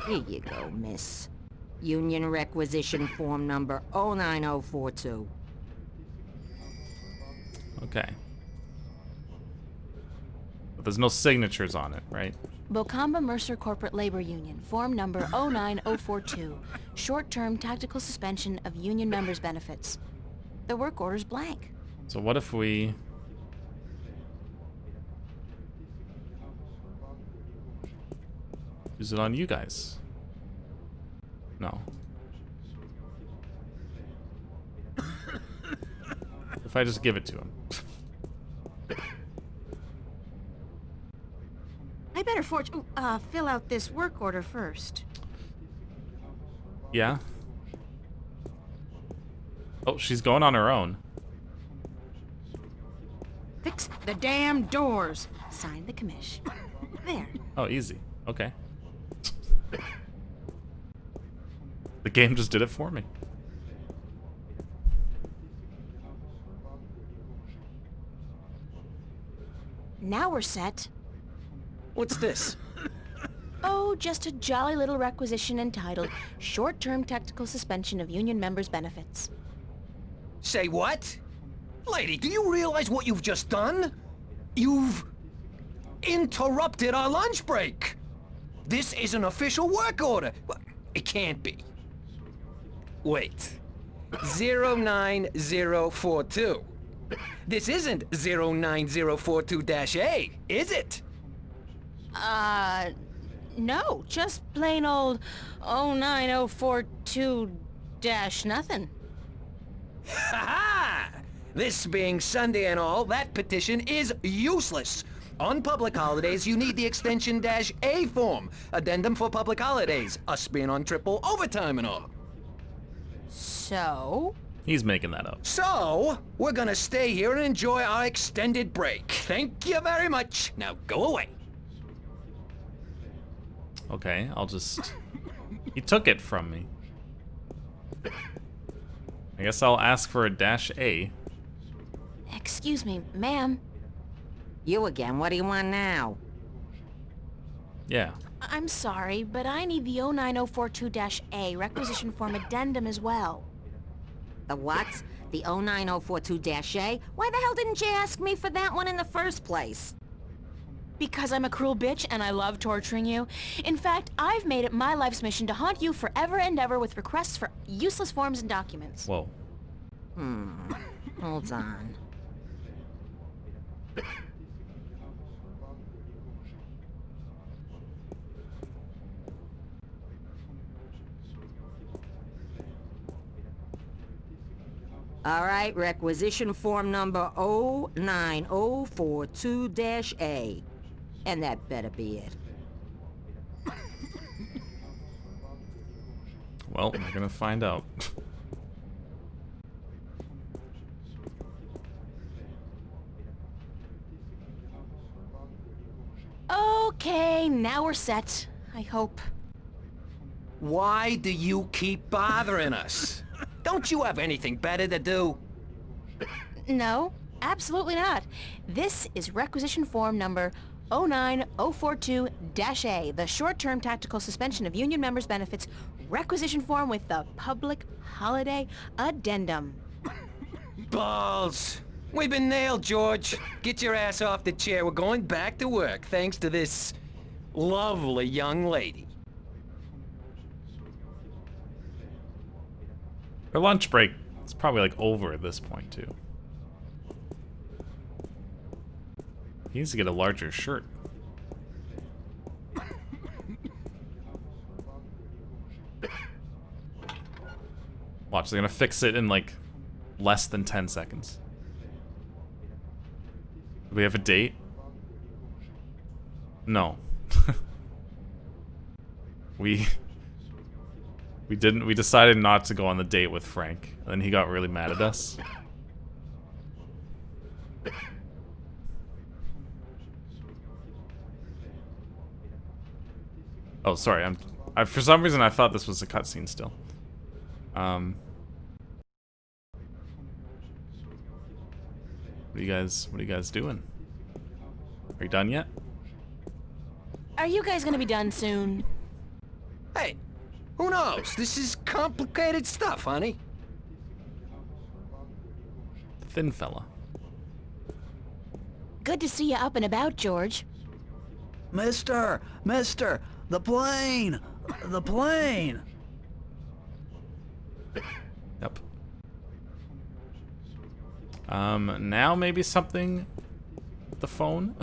Here you go, miss. Union requisition form number 09042. Okay. But there's no signatures on it, right? Bocamba Mercer Corporate Labor Union, form number 09042. Short-term tactical suspension of union members' benefits. The work order's blank. So what if we... use it on you guys? No. If I just give it to him. I better fill out this work order first. Yeah. Oh, she's going on her own. Fix the damn doors. Sign the commish. There. Oh, easy. Okay. The game just did it for me. Now we're set. What's this? Oh, just a jolly little requisition entitled Short-Term Tactical Suspension of Union Members' Benefits. Say what? Lady, do you realize what you've just done? You've interrupted our lunch break. This is an official work order. It can't be. Wait. 09042. This isn't 09042-A, is it? No, just plain old 09042-nothing. Ha-ha! This being Sunday and all, that petition is useless. On public holidays, you need the extension -A form. Addendum for public holidays. Us being on triple overtime and all. So? He's making that up. So, we're gonna stay here and enjoy our extended break. Thank you very much. Now go away. Okay, I'll just... He took it from me. I guess I'll ask for a -A. Excuse me, ma'am. You again, what do you want now? Yeah. I'm sorry, but I need the 09042-A requisition form addendum as well. The what? The 09042-A? Why the hell didn't you ask me for that one in the first place? Because I'm a cruel bitch and I love torturing you. In fact, I've made it my life's mission to haunt you forever and ever with requests for useless forms and documents. Whoa. Hold on. All right, requisition form number 09042-A. And that better be it. Well, we're gonna find out. Okay, now we're set. I hope. Why do you keep bothering us? Don't you have anything better to do? No, absolutely not. This is requisition form number 09042-A, the short-term tactical suspension of union members' benefits requisition form with the public holiday addendum. Balls! We've been nailed, George. Get your ass off the chair. We're going back to work, thanks to this lovely young lady. Her lunch break is probably like over at this point too. He needs to get a larger shirt. Watch, they're gonna fix it in like less than 10 seconds. Do we have a date? No. We decided not to go on the date with Frank, and then he got really mad at us. Oh, sorry. For some reason I thought this was a cutscene still. What are you guys doing? Are you done yet? Are you guys gonna be done soon? Hey, Who knows? This is complicated stuff, honey. Thin fella. Good to see you up and about, George. Mister, the plane, the plane. Yep. Now maybe something with the phone.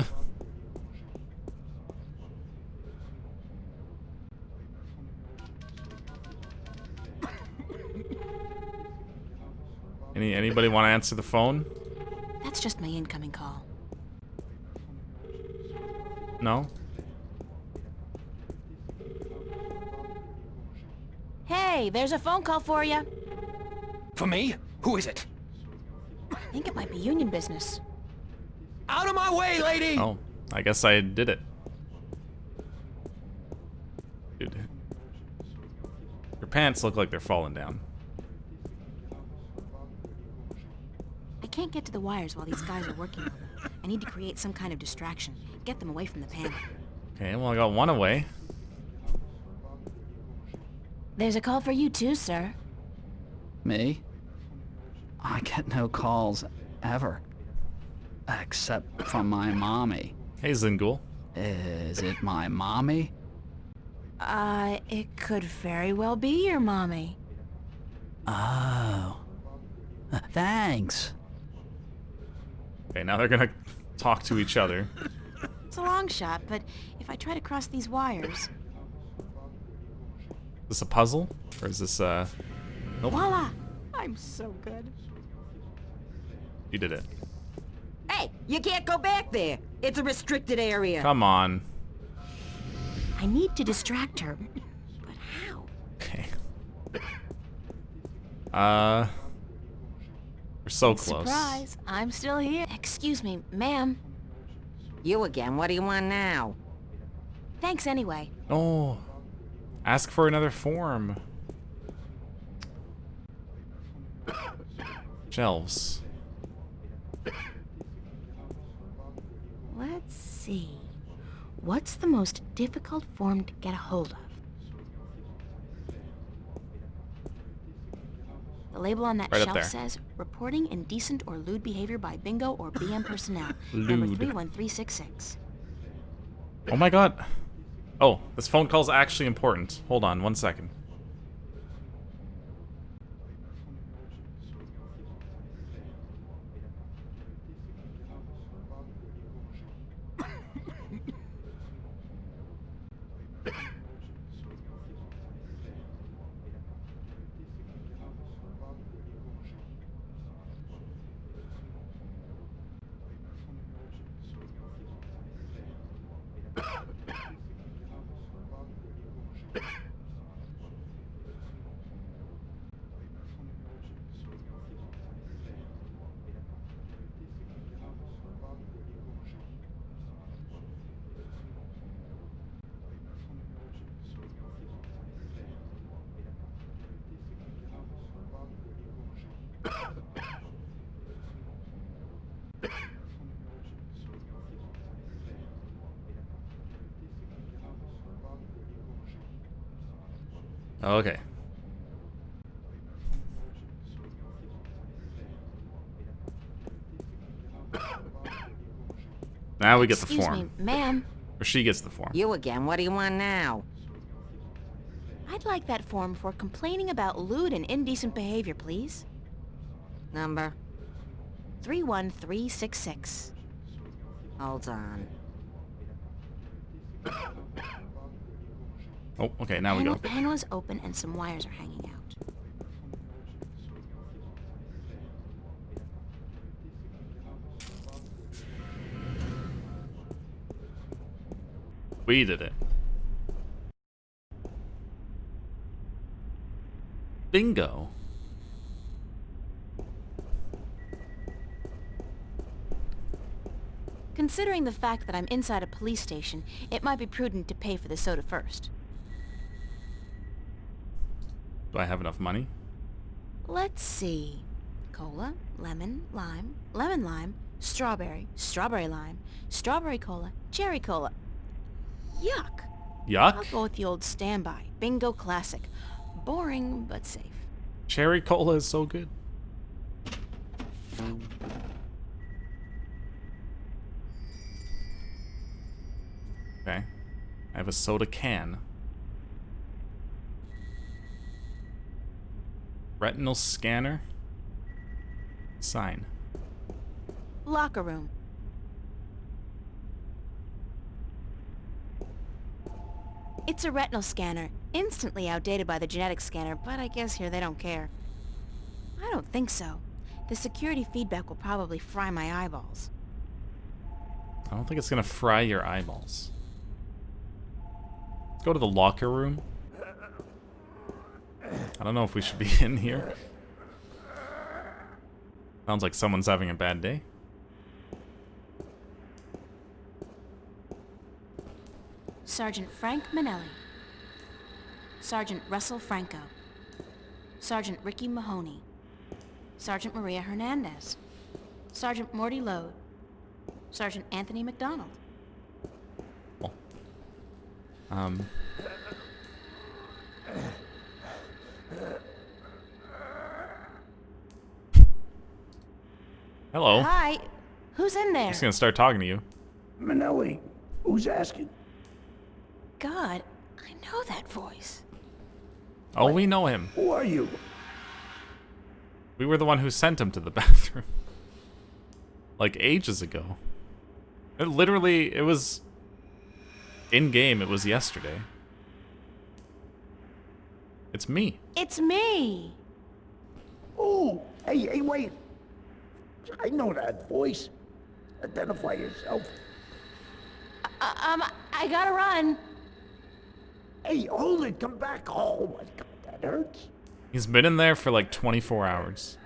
Anybody want to answer the phone? That's just my incoming call. No? Hey, there's a phone call for you. For me? Who is it? I think it might be union business. Out of my way, lady! Oh, I guess I did it. Dude. Your pants look like they're falling down. I can't get to the wires while these guys are working on them. I need to create some kind of distraction. Get them away from the panel. Okay, well I got one away. There's a call for you too, sir. Me? I get no calls ever. Except from my mommy. Hey, Zingul. Is it my mommy? It could very well be your mommy. Oh. Thanks. Okay, now they're gonna talk to each other. It's a long shot, but if I try to cross these wires... Is this a puzzle? Or is this, Nope. Voila! I'm so good. You did it. Hey, you can't go back there. It's a restricted area. Come on. I need to distract her. But how? Okay. We're so close. Surprise! I'm still here. Excuse me, ma'am. You again. What do you want now? Thanks anyway. Oh. Ask for another form. Shelves. Let's see. What's the most difficult form to get a hold of? The label on that Right up shelf there. says, reporting indecent or lewd behavior by bingo or BM personnel. Lewd. Number 31366. Oh my god. Oh, this phone call's actually important. Hold on, 1 second. Okay. Now we get the Excuse form. me, ma'am. Or she gets the form. You again. What do you want now? I'd like that form for complaining about lewd and indecent behavior, please. Number? 31366. Hold on. Oh, okay, now we go. The panel is open and some wires are hanging out. We did it. Bingo. Considering the fact that I'm inside a police station, it might be prudent to pay for the soda first. Do I have enough money? Let's see. Cola, lemon, lime, lemon lime, strawberry, strawberry lime, strawberry cola, cherry cola. Yuck! Yuck. I'll go with the old standby. Bingo classic. Boring, but safe. Cherry cola is so good. Okay. I have a soda can. Retinal scanner. Sign. Locker room. It's a retinal scanner. Instantly outdated by the genetic scanner, but I guess here they don't care. I don't think so. The security feedback will probably fry my eyeballs. I don't think it's gonna fry your eyeballs. Let's go to the locker room. I don't know if we should be in here. Sounds like someone's having a bad day. Sergeant Frank Manelli. Sergeant Russell Franco. Sergeant Ricky Mahoney. Sergeant Maria Hernandez. Sergeant Morty Lode. Sergeant Anthony McDonald. Hello. Hi. Who's in there? I'm just gonna start talking to you. Manelli, who's asking? God, I know that voice. Oh, we know him. Who are you? We were the one who sent him to the bathroom. Like ages ago. It was in-game, it was yesterday. It's me. It's me. Oh, hey, wait. I know that voice. Identify yourself. I gotta run. Hey, hold it, come back. Oh my God, that hurts. He's been in there for like 24 hours.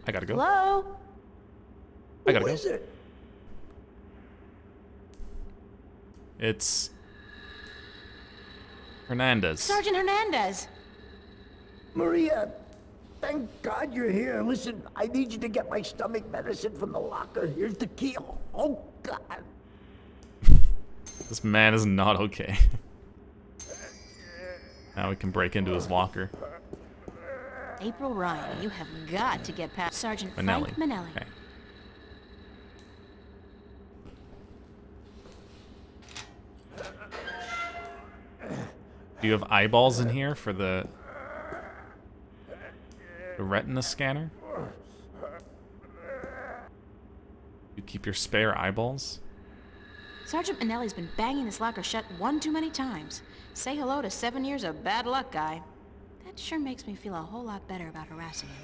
I gotta go. Hello? I gotta Who go. is it? It's Hernandez. Sergeant Hernandez. Maria, thank God you're here. Listen, I need you to get my stomach medicine from the locker. Here's the key. Oh, God. This man is not okay. Now we can break into his locker. April Ryan, you have got to get past Sergeant Manelli. Frank Manelli. Okay. Do you have eyeballs in here for the retina scanner? You keep your spare eyeballs? Sergeant Manelli's been banging this locker shut one too many times. Say hello to 7 years of bad luck, guy. That sure makes me feel a whole lot better about harassing him.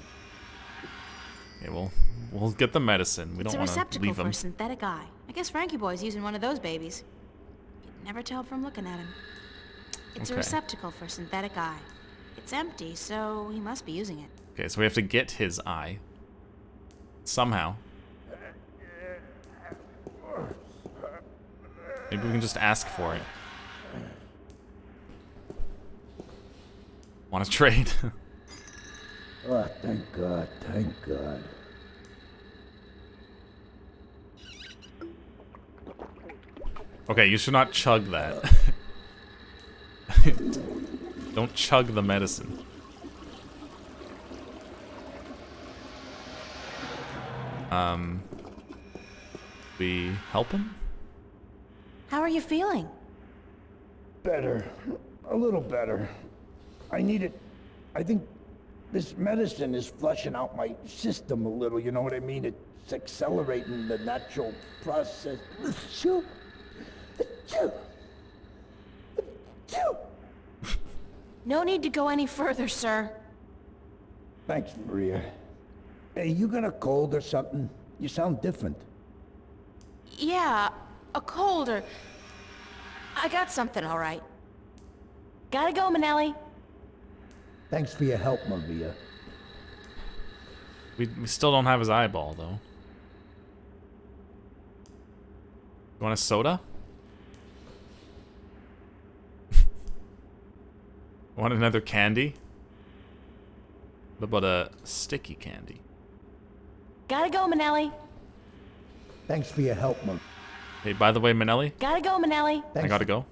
Okay, we'll get the medicine. We It's don't a want to receptacle leave for him. a synthetic eye. I guess Frankie Boy's using one of those babies. You'd never tell from looking at him. It's a Okay. receptacle for a synthetic eye. It's empty, so he must be using it. Okay, so we have to get his eye. Somehow. Maybe we can just ask for it. Want to trade? Oh, thank God, thank God. Okay, you should not chug that. Don't chug the medicine. We help him? How are you feeling? Better. A little better. I need it. I think this medicine is flushing out my system a little, you know what I mean? It's accelerating the natural process. No need to go any further, sir. Thanks, Maria. Hey, you got a cold or something? You sound different. Yeah, a cold or... I got something, all right. Gotta go, Manelli. Thanks for your help, Maria. We still don't have his eyeball, though. You want a soda? Want another candy? What about a sticky candy? Gotta go, Manelli. Thanks for your help, Monk. Hey, by the way, Manelli. Gotta go, Manelli. I gotta go.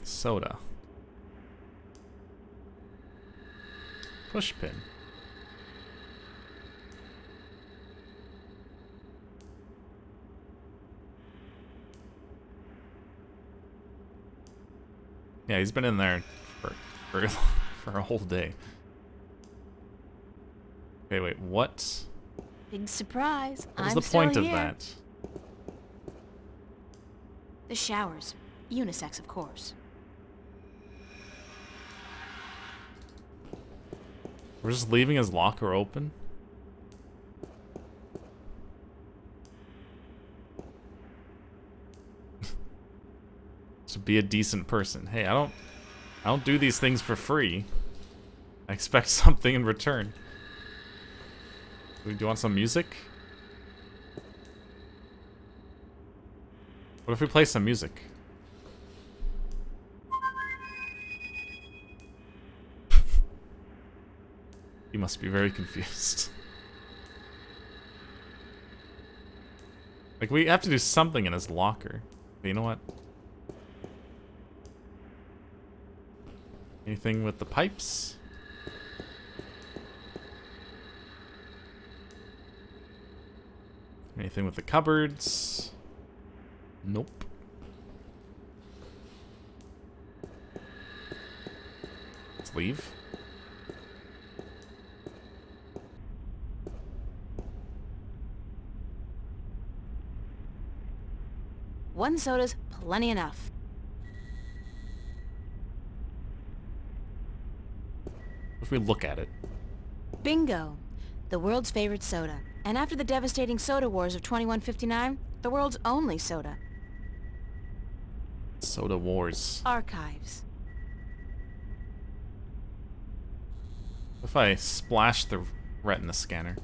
Soda. Pushpin. Yeah, he's been in there for for a whole day. Okay, wait, what? Big surprise. What was I'm the point still of here. that? The showers. Unisex, of course. We're just leaving his locker open? To be a decent person. Hey, I don't do these things for free. I expect something in return. Do you want some music? What if we play some music? He must be very confused. Like, we have to do something in his locker. But you know what? Anything with the pipes? Anything with the cupboards? Nope. Let's leave. One soda's plenty enough. If we look at it. Bingo. The world's favorite soda. And after the devastating soda wars of 2159, the world's only soda. Soda wars. Archives. If I splash the retina scanner.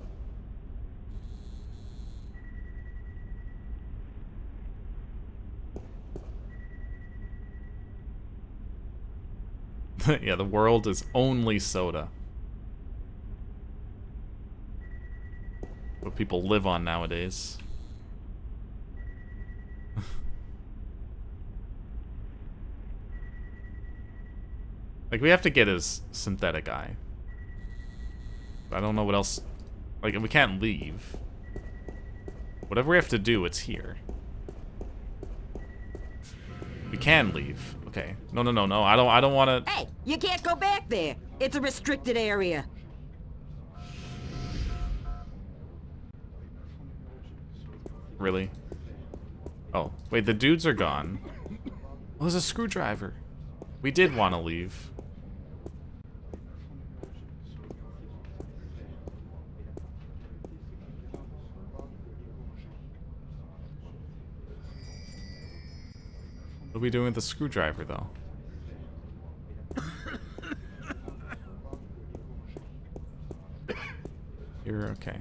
Yeah, the world is only soda. What people live on nowadays. Like, we have to get his synthetic eye. I don't know what else. Like, we can't leave. Whatever we have to do, it's here. We can leave. Okay. No. I don't want to. Hey, you can't go back there. It's a restricted area. Really? Oh, wait, the dudes are gone. Oh, there's a screwdriver. We did want to leave. What are we doing with the screwdriver, though? You're okay.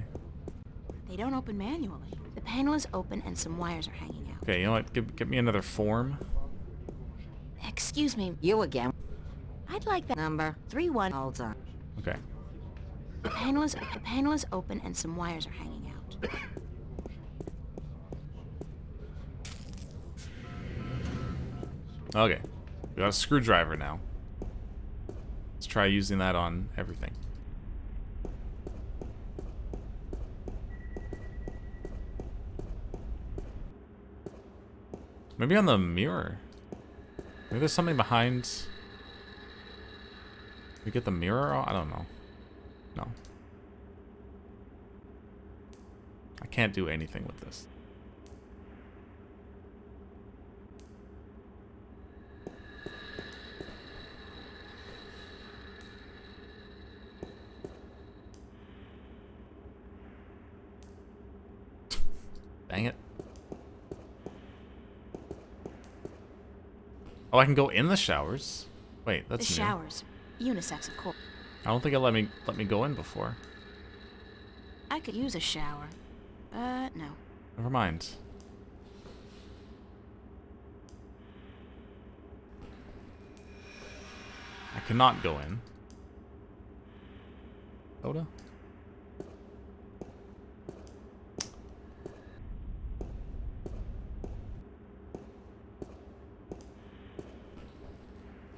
They don't open manually. The panel is open and some wires are hanging out. Okay, you know what? Get me another form. Excuse me. You again. I'd like that number 31. Hold on. Okay. The panel is open and some wires are hanging out. Okay. We got a screwdriver now. Let's try using that on everything. Maybe on the mirror. Maybe there's something behind. We get the mirror off? I don't know. No. I can't do anything with this. Dang it. Oh, I can go in the showers? Wait, that's the new. showers. Unisex, of course. I don't think it let me go in before. I could use a shower. No. Never mind. cannot go in. Soda?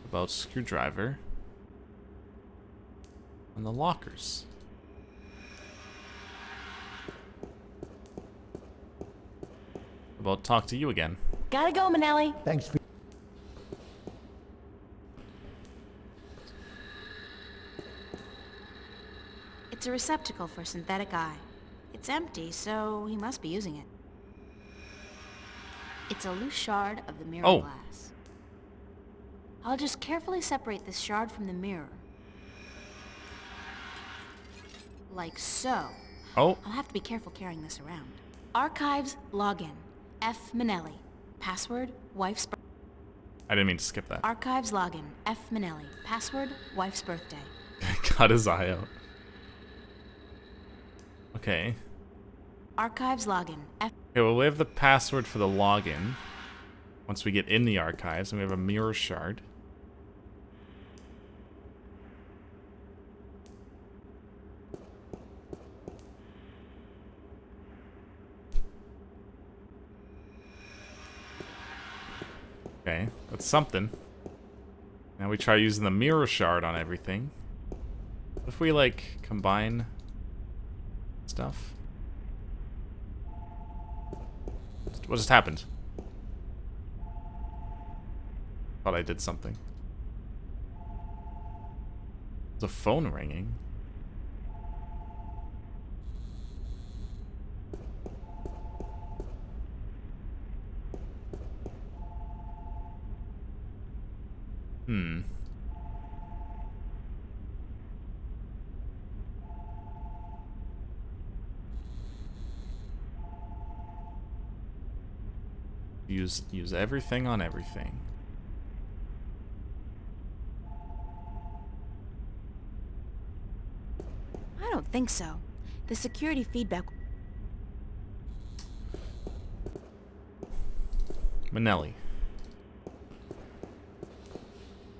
About screwdriver. And the lockers. About talk to you again. Gotta go, Manelli. Thanks for... It's a receptacle for a synthetic eye. It's empty, so he must be using it. It's a loose shard of the mirror glass. I'll just carefully separate this shard from the mirror. Like so. Oh. I'll have to be careful carrying this around. Archives login. F. Manelli. Password, wife's birthday. I didn't mean to skip that. Archives login. F. Manelli. Password, wife's birthday. Got his eye out. Okay. Archives login. F. Okay, well, we have the password for the login. Once we get in the archives, and we have a mirror shard. Okay, that's something. Now we try using the mirror shard on everything. What if we, like, combine stuff? What just happened? Thought I did something. There's a phone ringing. Use everything on everything. I don't think so. The security feedback... Manelli.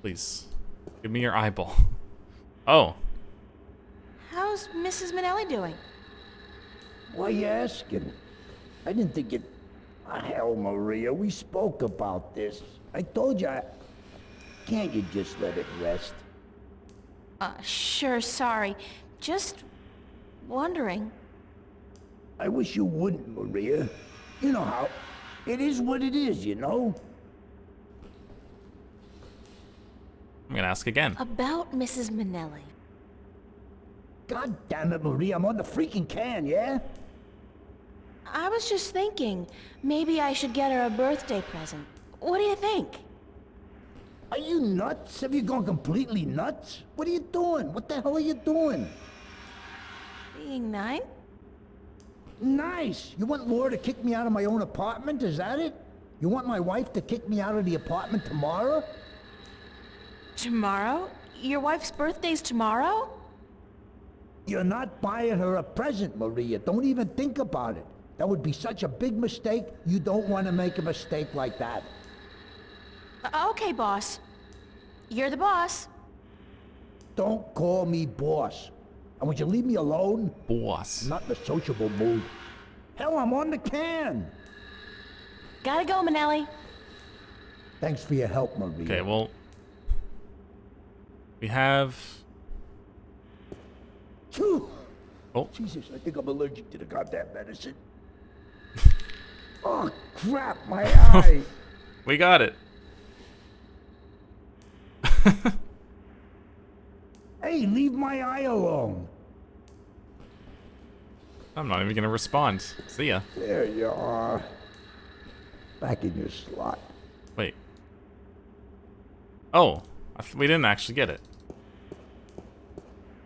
Please. Give me your eyeball. Oh. How's Mrs. Manelli doing? Why you asking? I didn't think it... Ah, hell, Maria, we spoke about this. I told you Can't you just let it rest? Sure, sorry. Just wondering. I wish you wouldn't, Maria. You know how... It is what it is, you know? I'm gonna ask again. About Mrs. Manelli. God damn it, Maria, I'm on the freaking can, yeah? I was just thinking, maybe I should get her a birthday present. What do you think? Are you nuts? Have you gone completely nuts? What are you doing? What the hell are you doing? Being nice? Nice! You want Laura to kick me out of my own apartment, is that it? You want my wife to kick me out of the apartment tomorrow? Tomorrow? Your wife's birthday's tomorrow? You're not buying her a present, Maria. Don't even think about it. That would be such a big mistake. You don't want to make a mistake like that. Okay, boss. You're the boss. Don't call me boss. And would you leave me alone? Boss. I'm not in a sociable mood. Hell, I'm on the can. Gotta go, Manelli. Thanks for your help, Maria. Okay, well... We have... Phew. Oh. Jesus, I think I'm allergic to the goddamn medicine. Oh, crap, my eye. We got it. Hey, leave my eye alone. I'm not even gonna respond. See ya. There you are. Back in your slot. Wait. Oh, we didn't actually get it.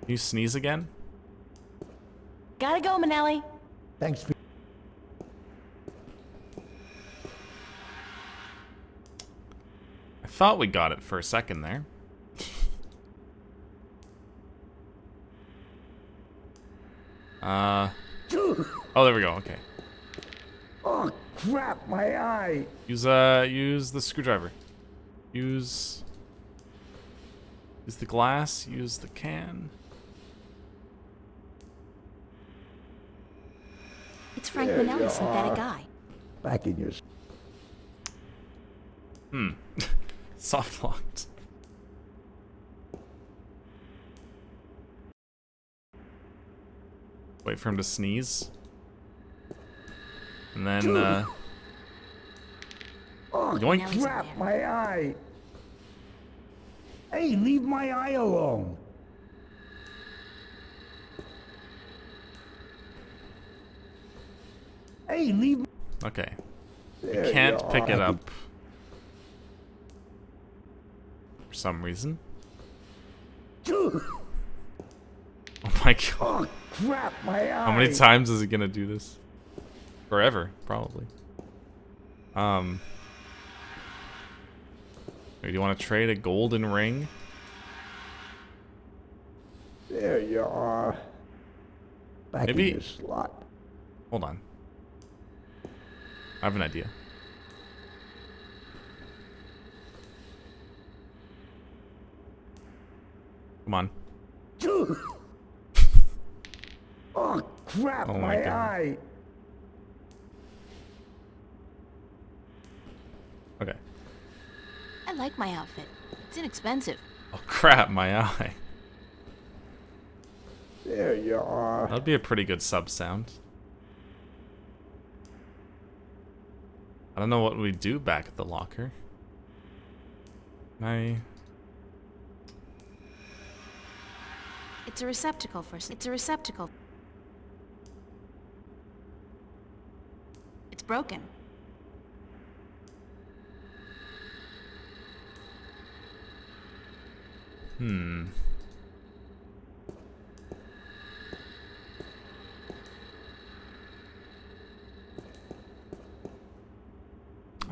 Can you sneeze again? Gotta go, Manelli. Thanks for... I thought we got it for a second there. Oh, there we go. Okay. Oh, crap, my eye. Use the screwdriver. Use Use the glass, use the can. It's Frank There you Manelli, synthetic are. guy. Back in your... Soft locked. Wait for him to sneeze. And then, Oh, yoink. crap, my eye. Hey, leave my eye alone. Hey, leave... Okay. There We can't you pick it are. up. For some reason. Oh my god. Oh, crap, my eye. How many times is he gonna do this? Forever, probably. Do you want to trade a golden ring? There you are. Back Maybe. in your slot. Hold on. I have an idea. Come on. Oh, crap, Oh my my God. eye. Okay. I like my outfit. It's inexpensive. Oh crap, my eye. There you are. That'd be a pretty good sub sound. I don't know what we do back at the locker. It's a receptacle for... It's a receptacle. It's broken. I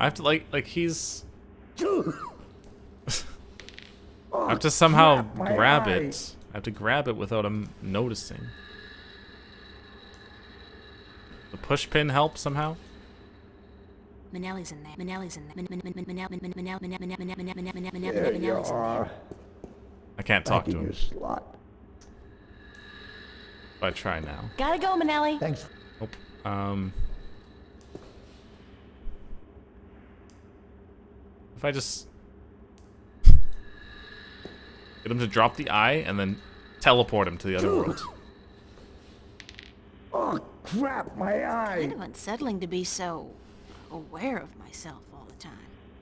have to like he's I have to somehow crap, my grab eye. it. I have to grab it without him noticing. The push pin help somehow? Manelli's in there. Manelli's in there. There you are. I can't talk Back to in him. your slot. If I try now. Gotta go, Manelli. Thanks. Nope. If I just get him to drop the eye and then teleport him to the other world. Oh, crap, my eye. Kind of unsettling to be so aware of myself all the time.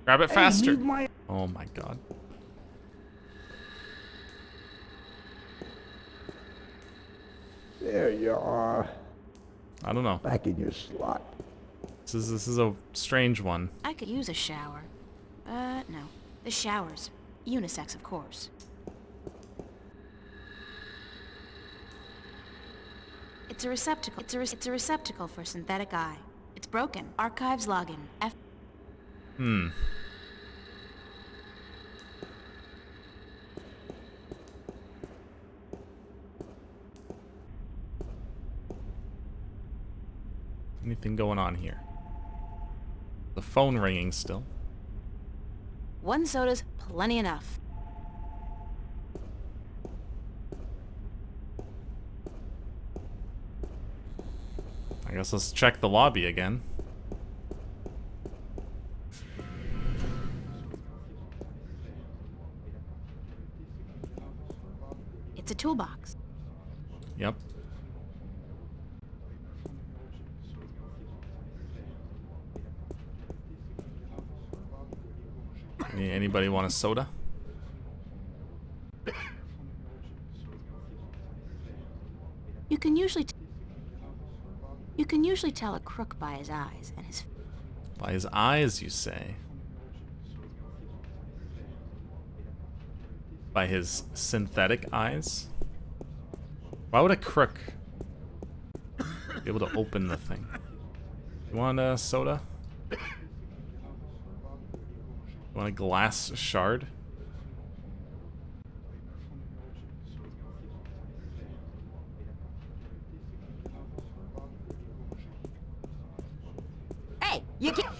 Grab it Hey, faster. leave my... Oh my god. There you are. I don't know. Back in your slot. This is a strange one. I could use a shower. No. The shower's unisex, of course. It's a receptacle. It's a receptacle for synthetic eye. It's broken. Archives login. Anything going on here? The phone ringing still. One soda's plenty enough. I guess let's check the lobby again. It's a toolbox. Yep. Anybody want a soda? You can usually tell a crook by his eyes and his... By his eyes, you say? By his synthetic eyes? Why would a crook be able to open the thing? You want a soda? You want a glass shard? Hey, you can't...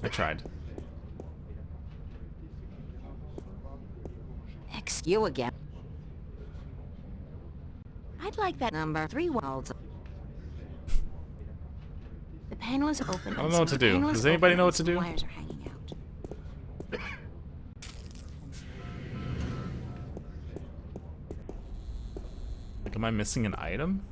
I tried. X. You again. I'd like that Number 3 worlds. The panel is open. I don't know what to do. Does anybody know what to do? Wires are hanging out. Like, am I missing an item?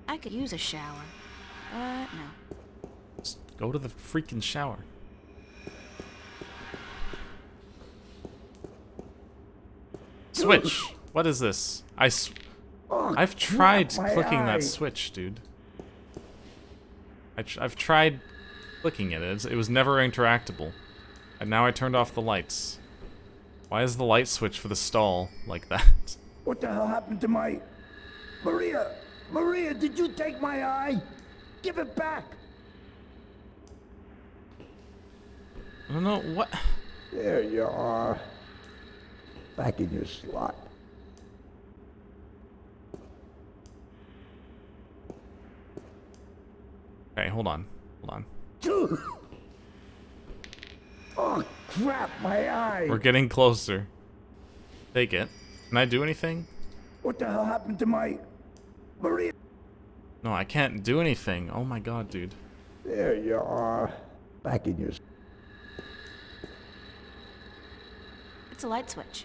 I could use a shower. No. Just go to the freaking shower. Switch. What is this? I've tried clicking that switch, dude. I've tried clicking it. It was never interactable. And now I turned off the lights. Why is the light switch for the stall like that? What the hell happened to my... Maria! Maria, did you take my eye? Give it back! I don't know, what... There you are. Back in your slot. Okay, hold on. Hold on. Dude! Oh, crap, my eye! We're getting closer. Take it. Can I do anything? What the hell happened to my... Maria? No, I can't do anything. Oh my god, dude. There you are. Back in your... It's a light switch.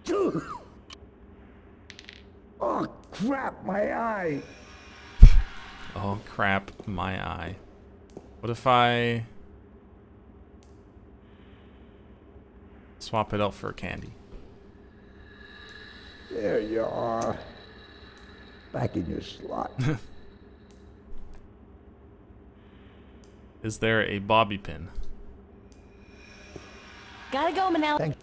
Dude! Oh, crap, my eye! Oh crap, my eye. What if I... swap it out for a candy? There you are. Back in your slot. Is there a bobby pin? Gotta go, Manel. Thank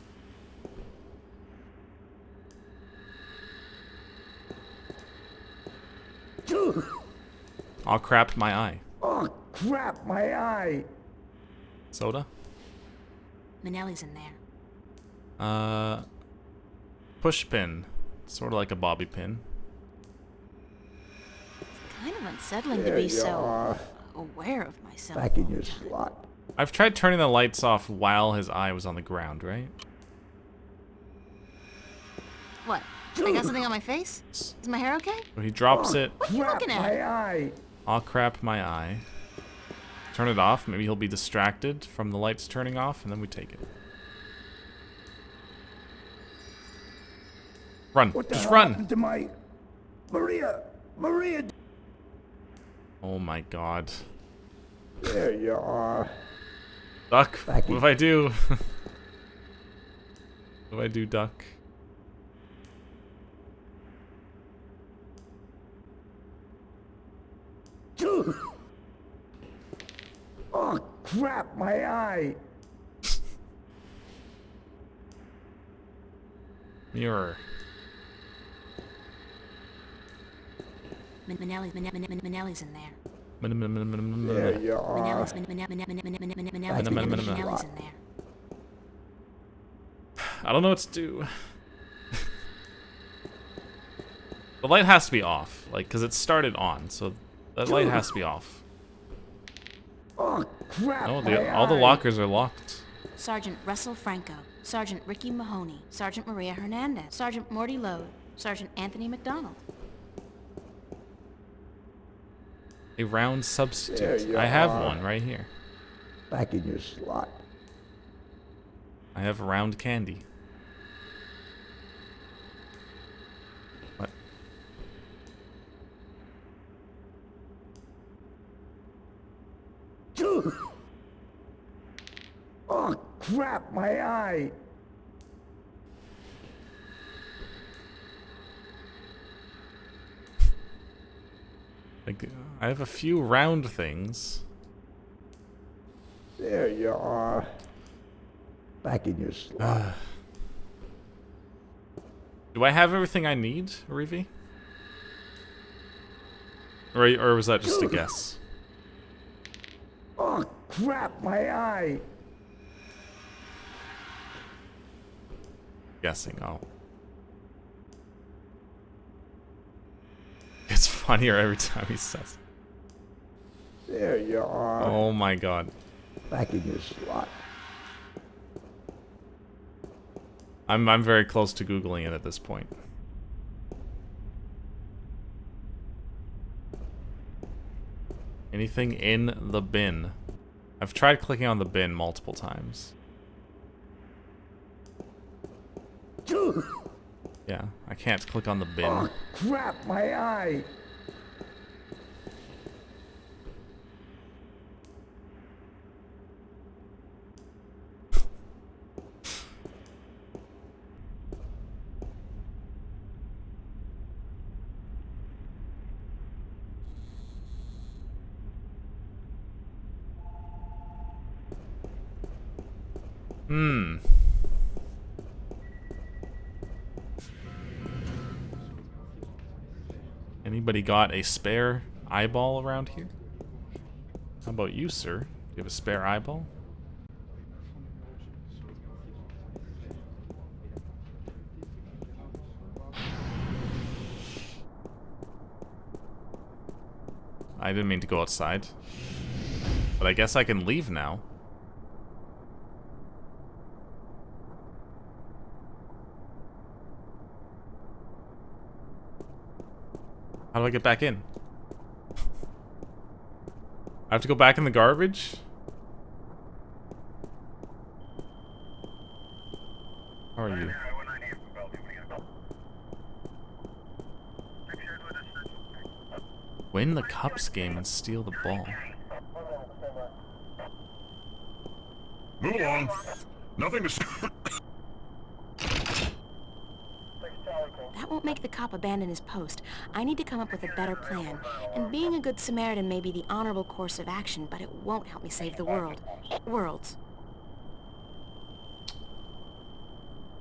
Dude! Oh crap, my eye. Oh, crap, my eye! Soda? Manelli's in there. Push pin. Sort of like a bobby pin. Kind of unsettling There to be you so are. aware of myself. Back in your slot. I've tried turning the lights off while his eye was on the ground, right? What? I got something on my face? Is my hair okay? So he drops it. What are you looking at? My eye! Oh crap, my eye. Turn it off. Maybe he'll be distracted from the lights turning off, and then we take it. Run. What the Just hell run. happened to my... Maria! Maria! Oh my god. There you are. Duck. Back What in- if I do? What do I do, duck? Dude! Oh, crap, my eye! Mirror. Manelli's in there. There you are. Manelli's in there. I don't know what to do. The light has to be off, like, because it started on, so that light has to be off. Oh, crap, No, my all the eye. lockers are locked. Sergeant Russell Franco, Sergeant Ricky Mahoney, Sergeant Maria Hernandez, Sergeant Morty Lode, Sergeant Anthony McDonald. A round There substitute. you I have are. one right here. Back in your slot. I have round candy. What? Dude! Oh, crap, my eye! Like, I have a few round things. There you are. Back in your slot. Do I have everything I need, Rivi? Or was that just a guess? Oh, crap, my eye! guessing. Oh. It's funnier every time he says it. There you are. Oh my god. Back in your slot. I'm very close to Googling it at this point. Anything in the bin? I've tried clicking on the bin multiple times. Yeah, I can't click on the bin. Oh, crap, my eye. Hmm. Anybody got a spare eyeball around here? How about you, sir? Do you have a spare eyeball? I didn't mean to go outside. But I guess I can leave now. How do I get back in? I have to go back in the garbage? How are you? Win the Cups game and steal the ball. Move along. Nothing to... That won't make the cop abandon his post. I need to come up with a better plan. And being a good Samaritan may be the honorable course of action, but it won't help me save the world. Worlds.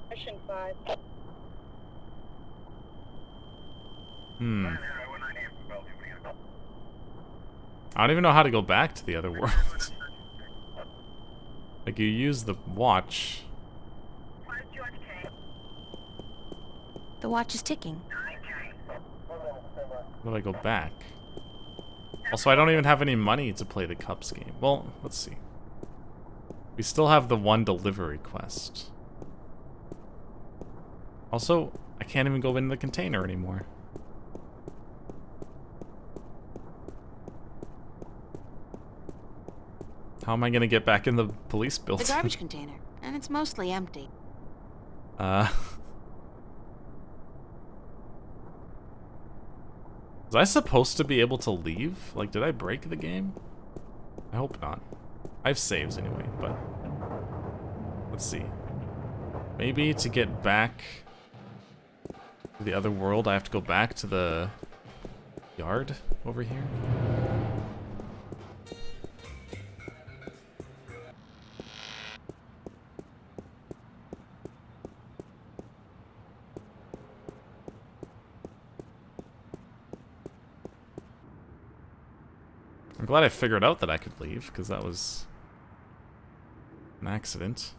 Mission 5. I don't even know how to go back to the other world. Like, you use the watch. The watch is ticking. How do I go back? Also, I don't even have any money to play the Cups game. Well, let's see. We still have the one delivery quest. Also, I can't even go in the container anymore. How am I gonna get back in the police building? The garbage container, and it's mostly empty. Was I supposed to be able to leave? Like, did I break the game? I hope not. I have saves anyway, but... Let's see. Maybe to get back to the other world, I have to go back to the yard over here. I'm glad I figured out that I could leave, because that was an accident.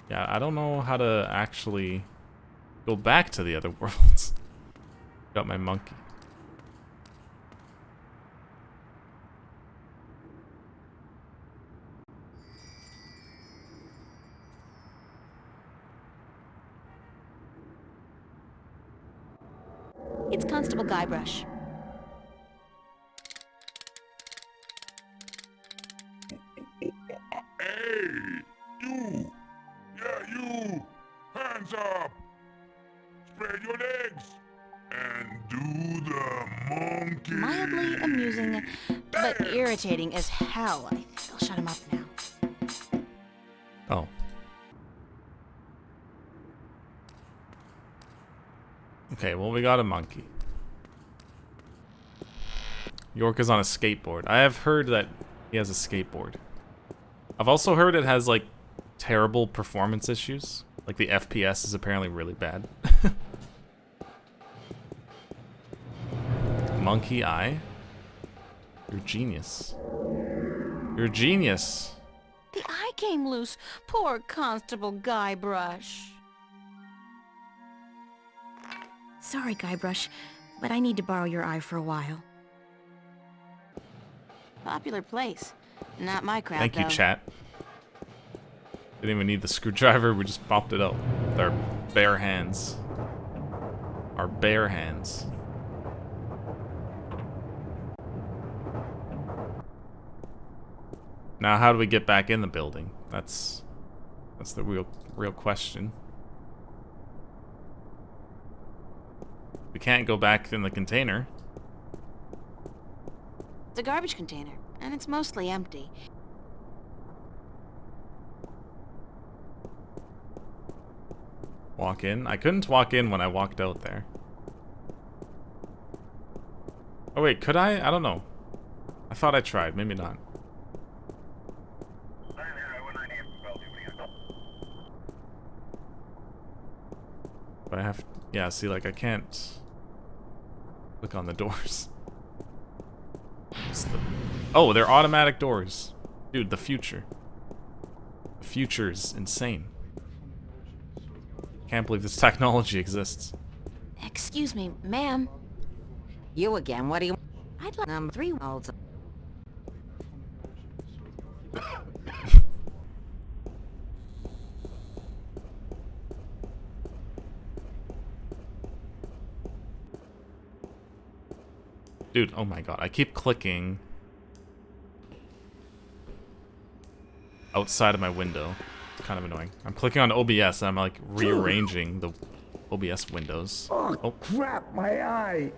Yeah, I don't know how to actually go back to the other worlds. Got my monkey. It's Constable Guybrush. You! Yeah, you! Hands up! Spread your legs! And do the monkey! Mildly amusing, but irritating as hell. I think I'll shut him up now. Oh. Okay, well, we got a monkey. York is on a skateboard. I have heard that he has a skateboard. I've also heard it has, like, terrible performance issues. Like, the FPS is apparently really bad. Monkey eye? You're a genius. You're a genius. The eye came loose. Poor Constable Guybrush. Sorry, Guybrush, but I need to borrow your eye for a while. Popular place. Not my crowd, Thank you, though. chat. Didn't even need the screwdriver, we just popped it out with our bare hands. Our bare hands. Now, how do we get back in the building? That's the real question. We can't go back in the container. It's a garbage container, and it's mostly empty. Walk in? I couldn't walk in when I walked out there. Oh wait, could I? I don't know. I thought I tried, maybe not. But I have, yeah, see, like, I can't click on the doors. Oh, they're automatic doors. Dude, the future. The future's insane. Can't believe this technology exists. Excuse me, ma'am. You again, what do you... I'd like number 3 olds. Dude, oh my god, I keep clicking outside of my window. It's kind of annoying. I'm clicking on OBS and I'm like rearranging the OBS windows. Oh, crap, my eye.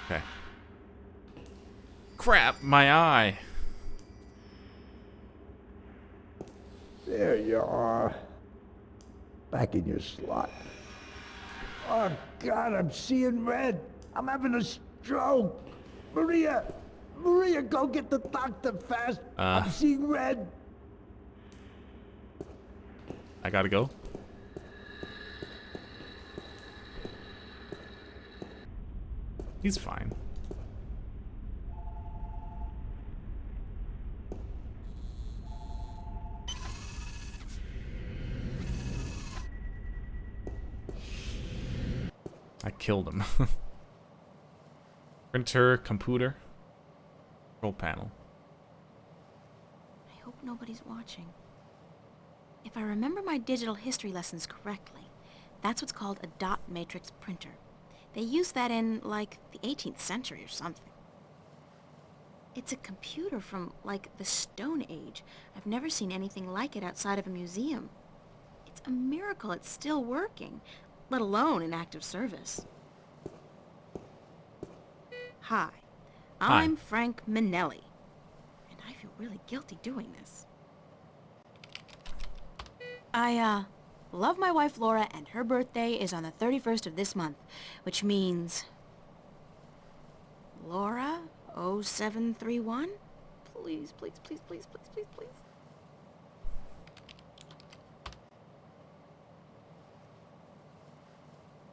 Okay. Crap, my eye. There you are. Back in your slot. Oh, God, I'm seeing red. I'm having a stroke. Maria, go get the doctor fast. I'm seeing red. I gotta go. He's fine. I killed him. Printer, computer, control panel. I hope nobody's watching. If I remember my digital history lessons correctly, that's what's called a dot matrix printer. They used that in, like, the 18th century or something. It's a computer from, like, the Stone Age. I've never seen anything like it outside of a museum. It's a miracle it's still working, let alone in active service. Hi, I'm Frank Minelli, and I feel really guilty doing this. I love my wife Laura, and her birthday is on the 31st of this month, which means... Laura 0731? Please, please, please, please, please, please, please.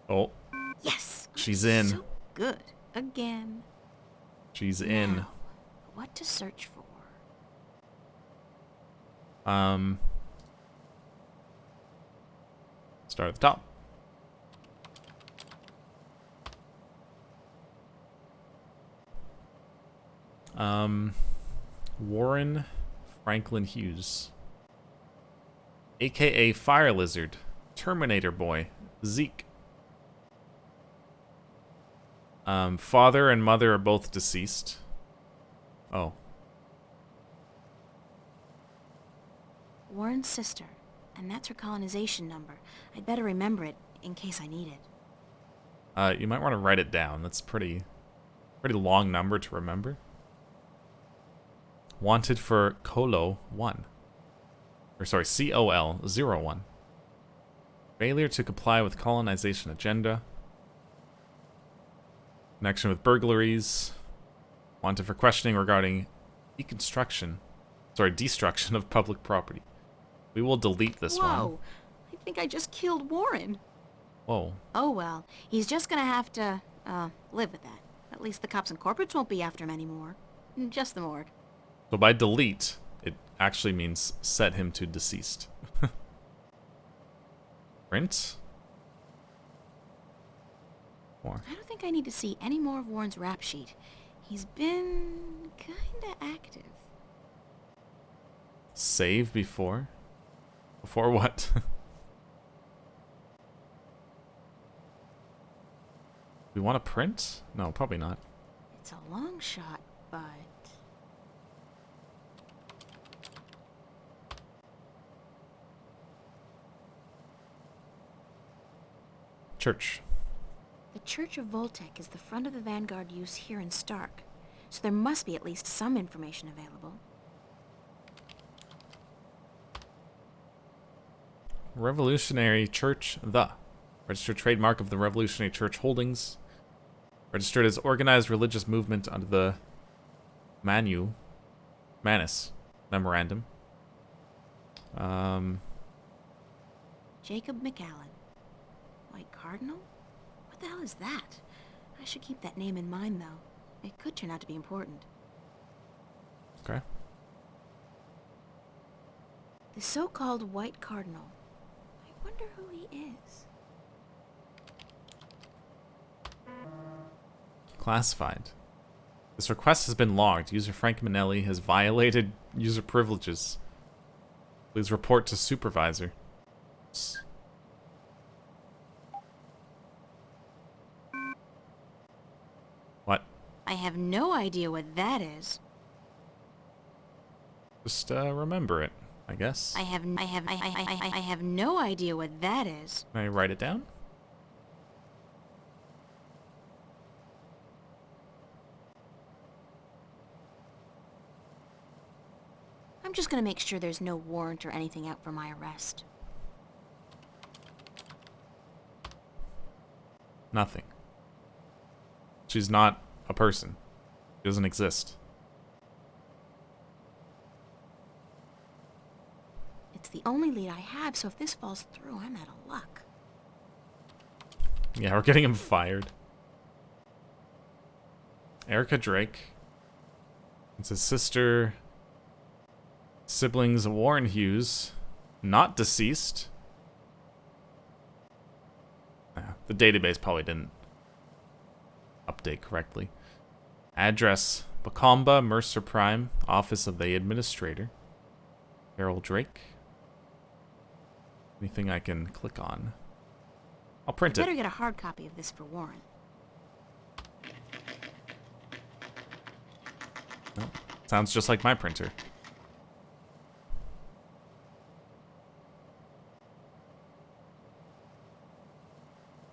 Oh. Yes! She's in. So good. Again. She's in. Now, what to search for? Start at the top. Warren Franklin Hughes, aka Fire Lizard, Terminator Boy, Zeke. Father and mother are both deceased. Oh. Warren's sister, and that's her colonization number. I'd better remember it in case I need it. You might want to write it down. That's pretty long number to remember. Wanted for Colo 1. Or sorry, COL 01. Failure to comply with colonization agenda. Connection with burglaries. Wanted for questioning regarding destruction of public property. We will delete this one. Whoa! I think I just killed Warren. Whoa. Oh well, he's just gonna have to, live with that. At least the cops and corporates won't be after him anymore. Just the morgue. So by delete, it actually means set him to deceased. Print. More. I don't think I need to see any more of Warren's rap sheet. He's been kinda active. Save before? Before what? We want to print? No, probably not. It's a long shot, but... Church. The Church of Voltec is the front of the Vanguard use here in Stark, so there must be at least some information available. Revolutionary Church, the registered trademark of the Revolutionary Church Holdings. Registered as organized religious movement under the Manus Memorandum. Jacob McAllen. White Cardinal? What the hell is that? I should keep that name in mind, though. It could turn out to be important. Okay. The so-called White Cardinal. I wonder who he is. Classified. This request has been logged. User Frank Minelli has violated user privileges. Please report to supervisor. What? I have no idea what that is. Just remember it, I guess. I have no idea what that is. Can I write it down? I'm just gonna make sure there's no warrant or anything out for my arrest. Nothing. She's not a person. She doesn't exist. It's the only lead I have, so if this falls through, I'm out of luck. Yeah, we're getting him fired. Erica Drake. It's his sister. Siblings Warren Hughes. Not deceased. The database probably didn't update correctly. Address: Bacomba, Mercer Prime, Office of the Administrator. Carol Drake. Anything I can click on? I'll print I it. better get a hard copy of this for Warren. No, sounds just like my printer.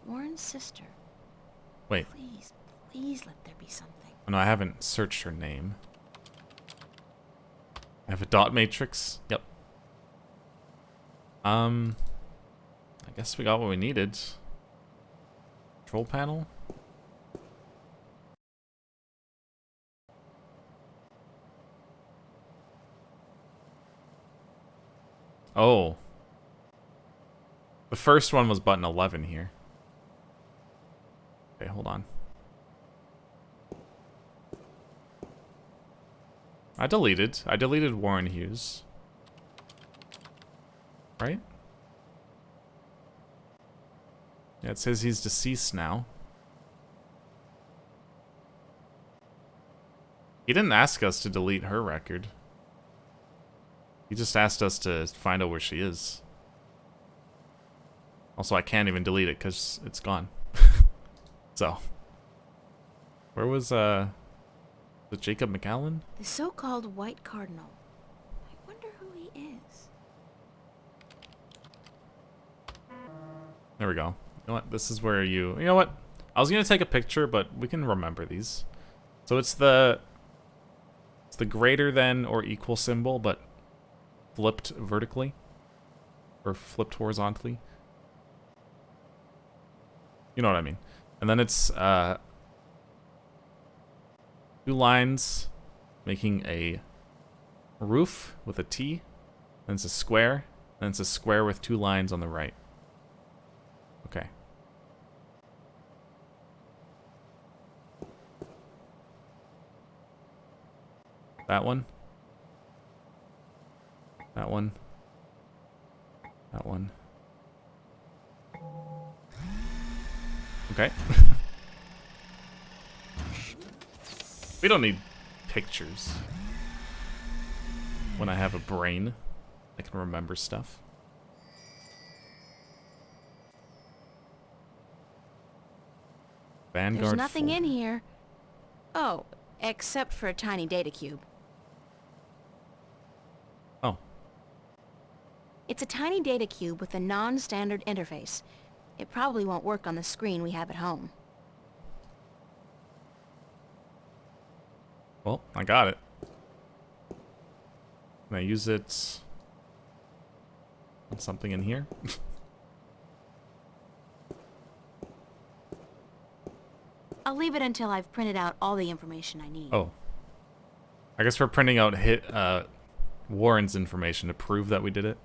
Warren's sister. Wait. Please let there be something. Oh, no, I haven't searched her name. I have a dot matrix. Yep. I guess we got what we needed. Control panel. Oh. The first one was button 11 here. Okay, hold on. I deleted Warren Hughes. Right? Yeah, it says he's deceased now. He didn't ask us to delete her record. He just asked us to find out where she is. Also, I can't even delete it because it's gone. So, where was the Jacob McAllen? The so-called White Cardinal. I wonder who he is. There we go. You know what? This is where you know what? I was gonna take a picture, but we can remember these. So it's the greater than or equal symbol, but flipped vertically or flipped horizontally. You know what I mean? And then it's two lines making a roof with a T. Then it's a square. Then it's a square with two lines on the right. Okay. That one. That one. That one. Okay. We don't need pictures. When I have a brain, I can remember stuff. Vanguard. There's nothing 4. in here. Oh, except for a tiny data cube. Oh. It's a tiny data cube with a non-standard interface. It probably won't work on the screen we have at home. Well, I got it. Can I use it on something in here? I'll leave it until I've printed out all the information I need. Oh. I guess we're printing out Warren's information to prove that we did it.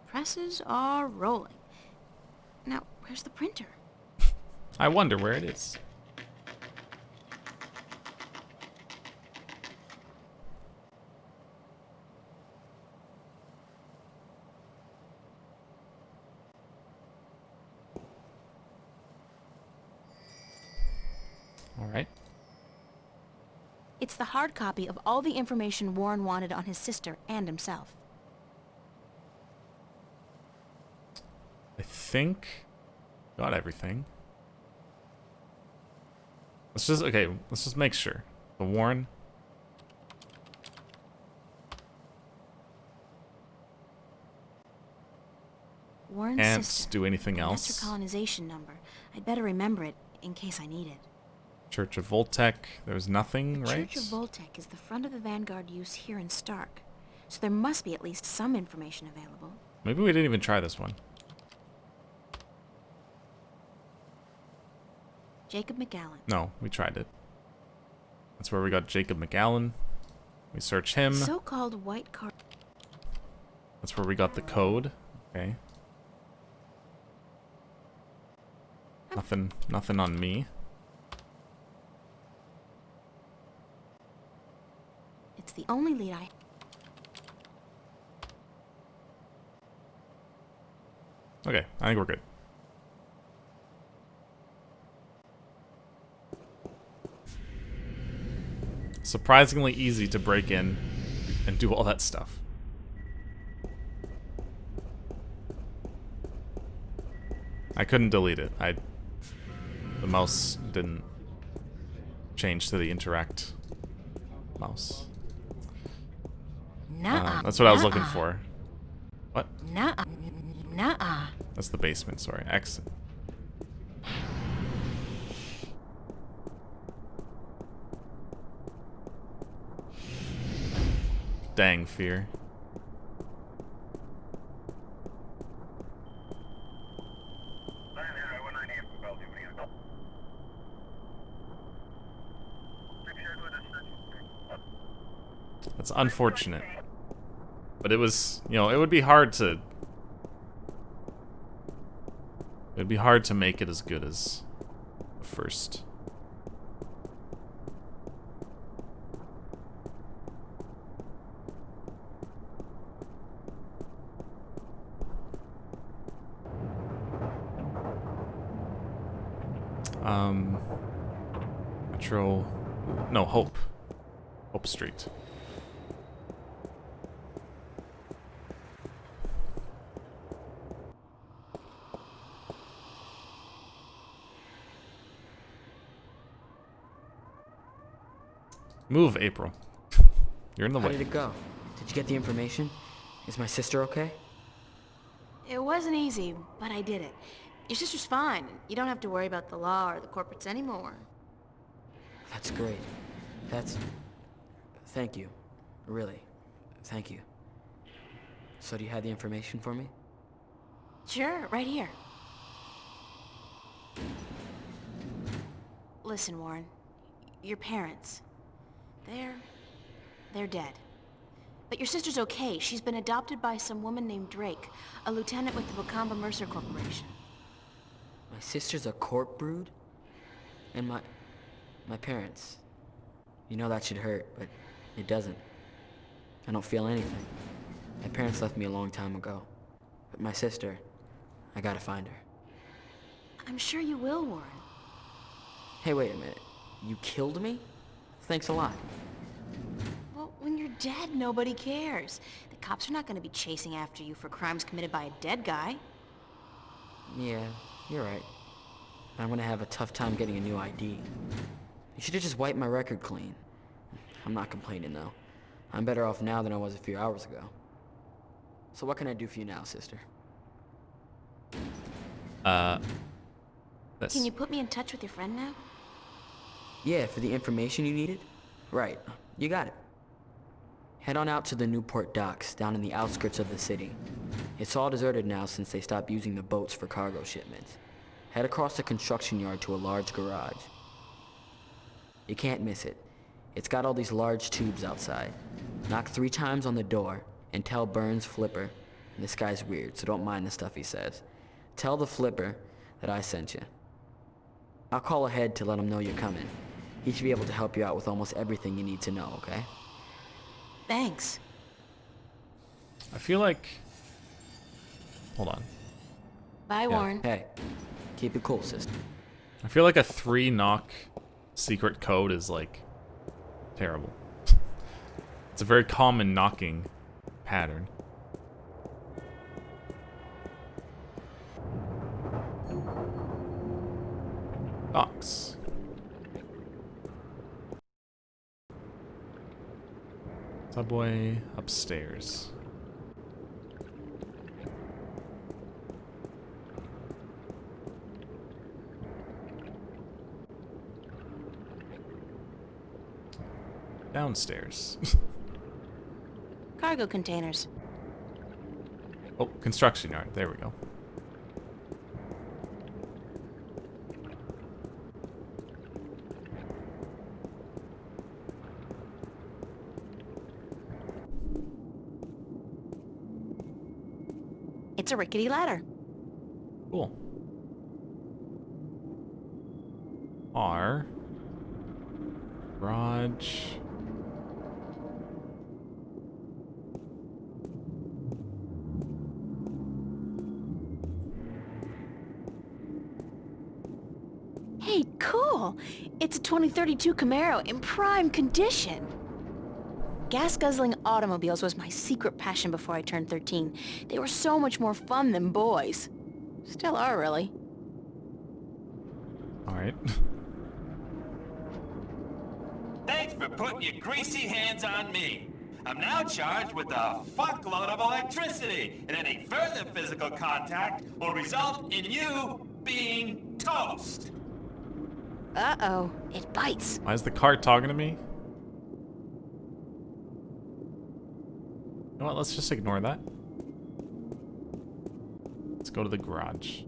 Presses are rolling. Now, where's the printer? I wonder where it is. All right. It's the hard copy of all the information Warren wanted on his sister and himself. I think got everything. Let's just make sure. The Warren. Warren's Can't sister. do anything The else. master colonization number. I'd better remember it in case I need it. Church of Voltec. There's nothing, The right? Church of Voltec is the front of the Vanguard use here in Stark, so there must be at least some information available. Maybe we didn't even try this one. Jacob McAllen. No, we tried it. That's where we got Jacob McAllen. We search him. So-called white card. That's where we got the code. Okay. Nothing on me. It's the only lead I... Okay, I think we're good. Surprisingly easy to break in and do all that stuff. I couldn't delete it. The mouse didn't change to the interact mouse. Nuh-uh. That's what I was looking for. What? Nuh-uh. Nuh-uh. That's the basement, sorry. Exit. Dang, fear. That's unfortunate. But it was, you know, it would be hard to... It'd be hard to make it as good as the first. Metro... No, Hope. Hope Street. Move, April. You're in the way. How did it go? Did you get the information? Is my sister okay? It wasn't easy, but I did it. Your sister's fine. You don't have to worry about the law or the corporates anymore. That's great. Thank you. Really. Thank you. So do you have the information for me? Sure, right here. Listen, Warren. Your parents. They're dead. But your sister's okay. She's been adopted by some woman named Drake, a lieutenant with the Wakamba Mercer Corporation. My sister's a corp brood? And My parents. You know that should hurt, but it doesn't. I don't feel anything. My parents left me a long time ago. But my sister, I gotta find her. I'm sure you will, Warren. Hey, wait a minute. You killed me? Thanks a lot. Well, when you're dead, nobody cares. The cops are not going to be chasing after you for crimes committed by a dead guy. Yeah, you're right. I'm gonna have a tough time getting a new ID. You should have just wiped my record clean. I'm not complaining, though. I'm better off now than I was a few hours ago. So what can I do for you now, sister? Can you put me in touch with your friend now? Yeah, for the information you needed? Right, you got it. Head on out to the Newport docks, down in the outskirts of the city. It's all deserted now since they stopped using the boats for cargo shipments. Head across the construction yard to a large garage. You can't miss it. It's got all these large tubes outside. Knock 3 times on the door and tell Burns Flipper, and this guy's weird, so don't mind the stuff he says. Tell the Flipper that I sent you. I'll call ahead to let him know you're coming. He should be able to help you out with almost everything you need to know, okay? Thanks. I feel like... Hold on. Bye, Warren. Hey, keep it cool, sister. I feel like a 3-knock secret code is, like, terrible. It's a very common knocking pattern. Docks. Subway upstairs. Downstairs. Cargo containers. Oh, construction yard. There we go. It's a rickety ladder. Cool. R. Garage. Hey, cool! It's a 2032 Camaro in prime condition. Gas-guzzling automobiles was my secret passion before I turned 13. They were so much more fun than boys. Still are, really. Alright. Thanks for putting your greasy hands on me. I'm now charged with a fuckload of electricity, and any further physical contact will result in you being toast. Uh-oh, it bites. Why is the car talking to me? You know what, let's just ignore that. Let's go to the garage.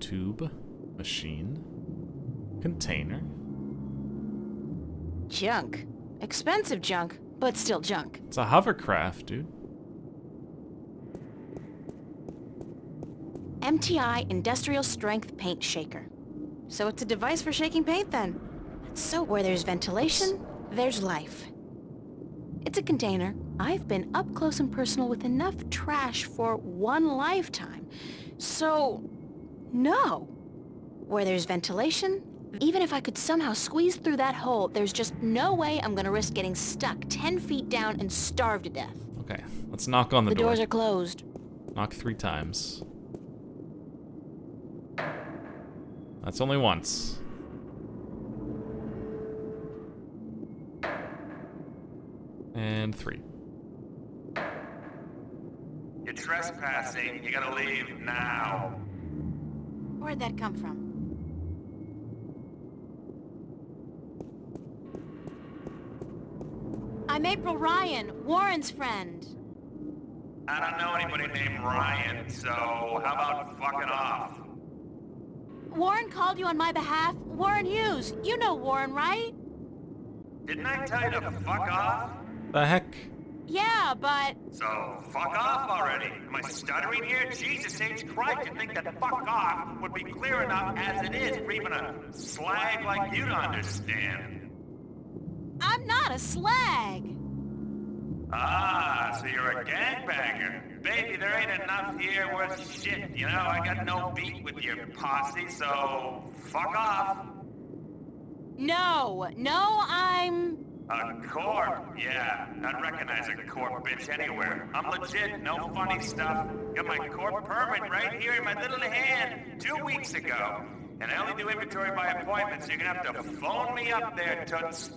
Tube, machine, container. Junk. Expensive junk, but still junk. It's a hovercraft, dude. MTI Industrial Strength Paint Shaker. So it's a device for shaking paint then. So where there's ventilation, there's life. It's a container. I've been up close and personal with enough trash for one lifetime. So, no. Where there's ventilation, even if I could somehow squeeze through that hole, there's just no way I'm gonna risk getting stuck 10 feet down and starve to death. Okay, let's knock on the door. The doors are closed. Knock 3 times. That's only once. And 3. You're trespassing. You gotta leave now. Where'd that come from? I'm April Ryan, Warren's friend. I don't know anybody named Ryan, so how about fucking off? Warren called you on my behalf. Warren Hughes. You know Warren, right? Didn't I tell you to fuck off? The heck? Yeah, but... So, fuck off already. Am I stuttering here? Jesus H. Christ, you'd think that fuck off would be clear enough as it is for even a slag like you to understand. I'm not a slag. Ah, so you're a gangbanger. Baby, there ain't enough here worth shit, you know? I got no beat with your posse, so fuck off. No, I'm... A corp? Yeah, I'd recognize a corp bitch anywhere. I'm legit, no funny stuff. Got my corp permit right here in my little hand 2 weeks ago. And I only do inventory by appointment, so you're gonna have to phone me up there, toots.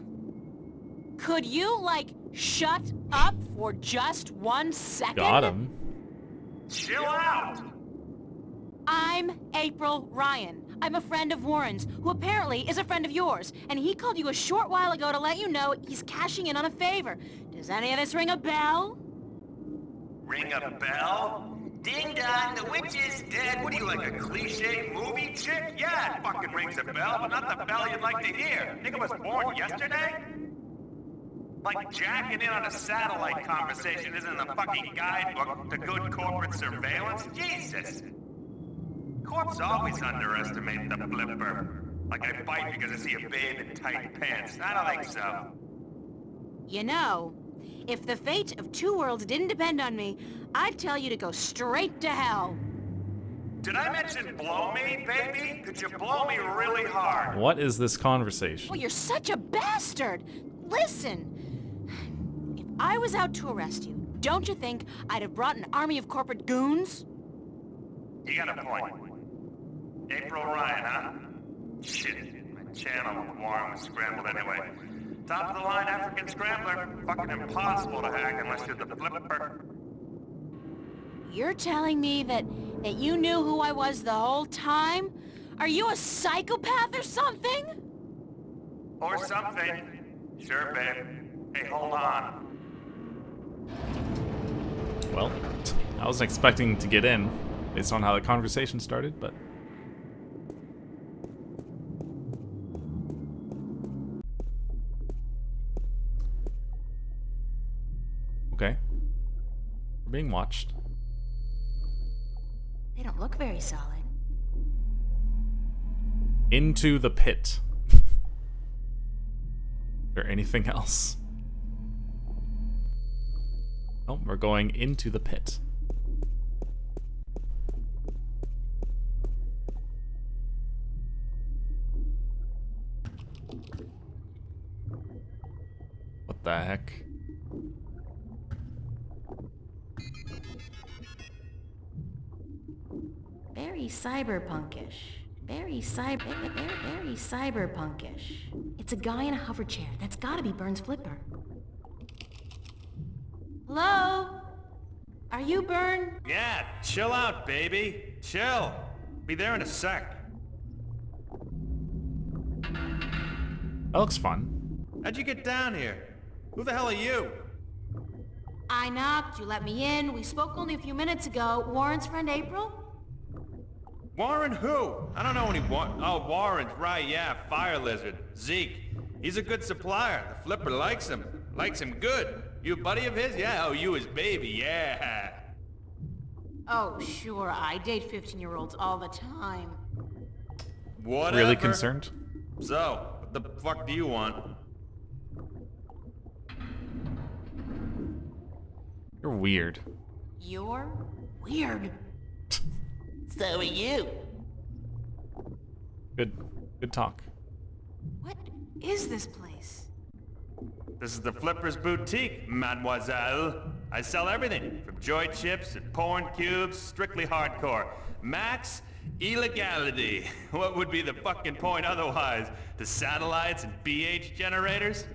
Could you, like, shut up for just 1 second? Got him. Chill out! I'm April Ryan. I'm a friend of Warren's, who apparently is a friend of yours, and he called you a short while ago to let you know he's cashing in on a favor. Does any of this ring a bell? Ring a bell? Ding dong, the witch is dead. What are you, like a cliche movie chick? Yeah, it fucking rings a bell, but not the bell you'd like to hear. Nigga was born yesterday? Like jacking in on a satellite conversation isn't in the fucking guidebook to good corporate surveillance? Jesus! Corps always underestimate the flipper. Like I bite because I see a babe in tight pants. I don't think so. You know, if the fate of 2 worlds didn't depend on me, I'd tell you to go straight to hell. Did I mention blow me, baby? Could you blow me really hard? What is this conversation? Oh, you're such a bastard! Listen, if I was out to arrest you, don't you think I'd have brought an army of corporate goons? You got a point. April Ryan, huh? Shit, my channel with Warren was scrambled anyway. Top of the line African scrambler. Fucking impossible to hack unless you're the flipper. You're telling me that you knew who I was the whole time? Are you a psychopath or something? Or something. Sure, babe. Hey, hold on. Well, I wasn't expecting to get in based on how the conversation started, but... Okay. We're being watched. They don't look very solid. Into the pit. Is there anything else? Oh, we're going into the pit. What the heck? Very cyberpunkish. Very cyberpunkish. It's a guy in a hover chair. That's gotta be Burns' flipper. Hello? Are you Byrne? Yeah, chill out, baby. Chill. Be there in a sec. That looks fun. How'd you get down here? Who the hell are you? I knocked, you let me in. We spoke only a few minutes ago. Warren's friend April? Warren who? I don't know any Oh, Warren, right, yeah, Fire Lizard. Zeke. He's a good supplier. The flipper likes him. Likes him good. You a buddy of his? Yeah, oh, you his baby, yeah. Oh, sure, I date 15-year-olds all the time. Whatever. Really concerned? So, what the fuck do you want? You're weird. You're weird. So are you. Good talk. What is this place? This is the Flipper's Boutique, mademoiselle. I sell everything, from joy chips and porn cubes, strictly hardcore. Max illegality. What would be the fucking point otherwise? To satellites and BH generators?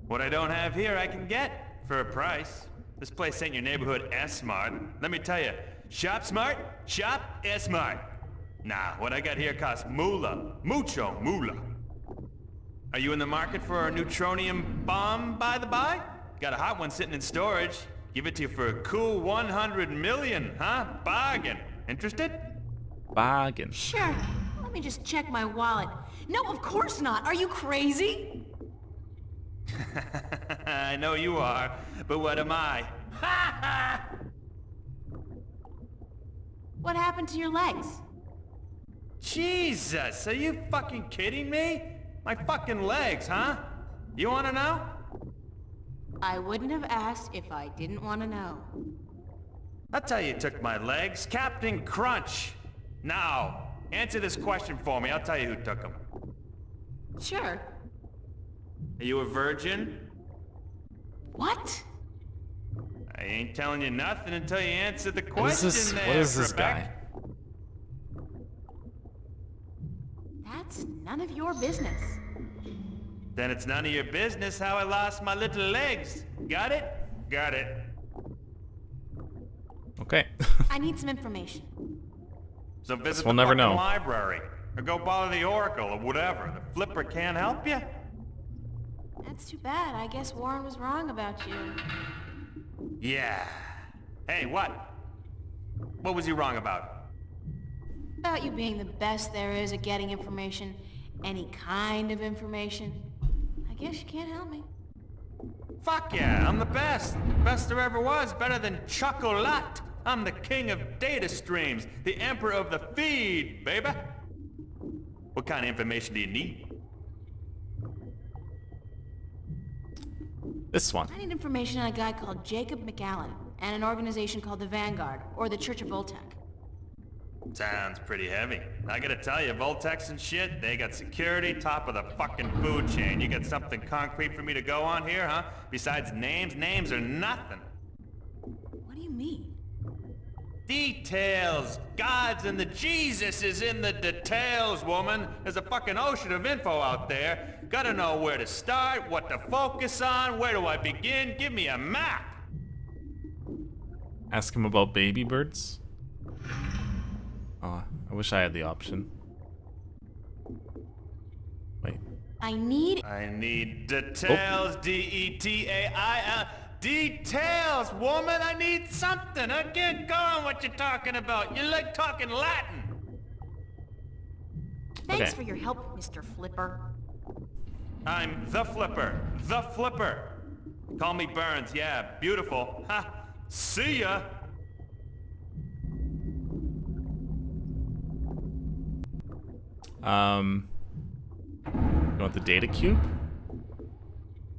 What I don't have here, I can get for a price. This place ain't your neighborhood S-Mart. Let me tell you, shop smart, shop S-Mart. Nah, what I got here costs moolah. Mucho moolah. Are you in the market for a neutronium bomb, by the by? Got a hot one sitting in storage. Give it to you for a cool 100 million, huh? Bargain. Interested? Bargain. Sure. Let me just check my wallet. No, of course not. Are you crazy? I know you are, but what am I? What happened to your legs? Jesus, are you fucking kidding me? My fucking legs, huh? You wanna know? I wouldn't have asked if I didn't want to know. I'll tell you who took my legs. Captain Crunch. Now, answer this question for me. I'll tell you who took them. Sure. Are you a virgin? What? I ain't telling you nothing until you answer the question. What is this guy? That's none of your business. Then it's none of your business how I lost my little legs. Got it? Got it. Okay. I need some information. So visit we'll the never fucking know. library. Or go bother the Oracle or whatever. The Flipper can't help you? That's too bad. I guess Warren was wrong about you. Yeah. Hey, what? What was he wrong about? About you being the best there is at getting information. Any kind of information. I guess you can't help me. Fuck yeah, I'm the best. Best there ever was. Better than Chocolat. I'm the king of data streams. The emperor of the feed, baby. What kind of information do you need? This one. I need information on a guy called Jacob McAllen and an organization called the Vanguard, or the Church of Voltec. Sounds pretty heavy. I gotta tell you, Voltex and shit, they got security top of the fucking food chain. You got something concrete for me to go on here, huh? Besides names? Names are nothing. What do you mean? Details! Gods and the Jesus is in the details, woman. There's a fucking ocean of info out there. Gotta know where to start, what to focus on, where do I begin? Give me a map! Ask him about baby birds. Oh, I wish I had the option. Wait. I need details. D-E-T-A-I-L. Details, woman. I need something. I can't go on what you're talking about. You like talking Latin. Thanks Okay. for your help, Mr. Flipper. I'm the Flipper. The Flipper. Call me Burns. Yeah, beautiful. Ha. See ya. You want the data cube?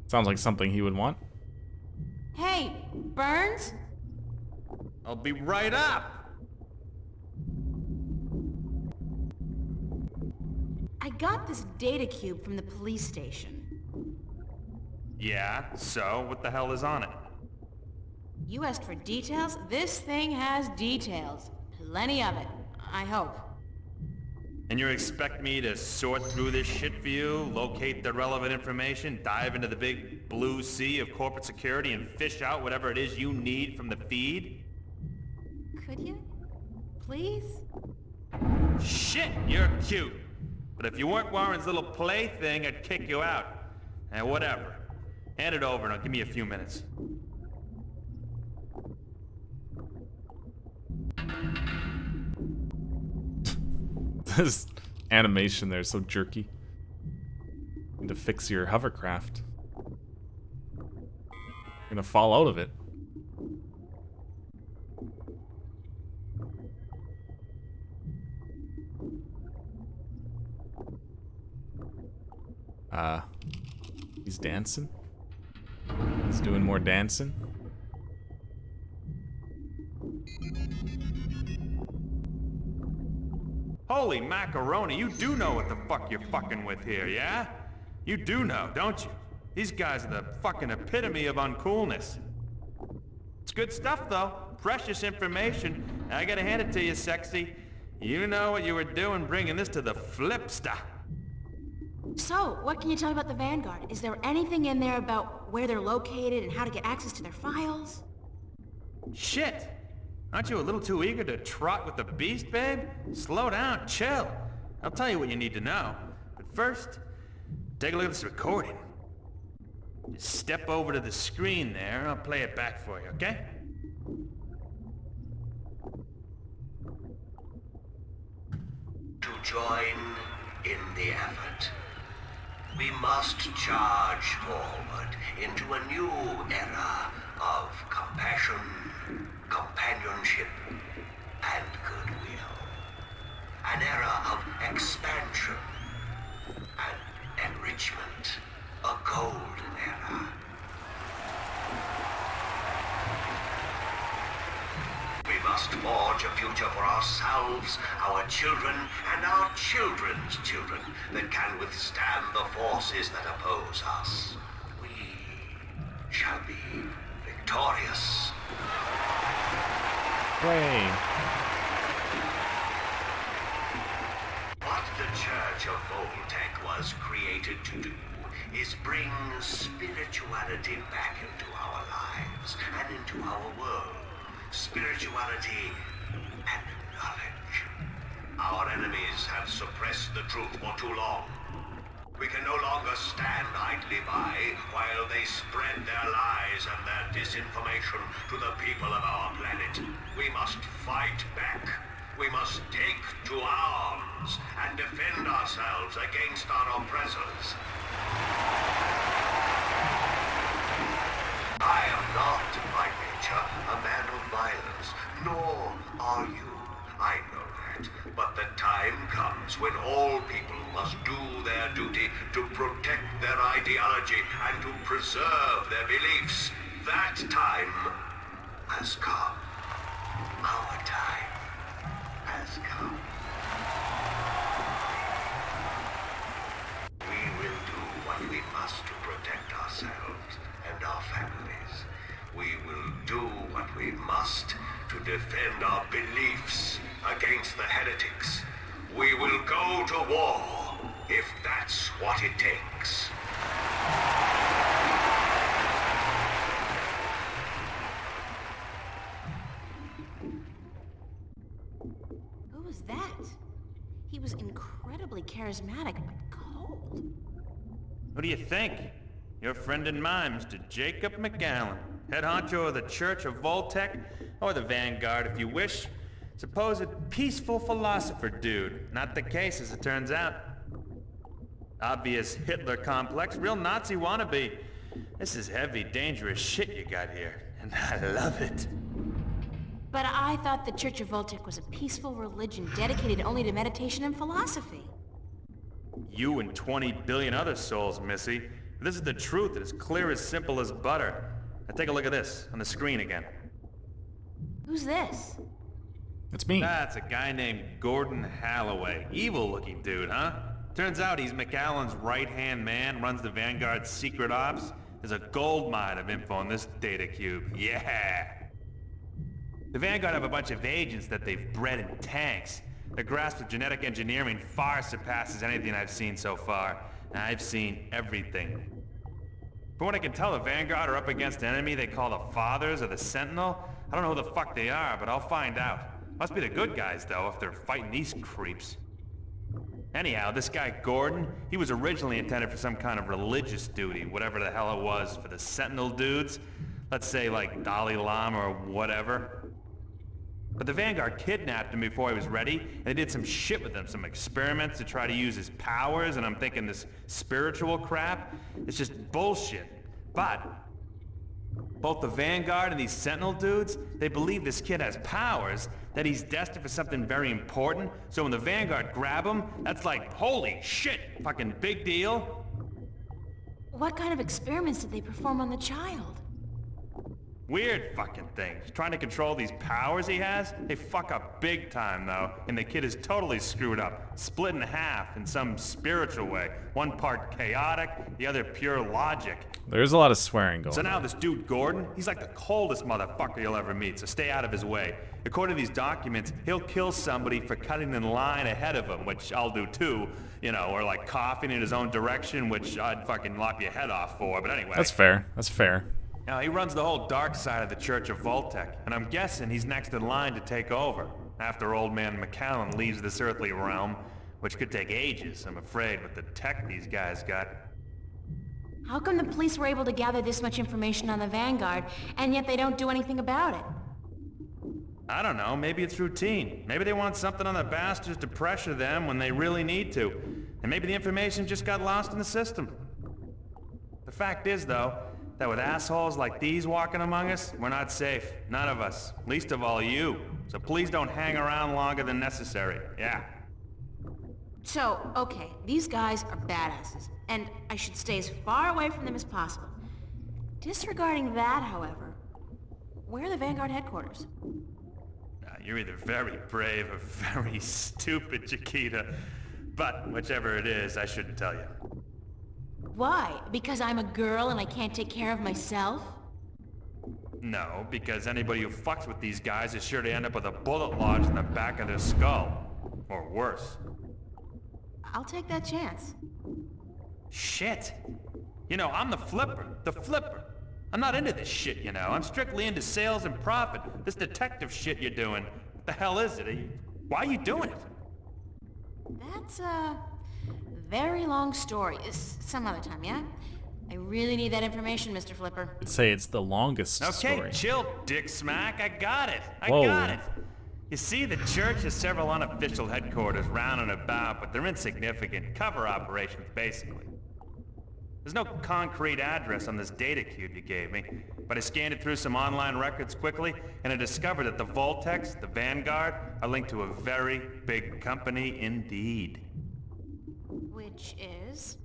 Sounds like something he would want. Hey, Burns? I'll be right up. I got this data cube from the police station. Yeah, so what the hell is on it? You asked for details? This thing has details. Plenty of it. I hope. And you expect me to sort through this shit for you, locate the relevant information, dive into the big blue sea of corporate security, and fish out whatever it is you need from the feed? Could you? Please? Shit, you're cute. But if you weren't Warren's little plaything, I'd kick you out. And whatever. Hand it over and give me a few minutes. This animation there is so jerky. Need to fix your hovercraft. You're gonna fall out of it. He's dancing. He's doing more dancing. Holy macaroni, you do know what the fuck you're fucking with here, yeah? You do know, don't you? These guys are the fucking epitome of uncoolness. It's good stuff, though. Precious information. I gotta hand it to you, sexy. You know what you were doing bringing this to the Flipster. So, what can you tell me about the Vanguard? Is there anything in there about where they're located and how to get access to their files? Shit! Aren't you a little too eager to trot with the beast, babe? Slow down, chill. I'll tell you what you need to know. But first, take a look at this recording. Just step over to the screen there, and I'll play it back for you, okay? To join in the effort. We must charge forward into a new era of compassion, companionship, and goodwill. An era of expansion and enrichment. A golden era. We must forge a future for ourselves, our children, and our children's children that can withstand the forces that oppose us. We shall be victorious. Hooray. What the Church of Voltec was created to do is bring spirituality back into our lives and into our world. Spirituality and knowledge. Our enemies have suppressed the truth for too long. We can no longer stand idly by while they spread their lies and their disinformation to the people of our planet. We must fight back. We must take to arms and defend ourselves against our oppressors. I am not, by nature, a man of violence, nor are you. I know that. But the time comes when all people must do their duty to protect their ideology and to preserve their beliefs. That time has come. Our time has come. We will do what we must to protect ourselves and our families. We will do what we must to defend our beliefs against the heretics. We will go to war if that's what it takes. Who was that? He was incredibly charismatic, but cold. Who do you think? Your friend and mine, Mr. Jacob McAllen, head honcho of the Church of Voltec, or the Vanguard if you wish. Supposed peaceful philosopher dude. Not the case, as it turns out. Obvious Hitler complex, real Nazi wannabe. This is heavy, dangerous shit you got here, and I love it. But I thought the Church of Voltec was a peaceful religion dedicated only to meditation and philosophy. You and 20 billion other souls, Missy. This is the truth. It's clear as simple as butter. Now take a look at this, on the screen again. Who's this? It's me. That's a guy named Gordon Halloway. Evil-looking dude, huh? Turns out he's McAllen's right-hand man, runs the Vanguard's secret ops. There's a gold mine of info in this data cube. Yeah! The Vanguard have a bunch of agents that they've bred in tanks. Their grasp of genetic engineering far surpasses anything I've seen so far. I've seen everything. From what I can tell, the Vanguard are up against an enemy they call the Fathers or the Sentinel. I don't know who the fuck they are, but I'll find out. Must be the good guys, though, if they're fighting these creeps. Anyhow, this guy Gordon, he was originally intended for some kind of religious duty, whatever the hell it was, for the Sentinel dudes. Let's say, like, Dalai Lama or whatever. But the Vanguard kidnapped him before he was ready, and they did some shit with him, some experiments to try to use his powers, and I'm thinking this spiritual crap, it's just bullshit. But both the Vanguard and these Sentinel dudes, they believe this kid has powers, that he's destined for something very important, so when the Vanguard grab him, that's like, holy shit, fucking big deal. What kind of experiments did they perform on the child? Weird fucking things. Trying to control these powers he has? They fuck up big time, though, and the kid is totally screwed up, split in half in some spiritual way. One part chaotic, the other pure logic. There's a lot of swearing going on. So now this dude Gordon, he's like the coldest motherfucker you'll ever meet, so stay out of his way. According to these documents, he'll kill somebody for cutting in line ahead of him, which I'll do too, you know, or like coughing in his own direction, which I'd fucking lop your head off for, but anyway. That's fair. That's fair. Now, he runs the whole dark side of the Church of Voltec, and I'm guessing he's next in line to take over, after old man McAllen leaves this earthly realm, which could take ages, I'm afraid, with the tech these guys got. How come the police were able to gather this much information on the Vanguard, and yet they don't do anything about it? I don't know, maybe it's routine. Maybe they want something on the bastards to pressure them when they really need to. And maybe the information just got lost in the system. The fact is, though, that with assholes like these walking among us, we're not safe. None of us. Least of all you. So please don't hang around longer than necessary. Yeah. So, okay, these guys are badasses, and I should stay as far away from them as possible. Disregarding that, however, where are the Vanguard headquarters? You're either very brave or very stupid, Chiquita. But whichever it is, I shouldn't tell you. Why? Because I'm a girl and I can't take care of myself? No, because anybody who fucks with these guys is sure to end up with a bullet lodged in the back of their skull. Or worse. I'll take that chance. Shit. You know, I'm the flipper. The flipper. I'm not into this shit, you know. I'm strictly into sales and profit. This detective shit you're doing. What the hell is it? Why are you doing it? That's a very long story. Some other time, yeah? I really need that information, Mr. Flipper. I'd say it's the longest story. Okay, chill, Dick Smack. I got it. I Whoa. got it. You see, the church has several unofficial headquarters round and about, but they're insignificant. Cover operations, basically. There's no concrete address on this data cube you gave me, but I scanned it through some online records quickly, and I discovered that the Voltex, the Vanguard, are linked to a very big company indeed. Which is?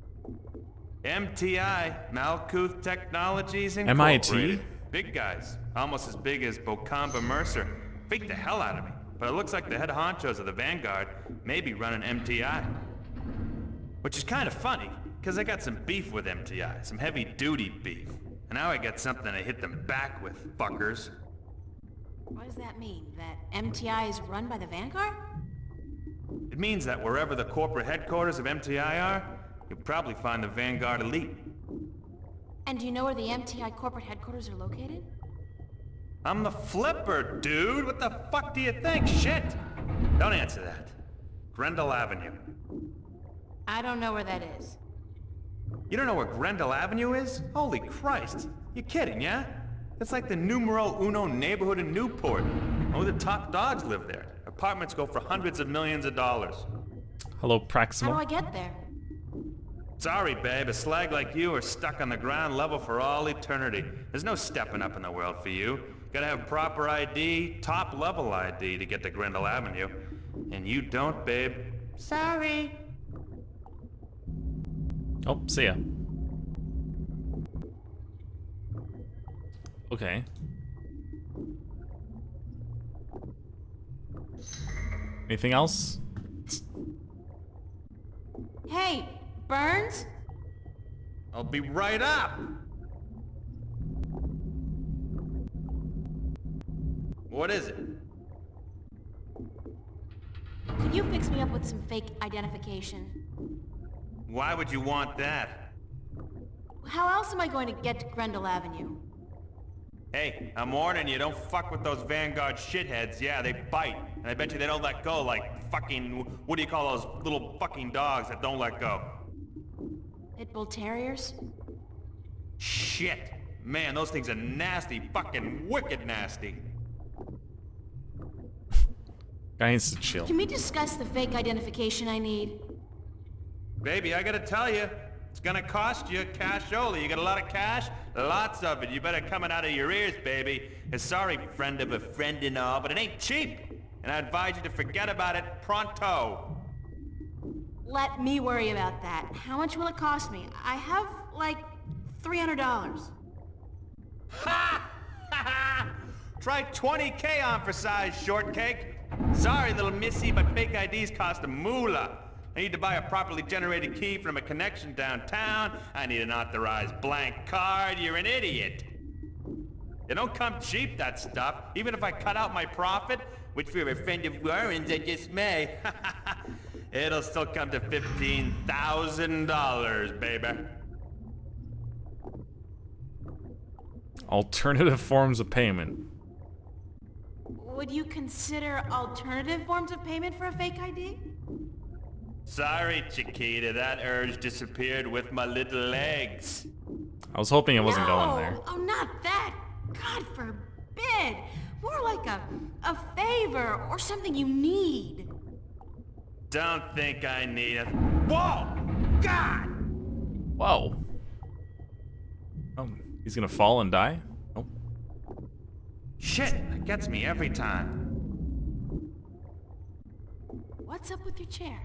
MTI, Malkuth Technologies MIT? Incorporated. Big guys, almost as big as Bocamba Mercer. Freaked the hell out of me, but it looks like the head honchos of the Vanguard may be running MTI. Which is kind of funny, because I got some beef with MTI, some heavy-duty beef. And now I got something to hit them back with, fuckers. What does that mean? That MTI is run by the Vanguard? It means that wherever the corporate headquarters of MTI are, you'll probably find the Vanguard elite. And do you know where the MTI corporate headquarters are located? I'm the flipper, dude! What the fuck do you think? Shit! Don't answer that. Grendel Avenue. I don't know where that is. You don't know where Grendel Avenue is? Holy Christ. You're kidding, yeah? It's like the numero uno neighborhood in Newport. Only the top dogs live there. Apartments go for hundreds of millions of dollars. Hello, How Proximal. do I get there? Sorry, babe. A slag like you are stuck on the ground level for all eternity. There's no stepping up in the world for you. Gotta have proper ID, top-level ID to get to Grendel Avenue. And you don't, babe. Sorry. Oh, see ya. Okay. Anything else? Hey, Burns? I'll be right up. What is it? Could you fix me up with some fake identification? Why would you want that? How else am I going to get to Grendel Avenue? Hey, I'm warning you, don't fuck with those Vanguard shitheads. Yeah, they bite. And I bet you they don't let go like fucking... What do you call those little fucking dogs that don't let go? Pit Bull Terriers? Shit. Man, those things are nasty. Fucking wicked nasty. Guy needs to chill. Can we discuss the fake identification I need? Baby, I gotta tell you, it's gonna cost you cashola. You got a lot of cash? Lots of it. You better come it out of your ears, baby. Sorry, friend of a friend and all, but it ain't cheap. And I advise you to forget about it pronto. Let me worry about that. How much will it cost me? I have, like, $300. Ha! Try 20K on for size, shortcake. Sorry, little missy, but fake IDs cost a moolah. I need to buy a properly generated key from a connection downtown. I need an authorized blank card. You're an idiot. It don't come cheap, that stuff. Even if I cut out my profit, which for a friend of Warren's I just may, it'll still come to $15,000, baby. Alternative forms of payment. Would you consider alternative forms of payment for a fake ID? Sorry, Chiquita, that urge disappeared with my little legs. I was hoping it wasn't going there. Oh, not that. God forbid. More like a favor or something you need. Don't think I need it. Whoa! God! Whoa. Oh, he's gonna fall and die? Oh. Shit, that gets me every time. What's up with your chair?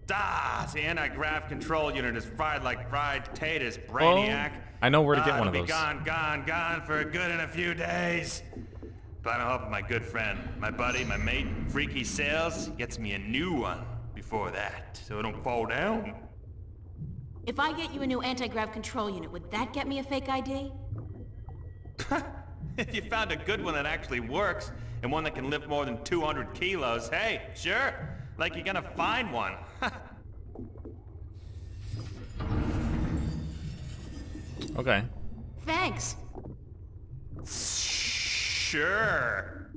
The anti-grav control unit is fried like fried potatoes, brainiac. I know where to get one It'll of be those. gone for good in a few days. But I'm hoping my good friend, my buddy, my mate, Freaky Sales, gets me a new one before that, so it don't fall down. If I get you a new anti-grav control unit, would that get me a fake ID? If you found a good one that actually works, and one that can lift more than 200 kilos, hey, sure. Like you're gonna find one. Okay. Thanks. Sure.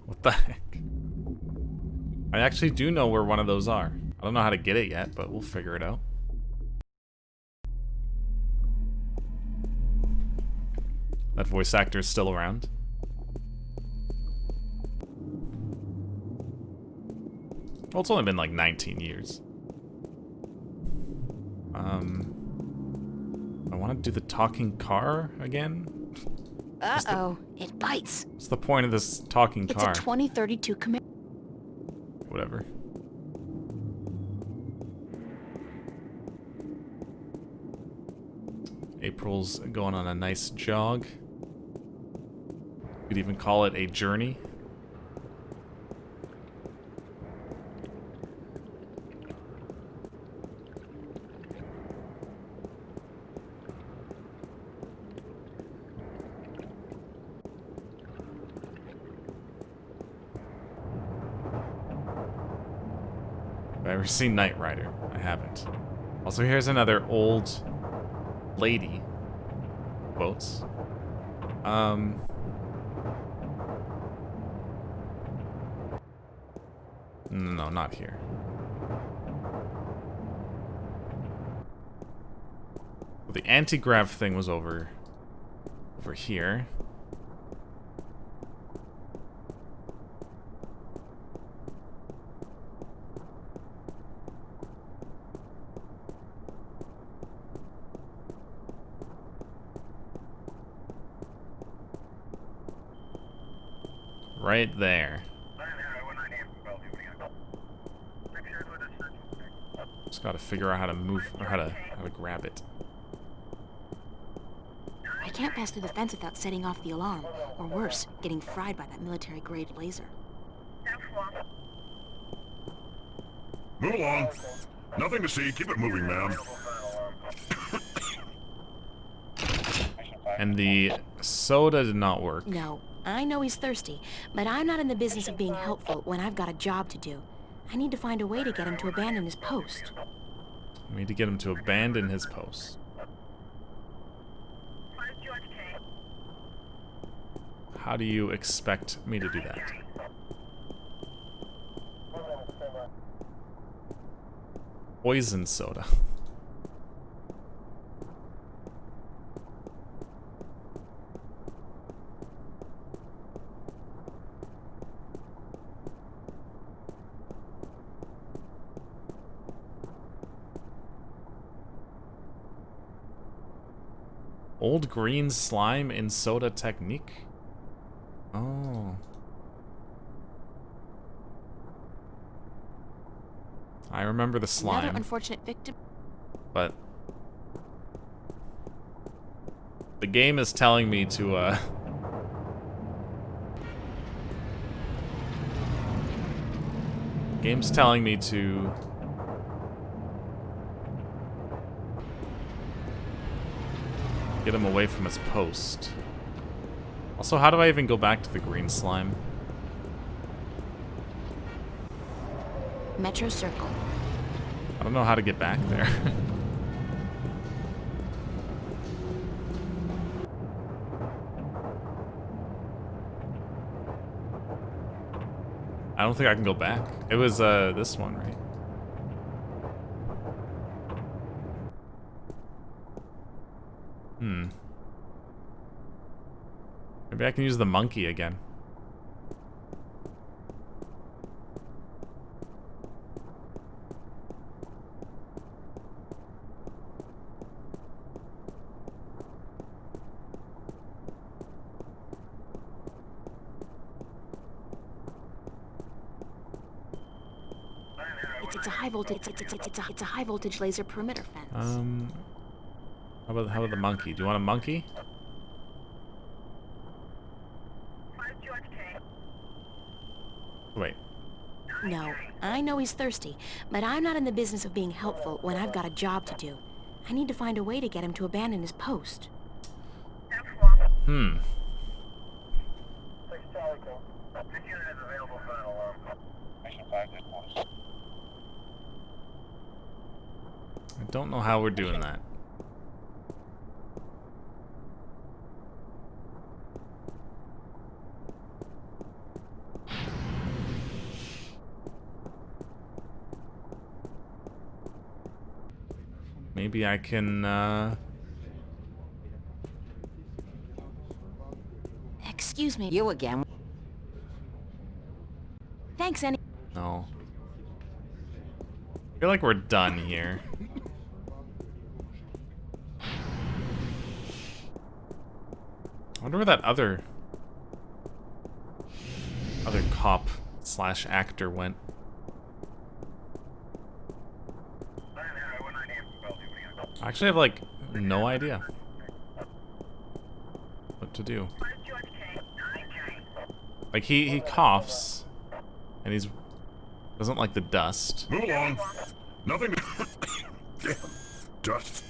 What the heck? I actually do know where one of those are. I don't know how to get it yet, but we'll figure it out. That voice actor is still around. Well, it's only been like 19 years. I want to do the talking car again. Uh-oh, it bites. What's the point of this talking car? It's a 2032 Camaro. Whatever. April's going on a nice jog. You'd even call it a journey. Have I ever seen Knight Rider? I haven't. Also, here's another old lady. Quotes. No, not here. Well, the anti-grav thing was over here. Right there. Just gotta figure out how to move, or how to grab it. I can't pass through the fence without setting off the alarm, or worse, getting fried by that military-grade laser. Move along. Nothing to see. Keep it moving, ma'am. And the soda did not work. No, I know he's thirsty, but I'm not in the business of being helpful when I've got a job to do. I need to find a way to get him to abandon his post. We need to get him to abandon his post. How do you expect me to do that? Poison soda. Old green slime in soda technique? Oh. I remember the slime. Another unfortunate victim. But the game is telling me to game's telling me to get him away from his post. Also, how do I even go back to the green slime? Metro Circle. I don't know how to get back there. I don't think I can go back. It was this one, right? Maybe I can use the monkey again. It's a high voltage. It's a high voltage laser perimeter fence. How about the monkey? Do you want a monkey? Wait. No, I know he's thirsty, but I'm not in the business of being helpful when I've got a job to do. I need to find a way to get him to abandon his post. Hmm. I don't know how we're doing that. Maybe I can, Excuse me. You again. Thanks, Annie. No. I feel like we're done here. I wonder where that other cop / actor went. I actually have, like, no idea what to do. Like, he coughs, and he's doesn't like the dust. Move along. Nothing. Damn. Dust.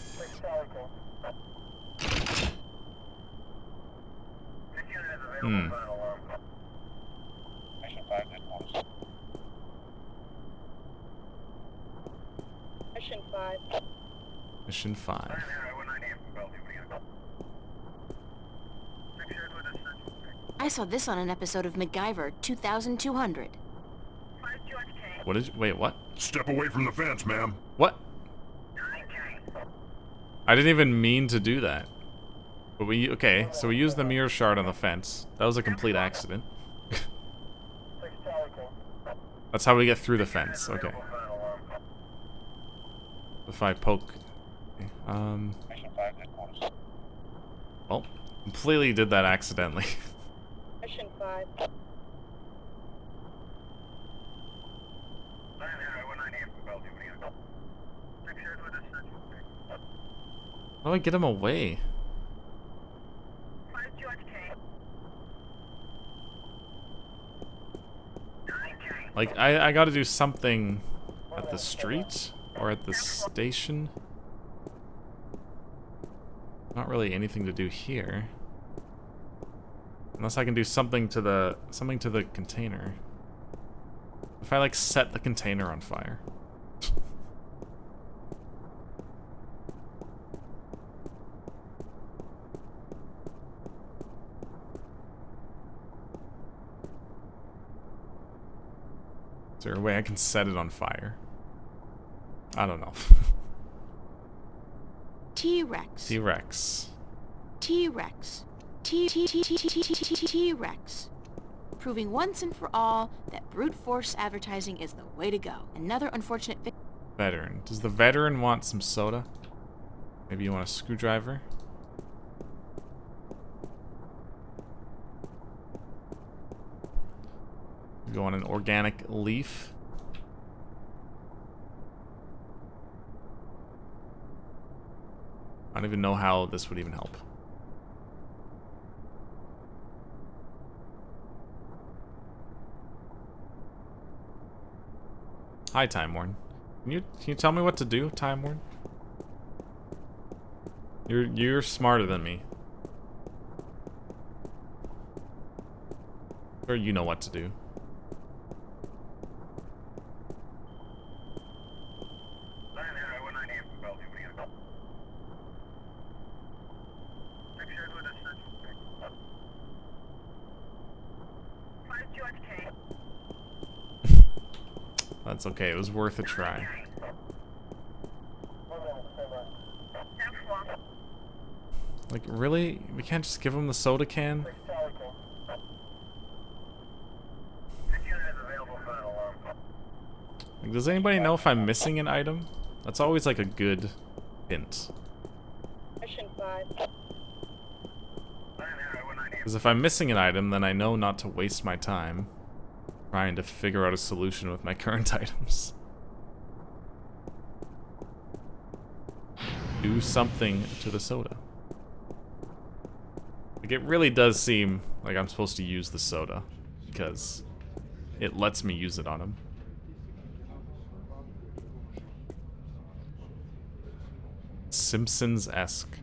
Hmm. Mission 5. Mission 5. I saw this on an episode of MacGyver 2200. What did you, wait, what? Step away from the fence, ma'am. What? I didn't even mean to do that. But okay, so we used the mirror shard on the fence. That was a complete accident. That's how we get through the fence, okay. If I poke... Well, completely did that accidentally. Mission 5. How do I get him away? Like, I gotta do something at the street or at the station. Not really anything to do here. Unless I can do something to the container. If I like set the container on fire. Is there a way I can set it on fire? I don't know. T-Rex. T-Rex. T-Rex. T-Rex. Proving once and for all that brute force advertising is the way to go. Another unfortunate Veteran. Does the veteran want some soda? Maybe you want a screwdriver? Go on an organic leaf. I don't even know how this would even help. Hi, Time Warn. Can you tell me what to do, Time Warn? You're smarter than me. Or you know what to do. That's okay, it was worth a try. Like, really? We can't just give him the soda can? Like, does anybody know if I'm missing an item? That's always like a good hint. Mission 5. Because if I'm missing an item, then I know not to waste my time trying to figure out a solution with my current items. Do something to the soda. Like, it really does seem like I'm supposed to use the soda, because it lets me use it on him. Simpsons-esque.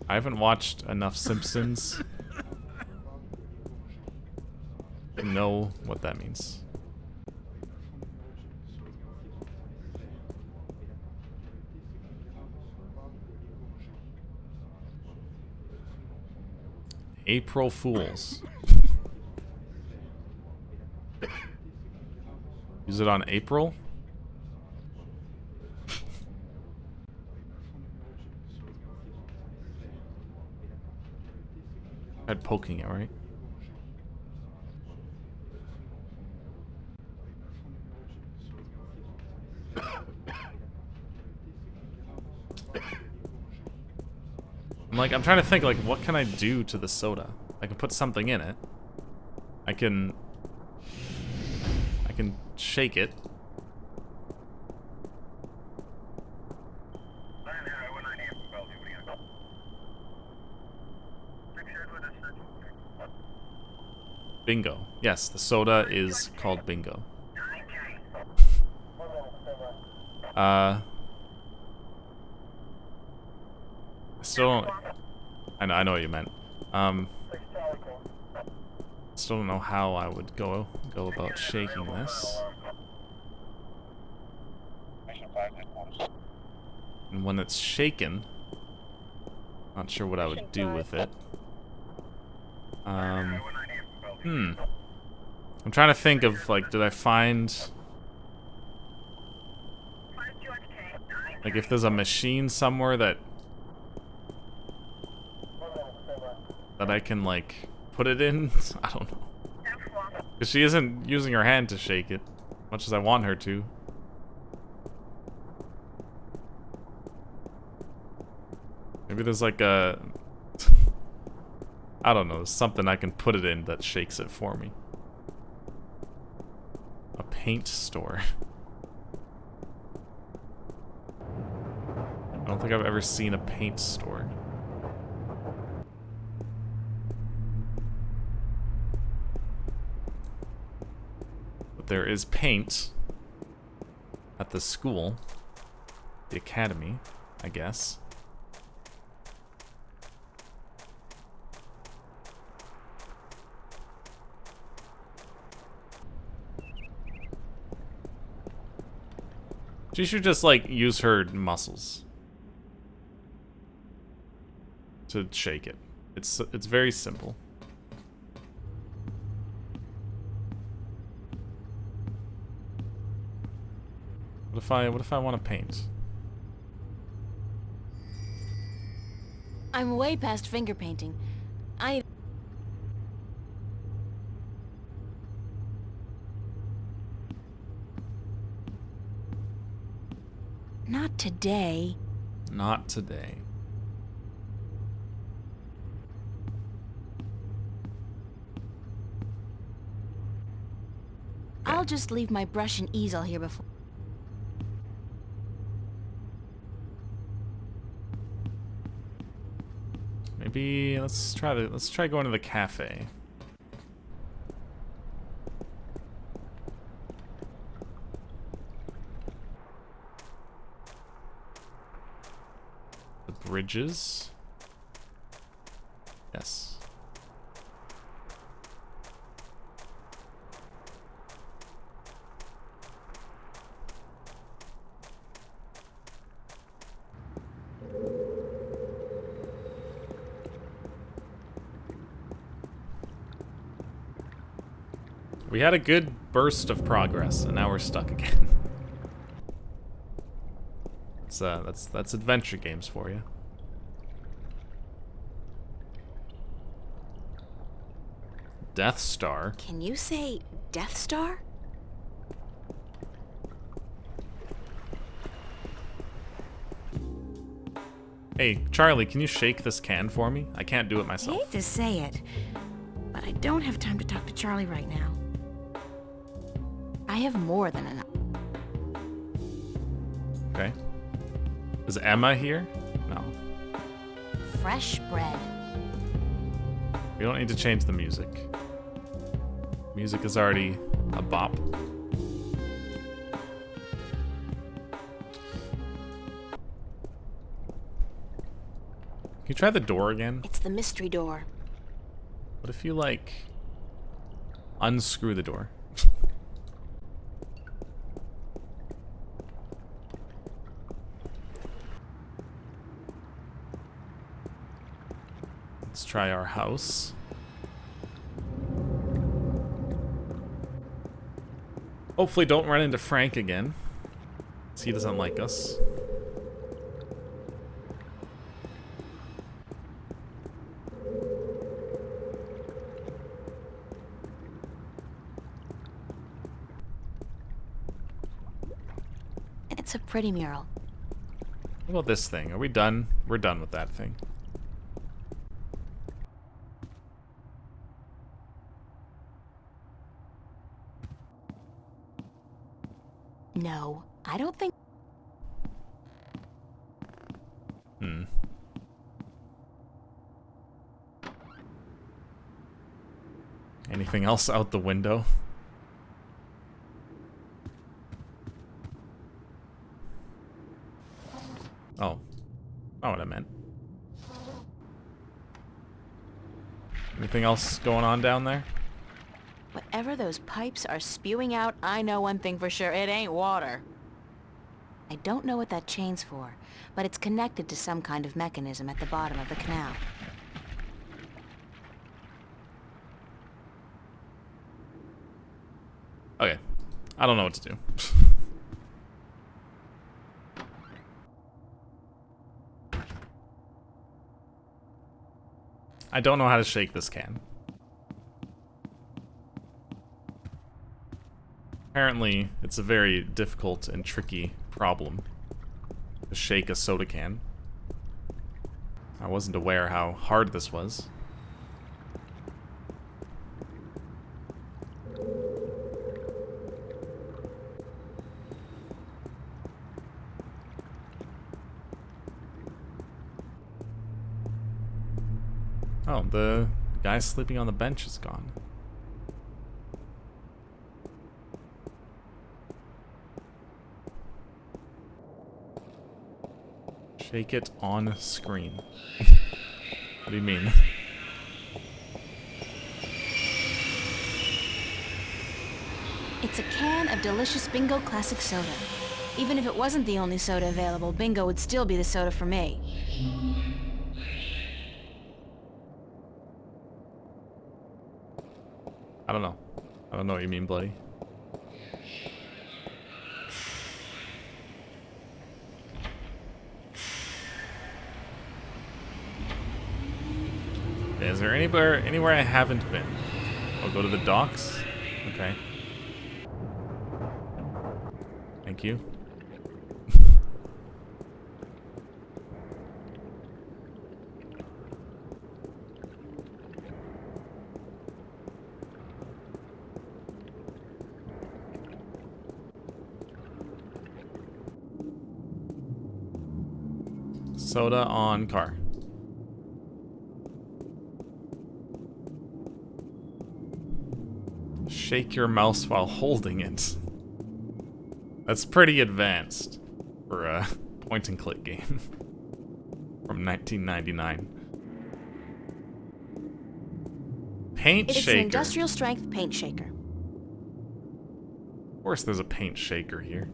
I haven't watched enough Simpsons to know what that means. April Fools. Use it on April? Tried poking it, right? I'm trying to think, like, what can I do to the soda? I can put something in it. I can shake it. Bingo. Yes, the soda is called Bingo. I still don't... I know what you meant. Still don't know how I would go about shaking this. And when it's shaken, not sure what I would do with it. I'm trying to think of, like, did I find... Like, if there's a machine somewhere that I can, like, put it in? I don't know. Because she isn't using her hand to shake it, much as I want her to. Maybe there's like a... I don't know, something I can put it in that shakes it for me. A paint store. I don't think I've ever seen a paint store. But there is paint at the school, the academy, I guess. She should just, like, use her muscles to shake it. It's very simple. What if I want to paint? I'm way past finger painting. Not today. Not today. I'll just leave my brush and easel here before. Maybe let's try going to the cafe. The bridges. Yes. We had a good burst of progress, and now we're stuck again. That's adventure games for you. Death Star. Can you say Death Star? Hey, Charlie, can you shake this can for me? I can't do it myself. I hate to say it, but I don't have time to talk to Charlie right now. I have more than enough. Okay. Is Emma here? No. Fresh bread. We don't need to change the music. Music is already a bop. Can you try the door again? It's the mystery door. What if you, like, unscrew the door? Let's try our house. Hopefully don't run into Frank again, 'cause he doesn't like us. It's a pretty mural. What about this thing? Are we done? We're done with that thing. No, I don't think... Anything else out the window? Oh. Not what I meant. Anything else going on down there? Whatever those pipes are spewing out, I know one thing for sure. It ain't water. I don't know what that chain's for, but it's connected to some kind of mechanism at the bottom of the canal. Okay. I don't know what to do. I don't know how to shake this can. Apparently, it's a very difficult and tricky problem to shake a soda can. I wasn't aware how hard this was. Oh, the guy sleeping on the bench is gone. Shake it on screen. What do you mean? It's a can of delicious Bingo Classic Soda. Even if it wasn't the only soda available, Bingo would still be the soda for me. I don't know. I don't know what you mean, Bloody. Okay, is there anywhere I haven't been? I'll go to the docks. Okay. Thank you. Soda on car. Shake your mouse while holding it. That's pretty advanced for a point-and-click game from 1999. Paint shaker. It's an industrial strength paint shaker. Of course there's a paint shaker here.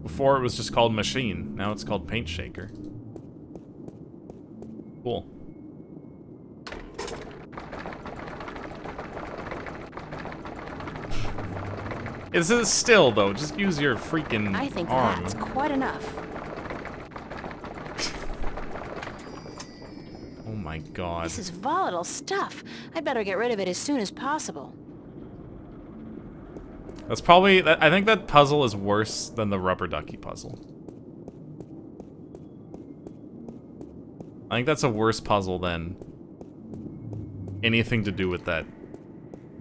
Before it was just called machine, now it's called paint shaker. Cool. This is still, though. Just use your freaking I think arm. that's quite enough. Oh my god. This is volatile stuff. I'd better get rid of it as soon as possible. That's probably... I think that puzzle is worse than the rubber ducky puzzle. I think that's a worse puzzle than anything to do with that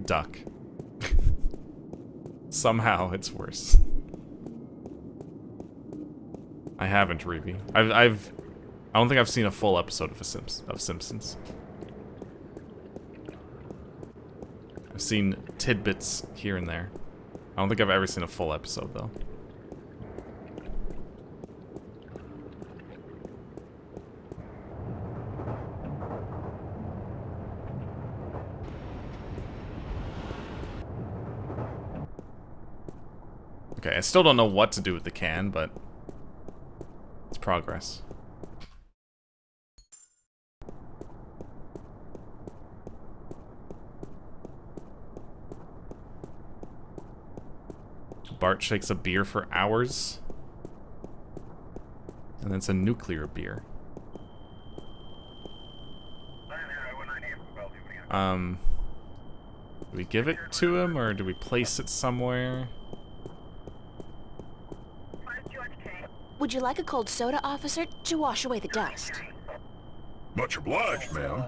duck. Somehow it's worse. I haven't, Reevy. I don't think I've seen a full episode of Simpsons. I've seen tidbits here and there. I don't think I've ever seen a full episode, though. Okay, I still don't know what to do with the can, but it's progress. Bart shakes a beer for hours. And then it's a nuclear beer. Do we give it to him, or do we place it somewhere? Would you like a cold soda, officer, to wash away the dust? Much obliged, ma'am.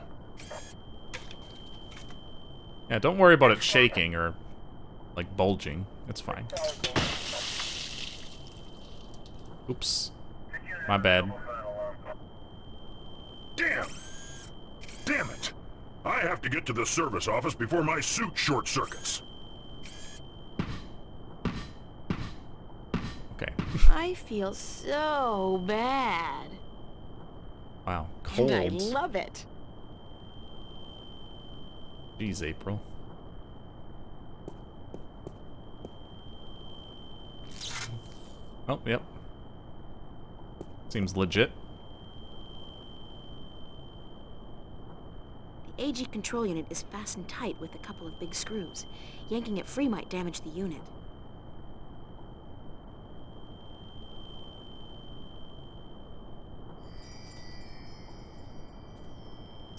Yeah, don't worry about it shaking or, like, bulging. It's fine. Oops. My bad. Damn! Damn it! I have to get to the service office before my suit short circuits. Okay. I feel so bad. Wow, cold. And I love it. Jeez, April. Oh, yep. Seems legit. The AG control unit is fastened tight with a couple of big screws. Yanking it free might damage the unit.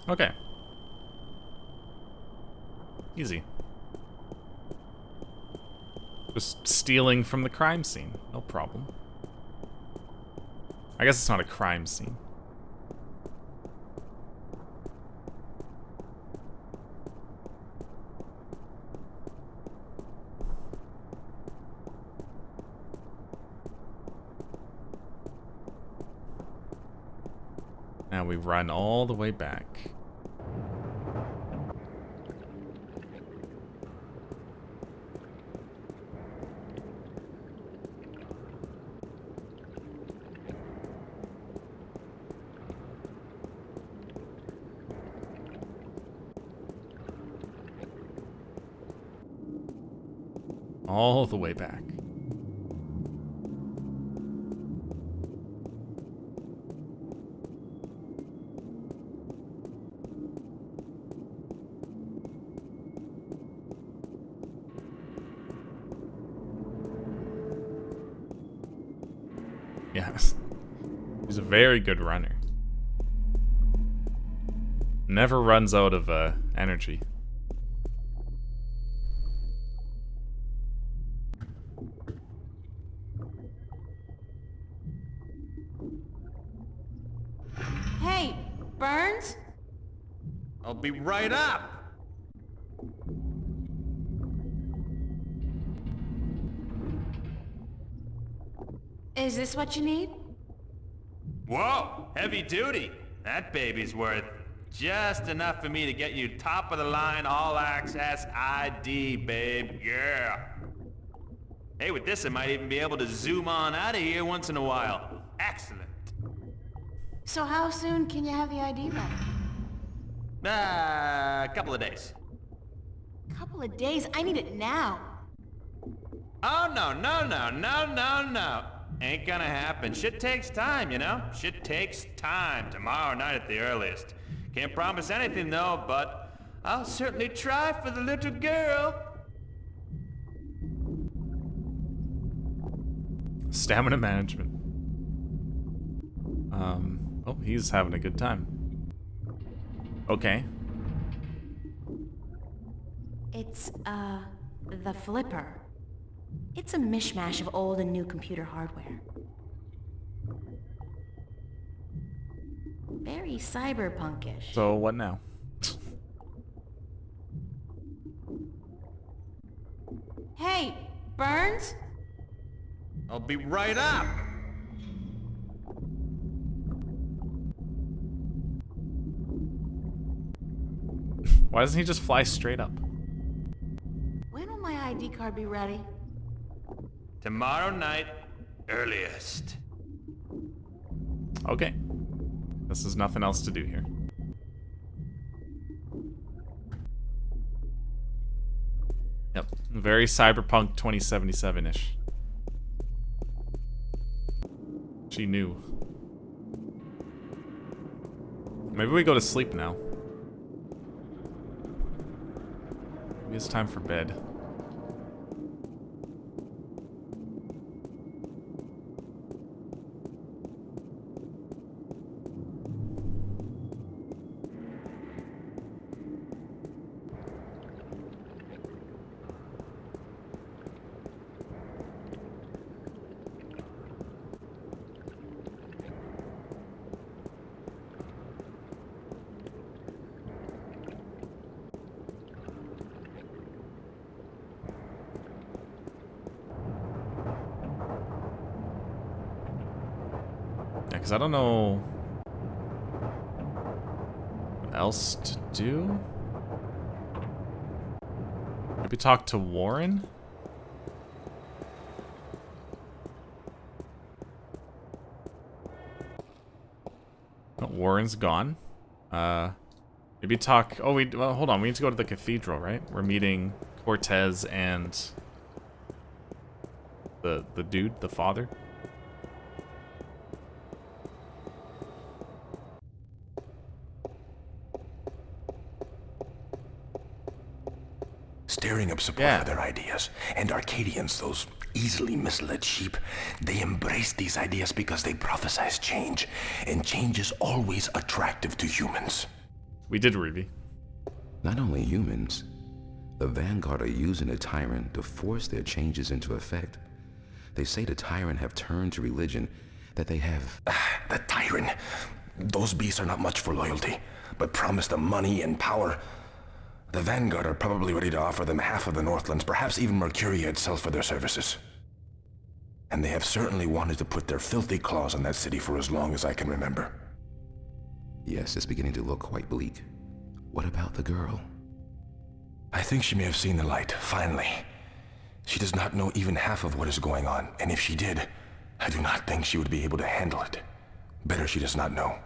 Okay. Easy. Just stealing from the crime scene. No problem. I guess it's not a crime scene. Now we run all the way back. All the way back. Yes. He's a very good runner. Never runs out of energy. Hey, Burns? I'll be right up. Is this what you need? Whoa, heavy duty. That baby's worth just enough for me to get you top of the line all access ID, babe. Yeah. Hey, with this I might even be able to zoom on out of here once in a while. Excellent. So how soon can you have the ID back? A couple of days. Couple of days? I need it now. Oh, no. Ain't gonna happen. Shit takes time, you know? Shit takes time. Tomorrow night at the earliest. Can't promise anything, though, but I'll certainly try for the little girl. Stamina management. Oh, he's having a good time. Okay. It's, the flipper. It's a mishmash of old and new computer hardware. Very cyberpunkish. So what now? Hey, Burns? I'll be right up. Why doesn't he just fly straight up? When will my ID card be ready? Tomorrow night, earliest. Okay. This is nothing else to do here. Yep. Very Cyberpunk 2077-ish. She knew. Maybe we go to sleep now. Maybe it's time for bed. Because I don't know what else to do. Maybe talk to Warren? Oh, Warren's gone. Maybe talk... Oh, well, hold on. We need to go to the cathedral, right? We're meeting Cortez and the dude, the father. Stirring up support for their ideas. And Arcadians, those easily misled sheep, they embrace these ideas because they prophesize change. And change is always attractive to humans. We did, Ruby. Not only humans, the Vanguard are using the Tyrant to force their changes into effect. They say the Tyrant have turned to religion, that they have... The Tyrant. Those beasts are not much for loyalty, but promise them money and power. The Vanguard are probably ready to offer them half of the Northlands, perhaps even Mercuria itself for their services. And they have certainly wanted to put their filthy claws on that city for as long as I can remember. Yes, it's beginning to look quite bleak. What about the girl? I think she may have seen the light, finally. She does not know even half of what is going on, and if she did, I do not think she would be able to handle it. Better she does not know.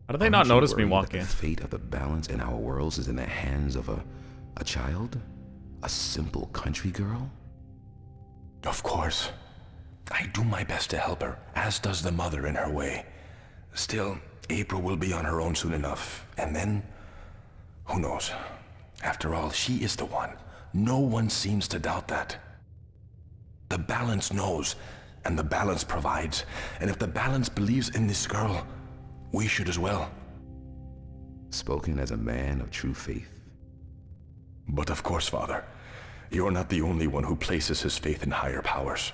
How do they not notice me walk in? The fate of the balance in our worlds is in the hands of a child? A simple country girl? Of course. I do my best to help her, as does the mother in her way. Still, April will be on her own soon enough, and then... who knows? After all, she is the one. No one seems to doubt that. The balance knows, and the balance provides. And if the balance believes in this girl, we should as well. Spoken as a man of true faith. But of course, Father, you're not the only one who places his faith in higher powers.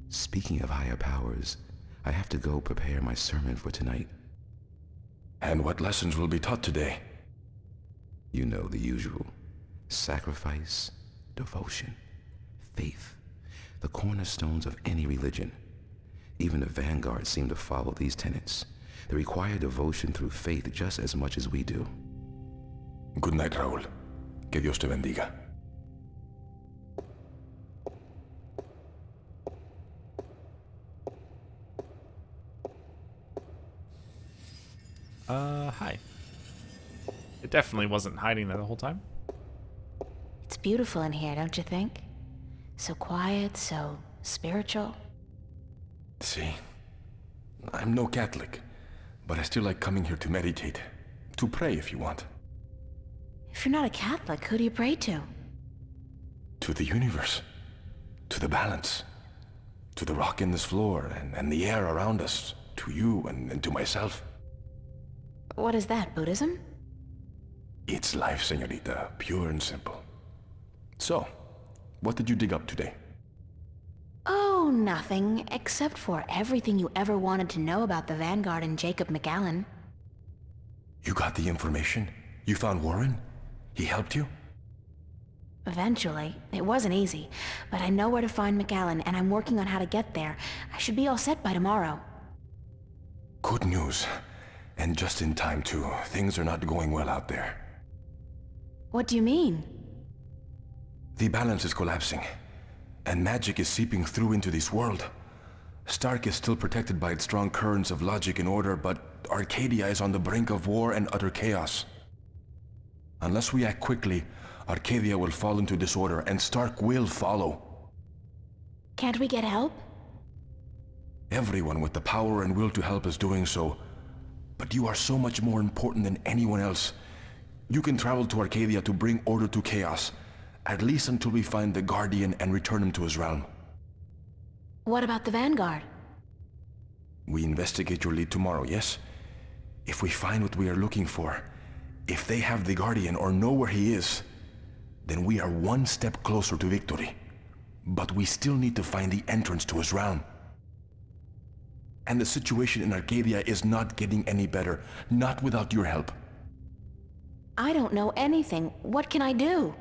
Speaking of higher powers, I have to go prepare my sermon for tonight. And what lessons will be taught today? You know the usual. Sacrifice, devotion, faith. The cornerstones of any religion. Even the Vanguard seem to follow these tenets. They require devotion through faith just as much as we do. Good night, Raúl. Que Dios te bendiga. Hi. It definitely wasn't hiding there the whole time. It's beautiful in here, don't you think? So quiet, so spiritual. See, I'm no Catholic, but I still like coming here to meditate. To pray if you want. If you're not a Catholic, who do you pray to? To the universe. To the balance. To the rock in this floor and the air around us. To you and to myself. What is that, Buddhism? It's life, señorita. Pure and simple. So, what did you dig up today? Oh, nothing, except for everything you ever wanted to know about the Vanguard and Jacob McAllen. You got the information? You found Warren? He helped you? Eventually. It wasn't easy, but I know where to find McAllen, and I'm working on how to get there. I should be all set by tomorrow. Good news. And just in time, too. Things are not going well out there. What do you mean? The balance is collapsing, and magic is seeping through into this world. Stark is still protected by its strong currents of logic and order, but Arcadia is on the brink of war and utter chaos. Unless we act quickly, Arcadia will fall into disorder, and Stark will follow. Can't we get help? Everyone with the power and will to help is doing so. But you are so much more important than anyone else. You can travel to Arcadia to bring order to chaos, at least until we find the Guardian and return him to his realm. What about the Vanguard? We investigate your lead tomorrow, yes? If we find what we are looking for, if they have the Guardian or know where he is, then we are one step closer to victory. But we still need to find the entrance to his realm. And the situation in Arcadia is not getting any better, not without your help. I don't know anything. What can I do?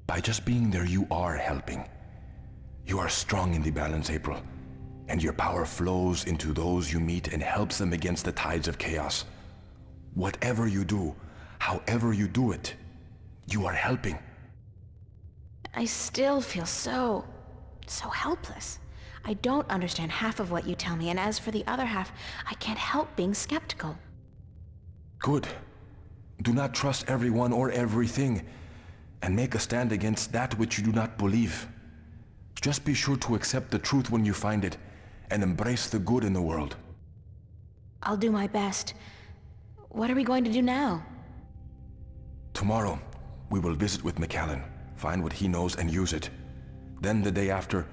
By just being there, you are helping. You are strong in the balance, April, and your power flows into those you meet and helps them against the tides of chaos. Whatever you do, however you do it, you are helping. I still feel so helpless. I don't understand half of what you tell me, and as for the other half, I can't help being skeptical. Good. Do not trust everyone or everything, and make a stand against that which you do not believe. Just be sure to accept the truth when you find it, and embrace the good in the world. I'll do my best. What are we going to do now? Tomorrow, we will visit with McAllen, find what he knows and use it. Then the day after,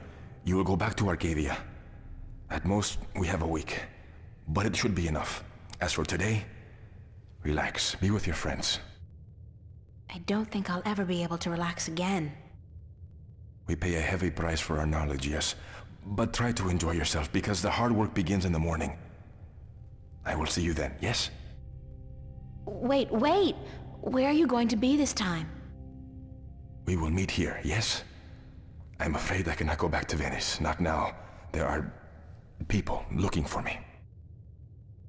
you will go back to Arcadia. At most, we have a week, but it should be enough. As for today, relax, be with your friends. I don't think I'll ever be able to relax again. We pay a heavy price for our knowledge, yes, but try to enjoy yourself because the hard work begins in the morning. I will see you then, yes? Wait! Where are you going to be this time? We will meet here, yes? I'm afraid I cannot go back to Venice, not now. There are people looking for me.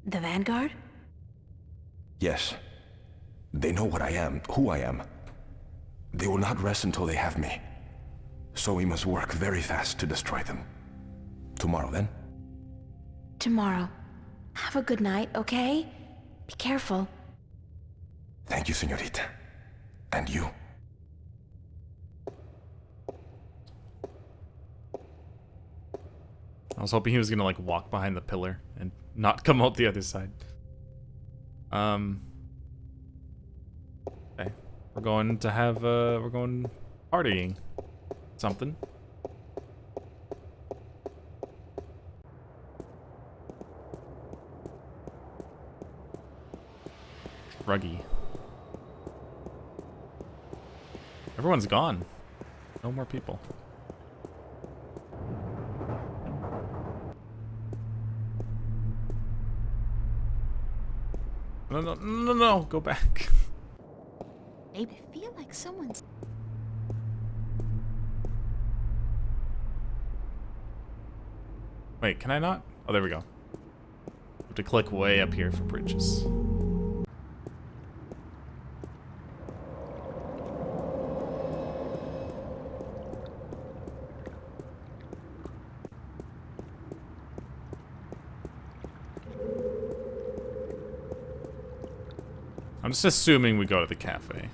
The Vanguard? Yes. They know what I am, who I am. They will not rest until they have me. So we must work very fast to destroy them. Tomorrow, then? Tomorrow. Have a good night, okay? Be careful. Thank you, señorita. And you. I was hoping he was gonna, like, walk behind the pillar and not come out the other side. Okay. We're going to have, we're going partying. Something. Ruggy. Everyone's gone. No more people. No, go back. I feel like someone's... Wait, can I not? Oh, there we go. Have to click way up here for bridges. I'm just assuming we go to the cafe.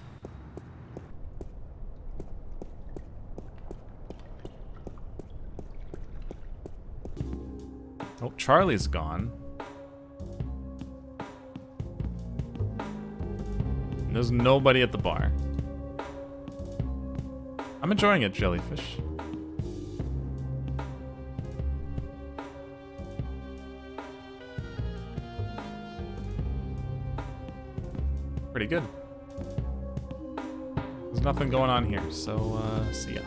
Oh, Charlie's gone. There's nobody at the bar. I'm enjoying it, jellyfish. Pretty good. There's nothing going on here, so see ya.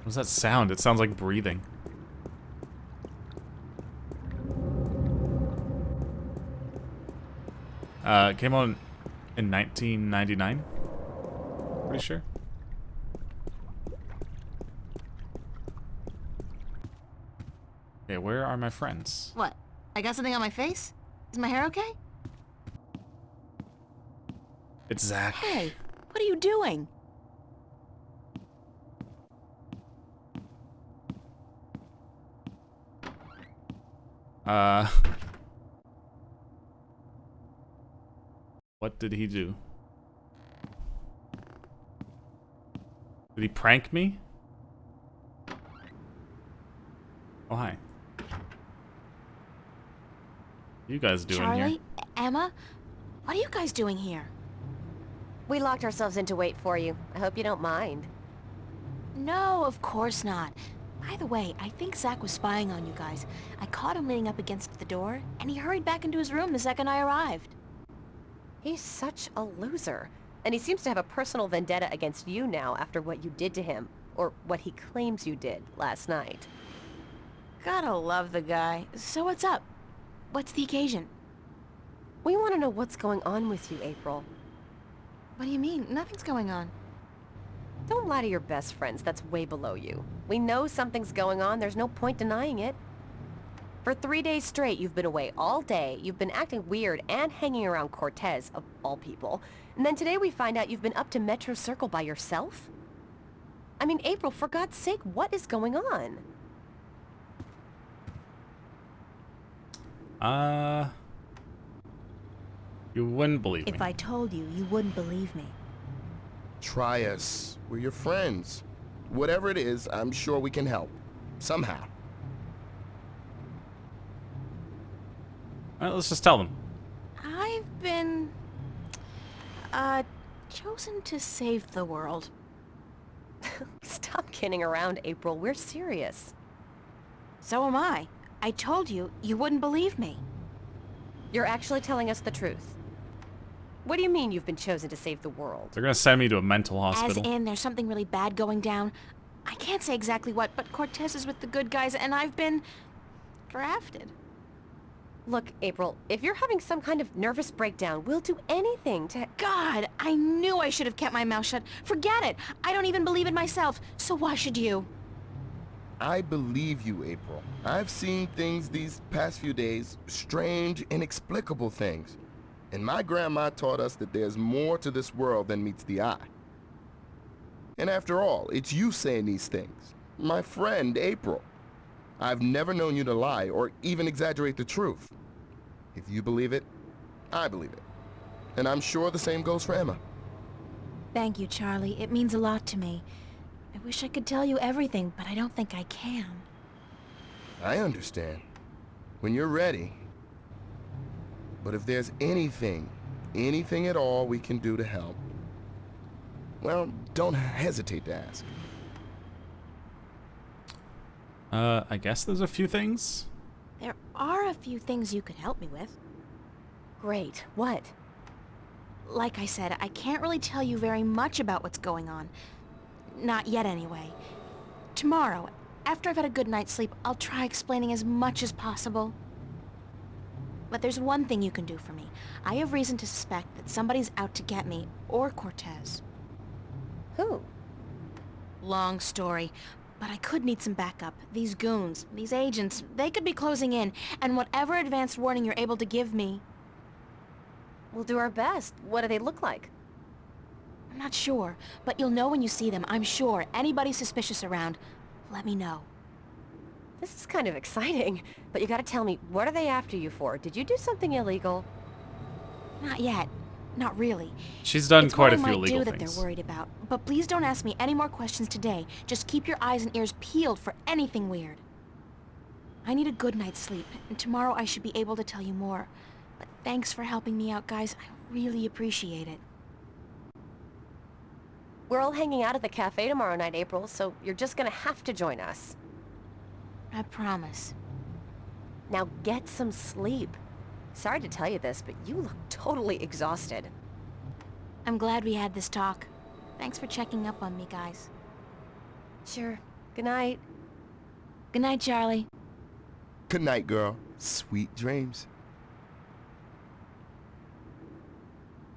What's that sound? It sounds like breathing. It came out in 1999. Pretty sure. Okay, where are my friends? What? I got something on my face? Is my hair okay? It's Zach. Hey, what are you doing? What did he do? Did he prank me? Oh, hi. What are you guys doing Charlie? here? Emma? What are you guys doing here? We locked ourselves in to wait for you. I hope you don't mind. No, of course not. By the way, I think Zach was spying on you guys. I caught him leaning up against the door, and he hurried back into his room the second I arrived. He's such a loser. And he seems to have a personal vendetta against you now after what you did to him. Or what he claims you did last night. Gotta love the guy. So what's up? What's the occasion? We want to know what's going on with you, April. What do you mean? Nothing's going on. Don't lie to your best friends. That's way below you. We know something's going on. There's no point denying it. For 3 days straight, you've been away all day. You've been acting weird and hanging around Cortez, of all people. And then today we find out you've been up to Metro Circle by yourself? I mean, April, for God's sake, what is going on? You wouldn't believe me. If I told you, you wouldn't believe me. Try us. We're your friends. Whatever it is, I'm sure we can help. Somehow. Alright, let's just tell them. I've been... chosen to save the world. Stop kidding around, April. We're serious. So am I. I told you, you wouldn't believe me. You're actually telling us the truth. What do you mean you've been chosen to save the world? They're gonna send me to a mental hospital. As in, there's something really bad going down. I can't say exactly what, but Cortez is with the good guys, and I've been... drafted. Look, April, if you're having some kind of nervous breakdown, we'll do anything to... God, I knew I should have kept my mouth shut. Forget it. I don't even believe it myself, so why should you? I believe you, April. I've seen things these past few days, strange, inexplicable things. And my grandma taught us that there's more to this world than meets the eye. And after all, it's you saying these things. My friend, April. I've never known you to lie or even exaggerate the truth. If you believe it, I believe it. And I'm sure the same goes for Emma. Thank you, Charlie. It means a lot to me. I wish I could tell you everything, but I don't think I can. I understand. When you're ready. But if there's anything at all we can do to help, well, don't hesitate to ask. I guess there's a few things. There are a few things you could help me with. Great. What? Like I said, I can't really tell you very much about what's going on. Not yet, anyway. Tomorrow, after I've had a good night's sleep, I'll try explaining as much as possible. But there's one thing you can do for me. I have reason to suspect that somebody's out to get me, or Cortez. Who? Long story, but I could need some backup. These goons, these agents, they could be closing in, and whatever advanced warning you're able to give me... We'll do our best. What do they look like? I'm not sure, but you'll know when you see them, I'm sure. Anybody suspicious around, let me know. This is kind of exciting, but you gotta tell me, what are they after you for? Did you do something illegal? Not yet. Not really. She's done quite a few illegal illegal things. That things. they're worried about. But please don't ask me any more questions today. Just keep your eyes and ears peeled for anything weird. I need a good night's sleep, and tomorrow I should be able to tell you more. But thanks for helping me out, guys. I really appreciate it. We're all hanging out at the cafe tomorrow night, April, so you're just gonna have to join us. I promise. Now get some sleep. Sorry to tell you this, but you look totally exhausted. I'm glad we had this talk. Thanks for checking up on me, guys. Sure. Good night. Good night, Charlie. Good night, girl. Sweet dreams.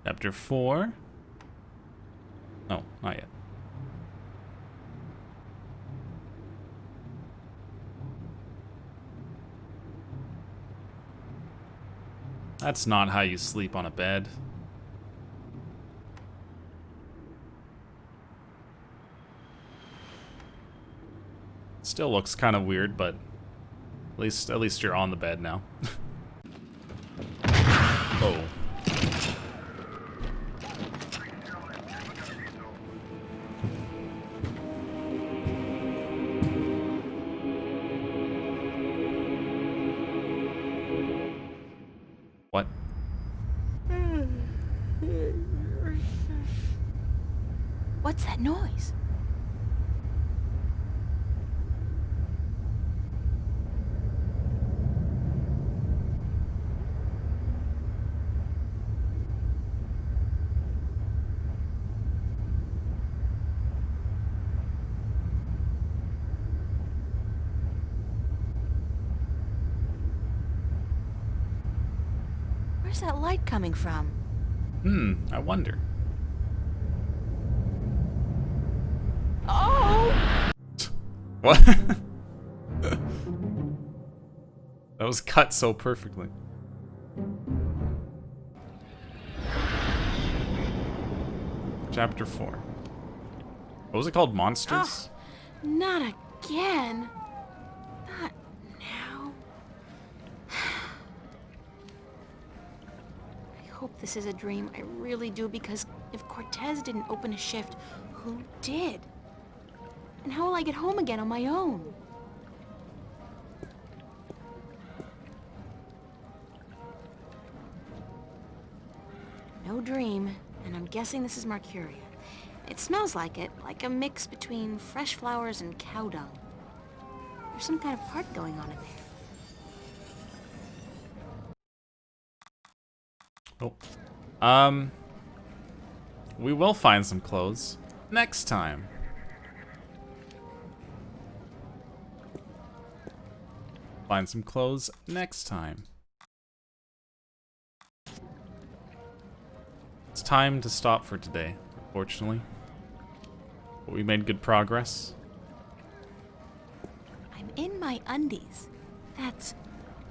Chapter 4. Oh, not yet. That's not how you sleep on a bed. Still looks kind of weird, but at least you're on the bed now. Oh. What? What's that noise? Where's that light coming from? I wonder. Oh! What? That was cut so perfectly. Chapter 4. What was it called? Monsters? Oh, not again. Not now. I hope this is a dream. I really do, because if Cortez didn't open a shift, who did? And how will I get home again on my own? No dream, and I'm guessing this is Mercuria. It smells like it, like a mix between fresh flowers and cow dung. There's some kind of part going on in there. Oh. We will find some clothes next time. Find some clothes next time. It's time to stop for today, unfortunately. But we made good progress. I'm in my undies. That's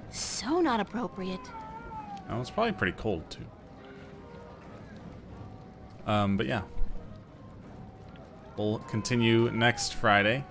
so not appropriate. Oh, it's probably pretty cold too. But yeah. We'll continue next Friday.